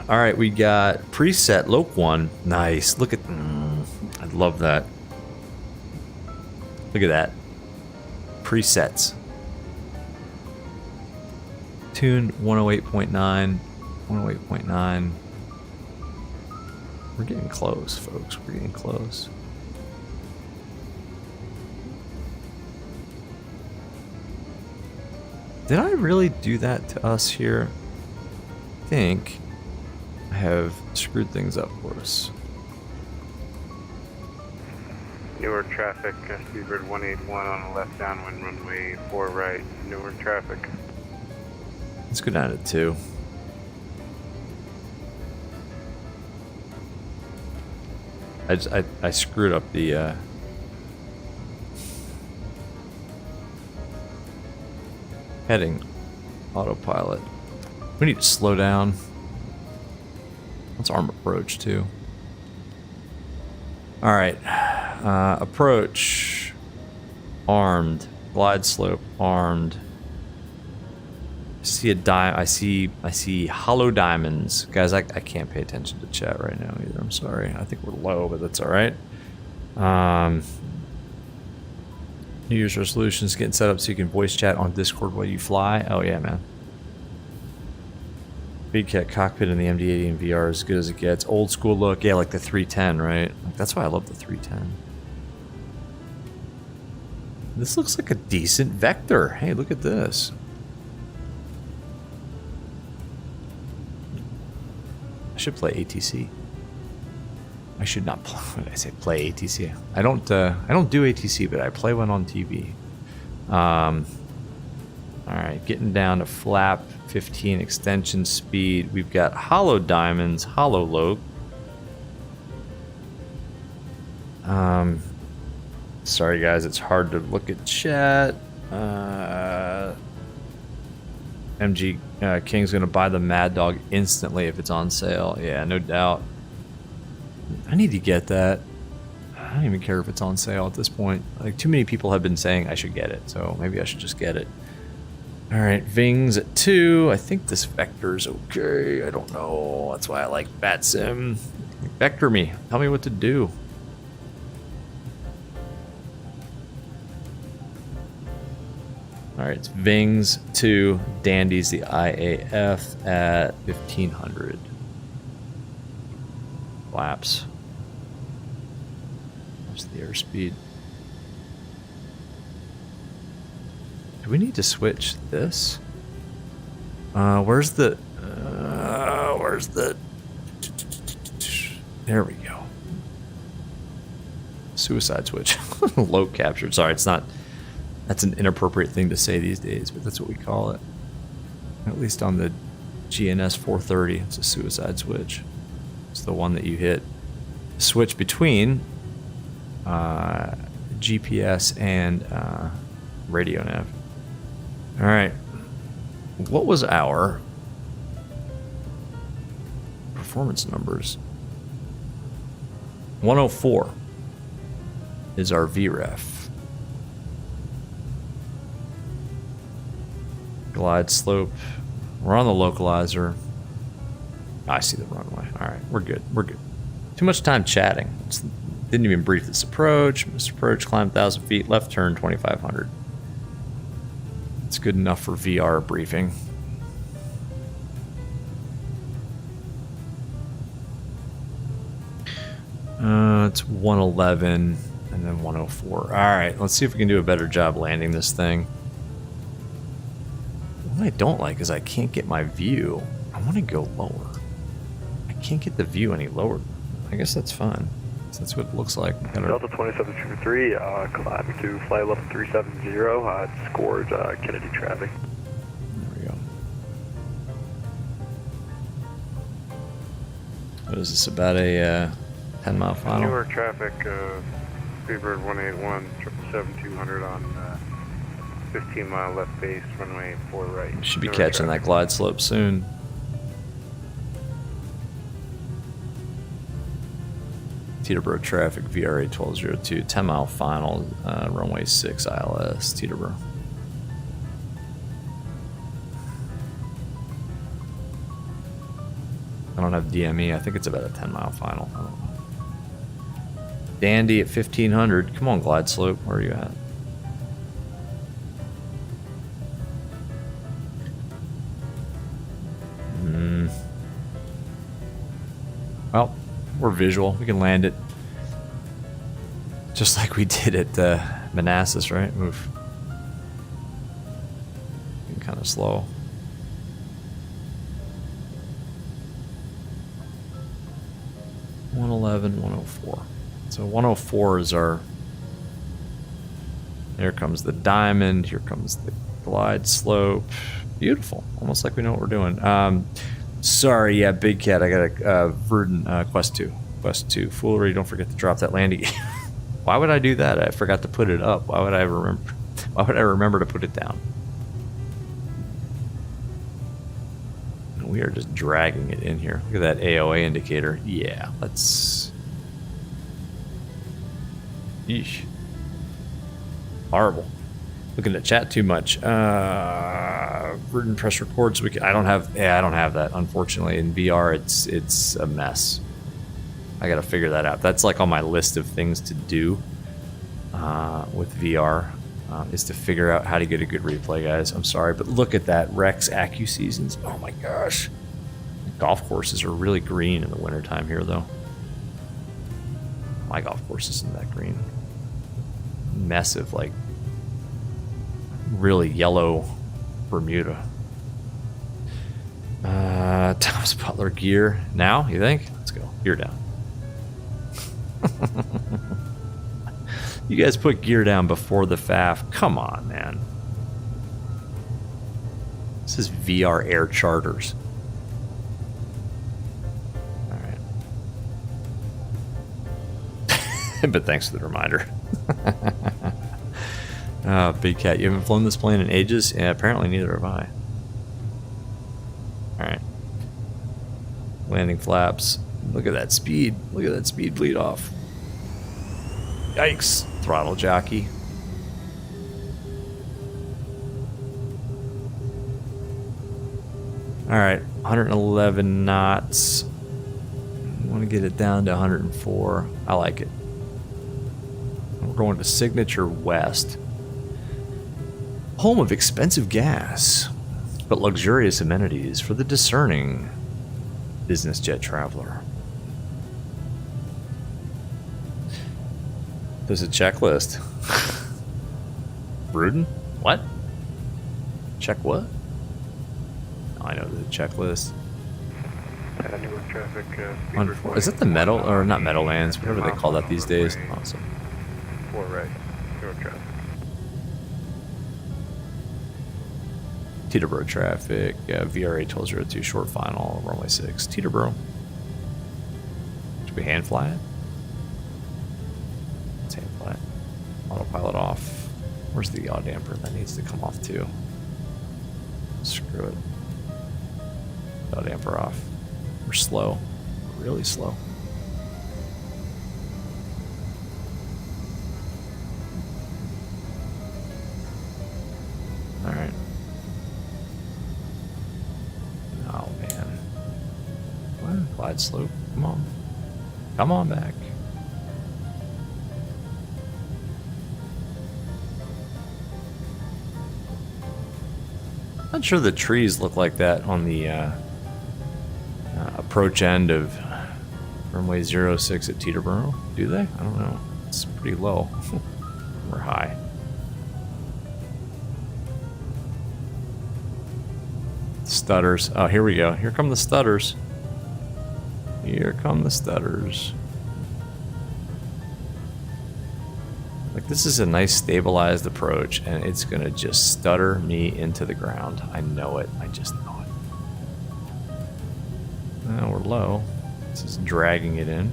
All right, we got preset Loke 1. Nice. Look at, I love that. Look at that. Presets. Tuned 108.9. 108.9. We're getting close, folks. We're getting close. Did I really do that to us here? I think I have screwed things up for us. Newark traffic, Speedbird 181 on the left downwind runway 4 right, Newark traffic. Let's go down to 2. I screwed up the heading autopilot. We need to slow down. Let's arm approach too. All right, approach armed, glide slope armed. I see hollow diamonds, guys. I can't pay attention to chat right now either. I'm sorry. I think we're low, but that's all right. New Year's resolutions getting set up so you can voice chat on Discord while you fly. Oh yeah, man. Big Cat cockpit in the MD-80 and VR as good as it gets. Old school look, yeah, like the 310, right? Like, that's why I love the 310. This looks like a decent vector. Hey, look at this. I should play ATC. I should not play. What did I say? Play ATC. I don't do ATC, but I play one on TV. All right, getting down to flap 15 extension speed. We've got hollow diamonds, hollow lobe. Sorry guys, it's hard to look at chat. MG King's gonna buy the Mad Dog instantly if it's on sale. Yeah, no doubt. I need to get that. I don't even care if it's on sale at this point. Like, too many people have been saying I should get it, so maybe I should just get it. All right, Vings at 2. I think this vector's okay. I don't know. That's why I like VATSIM. Vector me. Tell me what to do. All right, it's Vings 2. Dandy's the IAF at 1500. Flaps. What's the airspeed? Do we need to switch this? Where's the... There we go. Suicide switch. Low captured. Sorry, it's not... That's an inappropriate thing to say these days, but that's what we call it. At least on the GNS 430, it's a suicide switch. It's the one that you hit. Switch between GPS and radio nav. All right. What was our performance numbers? 104 is our VREF. Glide slope. We're on the localizer. I see the runway. All right, we're good. We're good. Too much time chatting. Didn't even brief this approach. Missed approach, climb 1,000 feet, left turn 2,500. It's good enough for VR briefing. It's 111 and then 104. All right, let's see if we can do a better job landing this thing. What I don't like is I can't get my view. I want to go lower. I can't get the view any lower. I guess that's fine. So that's what it looks like. Delta 2723, climbing to flight level 370, scored Kennedy traffic. There we go. What is this, about a 10-mile final? Newark traffic, Speedbird 181, 777-200 on 15-mile left base, runway 4 right. Should be catching that glide slope soon. Teterboro traffic, VRA 1202, 10-mile final, runway 6 ILS, Teterboro. I don't have DME. I think it's about a 10-mile final. I don't know. Dandy at 1500. Come on, glide slope. Where are you at? Well, we're visual. We can land it just like we did at Manassas, right? Move. You can kind of slow. $111, 104. So 104 is our... Here comes the diamond. Here comes the glide slope. Beautiful. Almost like we know what we're doing. Sorry, yeah, Big Cat. I got a Verdun Quest 2. Quest 2. Foolery, don't forget to drop that landing gear. Why would I do that? I forgot to put it up. Why would I remember to put it down? And we are just dragging it in here. Look at that AOA indicator. Yeah, let's... Yeesh. Horrible. Looking at chat too much. Verdun press records. I don't have that, unfortunately. In VR, it's a mess. I gotta figure that out. That's like on my list of things to do with VR, is to figure out how to get a good replay, guys. I'm sorry, but look at that. Rex AccuSeasons. Oh my gosh. Golf courses are really green in the wintertime here, though. My golf course isn't that green. Mess of, like, really yellow Bermuda. Thomas Butler gear. Now, you think? Let's go. Gear down. You guys put gear down before the FAF. Come on, man. This is VR Air Charters. Alright. But thanks for the reminder. Big Cat, you haven't flown this plane in ages? Yeah, apparently neither have I. Alright. Landing flaps. Look at that speed. Look at that speed bleed off. Yikes. Throttle jockey. Alright, 111 knots. I want to get it down to 104. I like it. We're going to Signature West. Home of expensive gas, but luxurious amenities for the discerning business jet traveler. There's a checklist. Bruden? What? Check what? Oh, I know there's a checklist. Newark traffic. Is that the metal, or not Meadowlands, whatever they call that these days? Awesome. 4 right. Newark traffic. Teterboro traffic. VRA 1202 short final. Runway 6. Teterboro. Should we hand fly it? Let's hand fly it. Autopilot off. Where's the yaw damper? That needs to come off too. Screw it. Yaw damper off. We're slow. We're really slow. Alright. Oh man. What? Glide slope. Come on. Come on back. Not sure the trees look like that on the approach end of runway 06 at Teterboro. Do they? I don't know. It's pretty low. We're high. Stutters. Oh, here we go. Here come the stutters. Here come the stutters. Like, this is a nice stabilized approach, and it's gonna just stutter me into the ground. I know it. I just know it. Now we're low. This is dragging it in.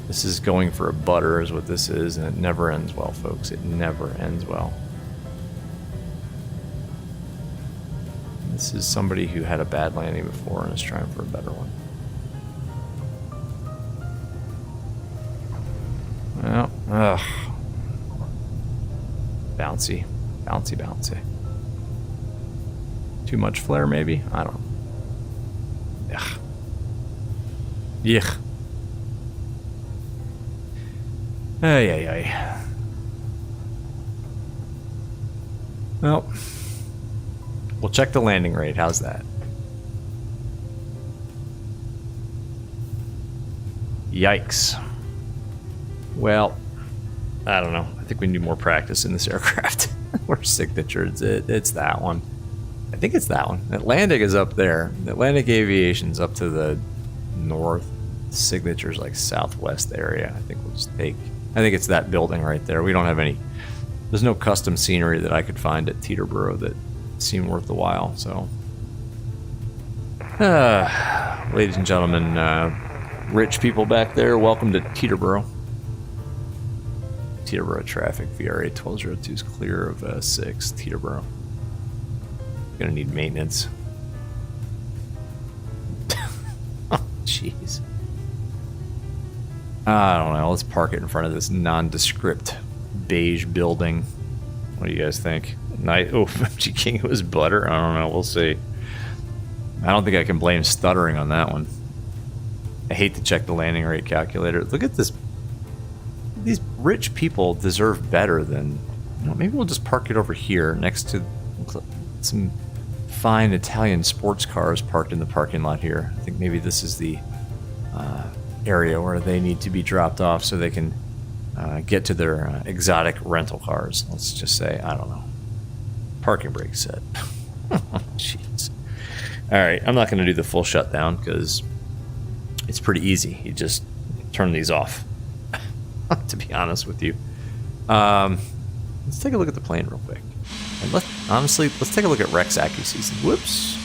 This is going for a butter is what this is, and it never ends well, folks. It never ends well. This is somebody who had a bad landing before and is trying for a better one. Well, ugh. Bouncy. Bouncy, bouncy. Too much flare, maybe? I don't know. Ugh. Yuck. Ay, ay, ay. Well, we'll check the landing rate. How's that? Yikes. Well, I don't know. I think we need more practice in this aircraft. Where's signature? It's that one. I think it's that one. Atlantic is up there. Atlantic Aviation's up to the north. Signature's like southwest area. I think we'll just take. I think it's that building right there. We don't have any. There's no custom scenery that I could find at Teterboro that seemed worth the while. So, ladies and gentlemen, rich people back there, welcome to Teterboro. Teterboro traffic, VRA 1202 is clear of 6, Teterboro. Gonna need maintenance. Oh, jeez. I don't know, let's park it in front of this nondescript beige building. What do you guys think? Oh, MG King, it was butter? I don't know, we'll see. I don't think I can blame stuttering on that one. I hate to check the landing rate calculator. Look at this. These rich people deserve better than... You know, maybe we'll just park it over here next to some fine Italian sports cars parked in the parking lot here. I think maybe this is the area where they need to be dropped off so they can get to their exotic rental cars. Let's just say, I don't know. Parking brake set. Jeez. Alright, I'm not going to do the full shutdown because it's pretty easy. You just turn these off, to be honest with you. Let's take a look at the plane real quick. And let's take a look at Rex AccuSeason. Whoops.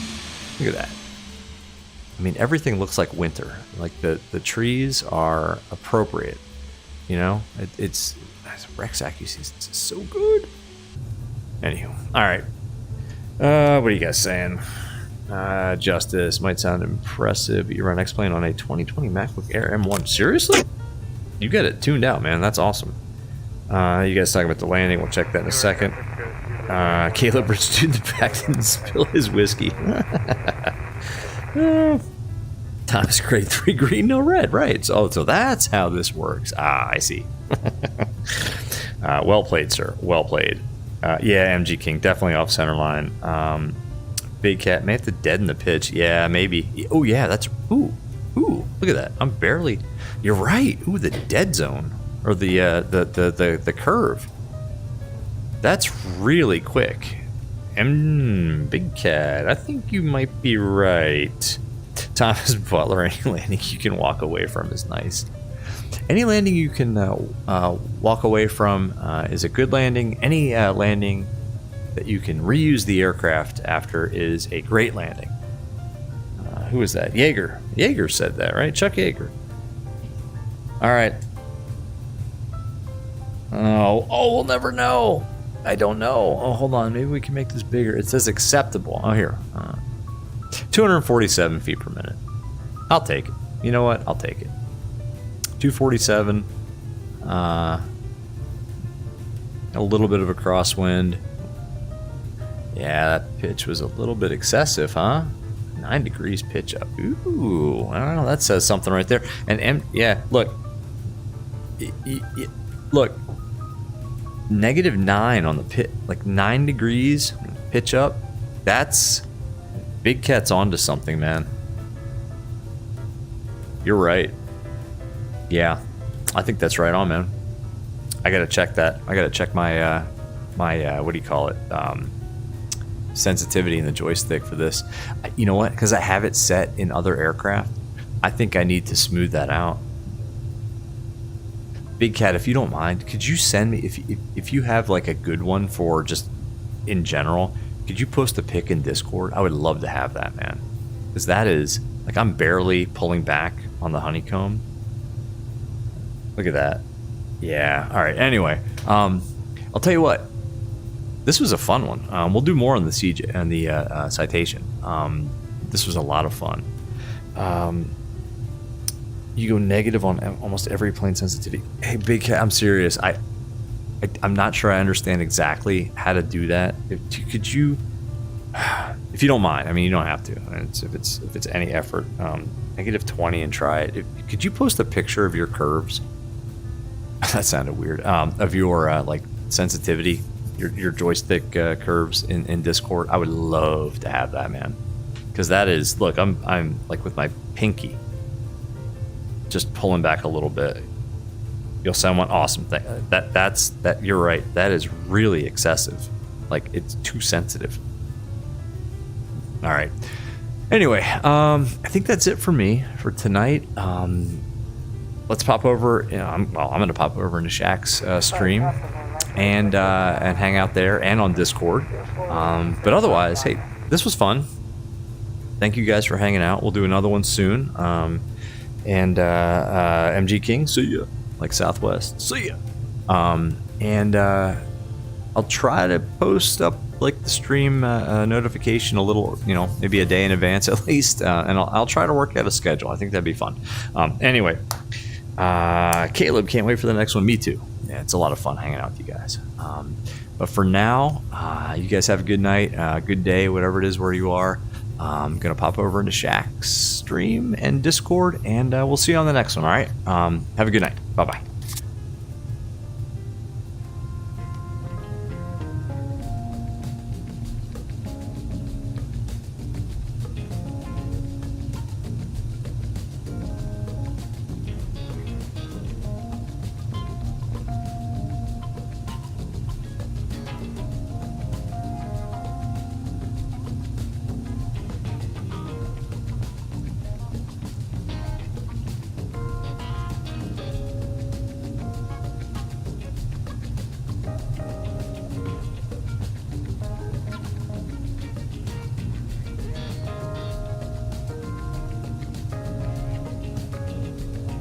Look at that. I mean, everything looks like winter. Like the trees are appropriate. You know? It's Rex AccuSeason is so good. Anywho. Alright. What are you guys saying? Justice might sound impressive, but you run X-Plane on a 2020 MacBook Air M1. Seriously? You get it tuned out, man. That's awesome. You guys talking about the landing. We'll check that in a second. Caleb Rich in the back didn't spill his whiskey. Thomas grade 3 green, no red. Right. So that's how this works. I see. Well played, sir. Well played. Yeah, MG King, definitely off center line. Big Cat may have to deaden the pitch. Yeah, maybe. Oh, yeah, that's... Ooh, look at that. I'm barely... You're right. Ooh, the dead zone. Or the curve. That's really quick. Big Cat, I think you might be right. Thomas Butler, any landing you can walk away from is nice. Any landing you can walk away from is a good landing. Any landing that you can reuse the aircraft after is a great landing. Who is that? Yeager. Yeager said that, right? Chuck Yeager. All right. Oh, we'll never know. I don't know. Oh, hold on. Maybe we can make this bigger. It says acceptable. Oh, here. 247 feet per minute. I'll take it. You know what? I'll take it. 247. A little bit of a crosswind. Yeah, that pitch was a little bit excessive, huh? 9 degrees pitch up. Ooh, I don't know. That says something right there. And yeah, look. Look. -9 on the pit. Like 9 degrees pitch up. That's... Big Cat's onto something, man. You're right. Yeah. I think that's right on, man. I gotta check that. I gotta check my, what do you call it? Sensitivity in the joystick for this. You know what? Because I have it set in other aircraft, I think I need to smooth that out. Big Cat, if you don't mind, could you send me, if you have like a good one for just in general, could you post a pic in Discord? I would love to have that, man. Because that is, like, I'm barely pulling back on the honeycomb. Look at that. Yeah. All right. Anyway, I'll tell you what. This was a fun one. We'll do more on the CJ and the citation. This was a lot of fun. You go negative on almost every plane sensitivity. Hey, Big Cat, I'm serious. I'm not sure I understand exactly how to do that. Could you, if you don't mind, I mean, you don't have to. If it's any effort, -20 and try it. Could you post a picture of your curves? That sounded weird. Of your like sensitivity, your joystick curves in Discord. I would love to have that, man. Because that is, look, I'm like with my pinky, just pulling back a little bit. You'll send one. Awesome. That's you're right. That is really excessive. Like, it's too sensitive. All right. Anyway, I think that's it for me for tonight. Let's pop over. I'm going to pop over into Shaq's stream and hang out there and on Discord. But otherwise, hey, this was fun. Thank you guys for hanging out. We'll do another one soon. And MG King, see ya. Like Southwest, see ya. And I'll try to post up like the stream notification a little, maybe a day in advance at least. And I'll try to work out a schedule. I think that'd be fun. Anyway, Caleb, can't wait for the next one. Me too. Yeah, it's a lot of fun hanging out with you guys. But for now, you guys have a good night, good day, whatever it is where you are. I'm going to pop over into Shaq's stream and Discord, and we'll see you on the next one, all right? Have a good night. Bye-bye.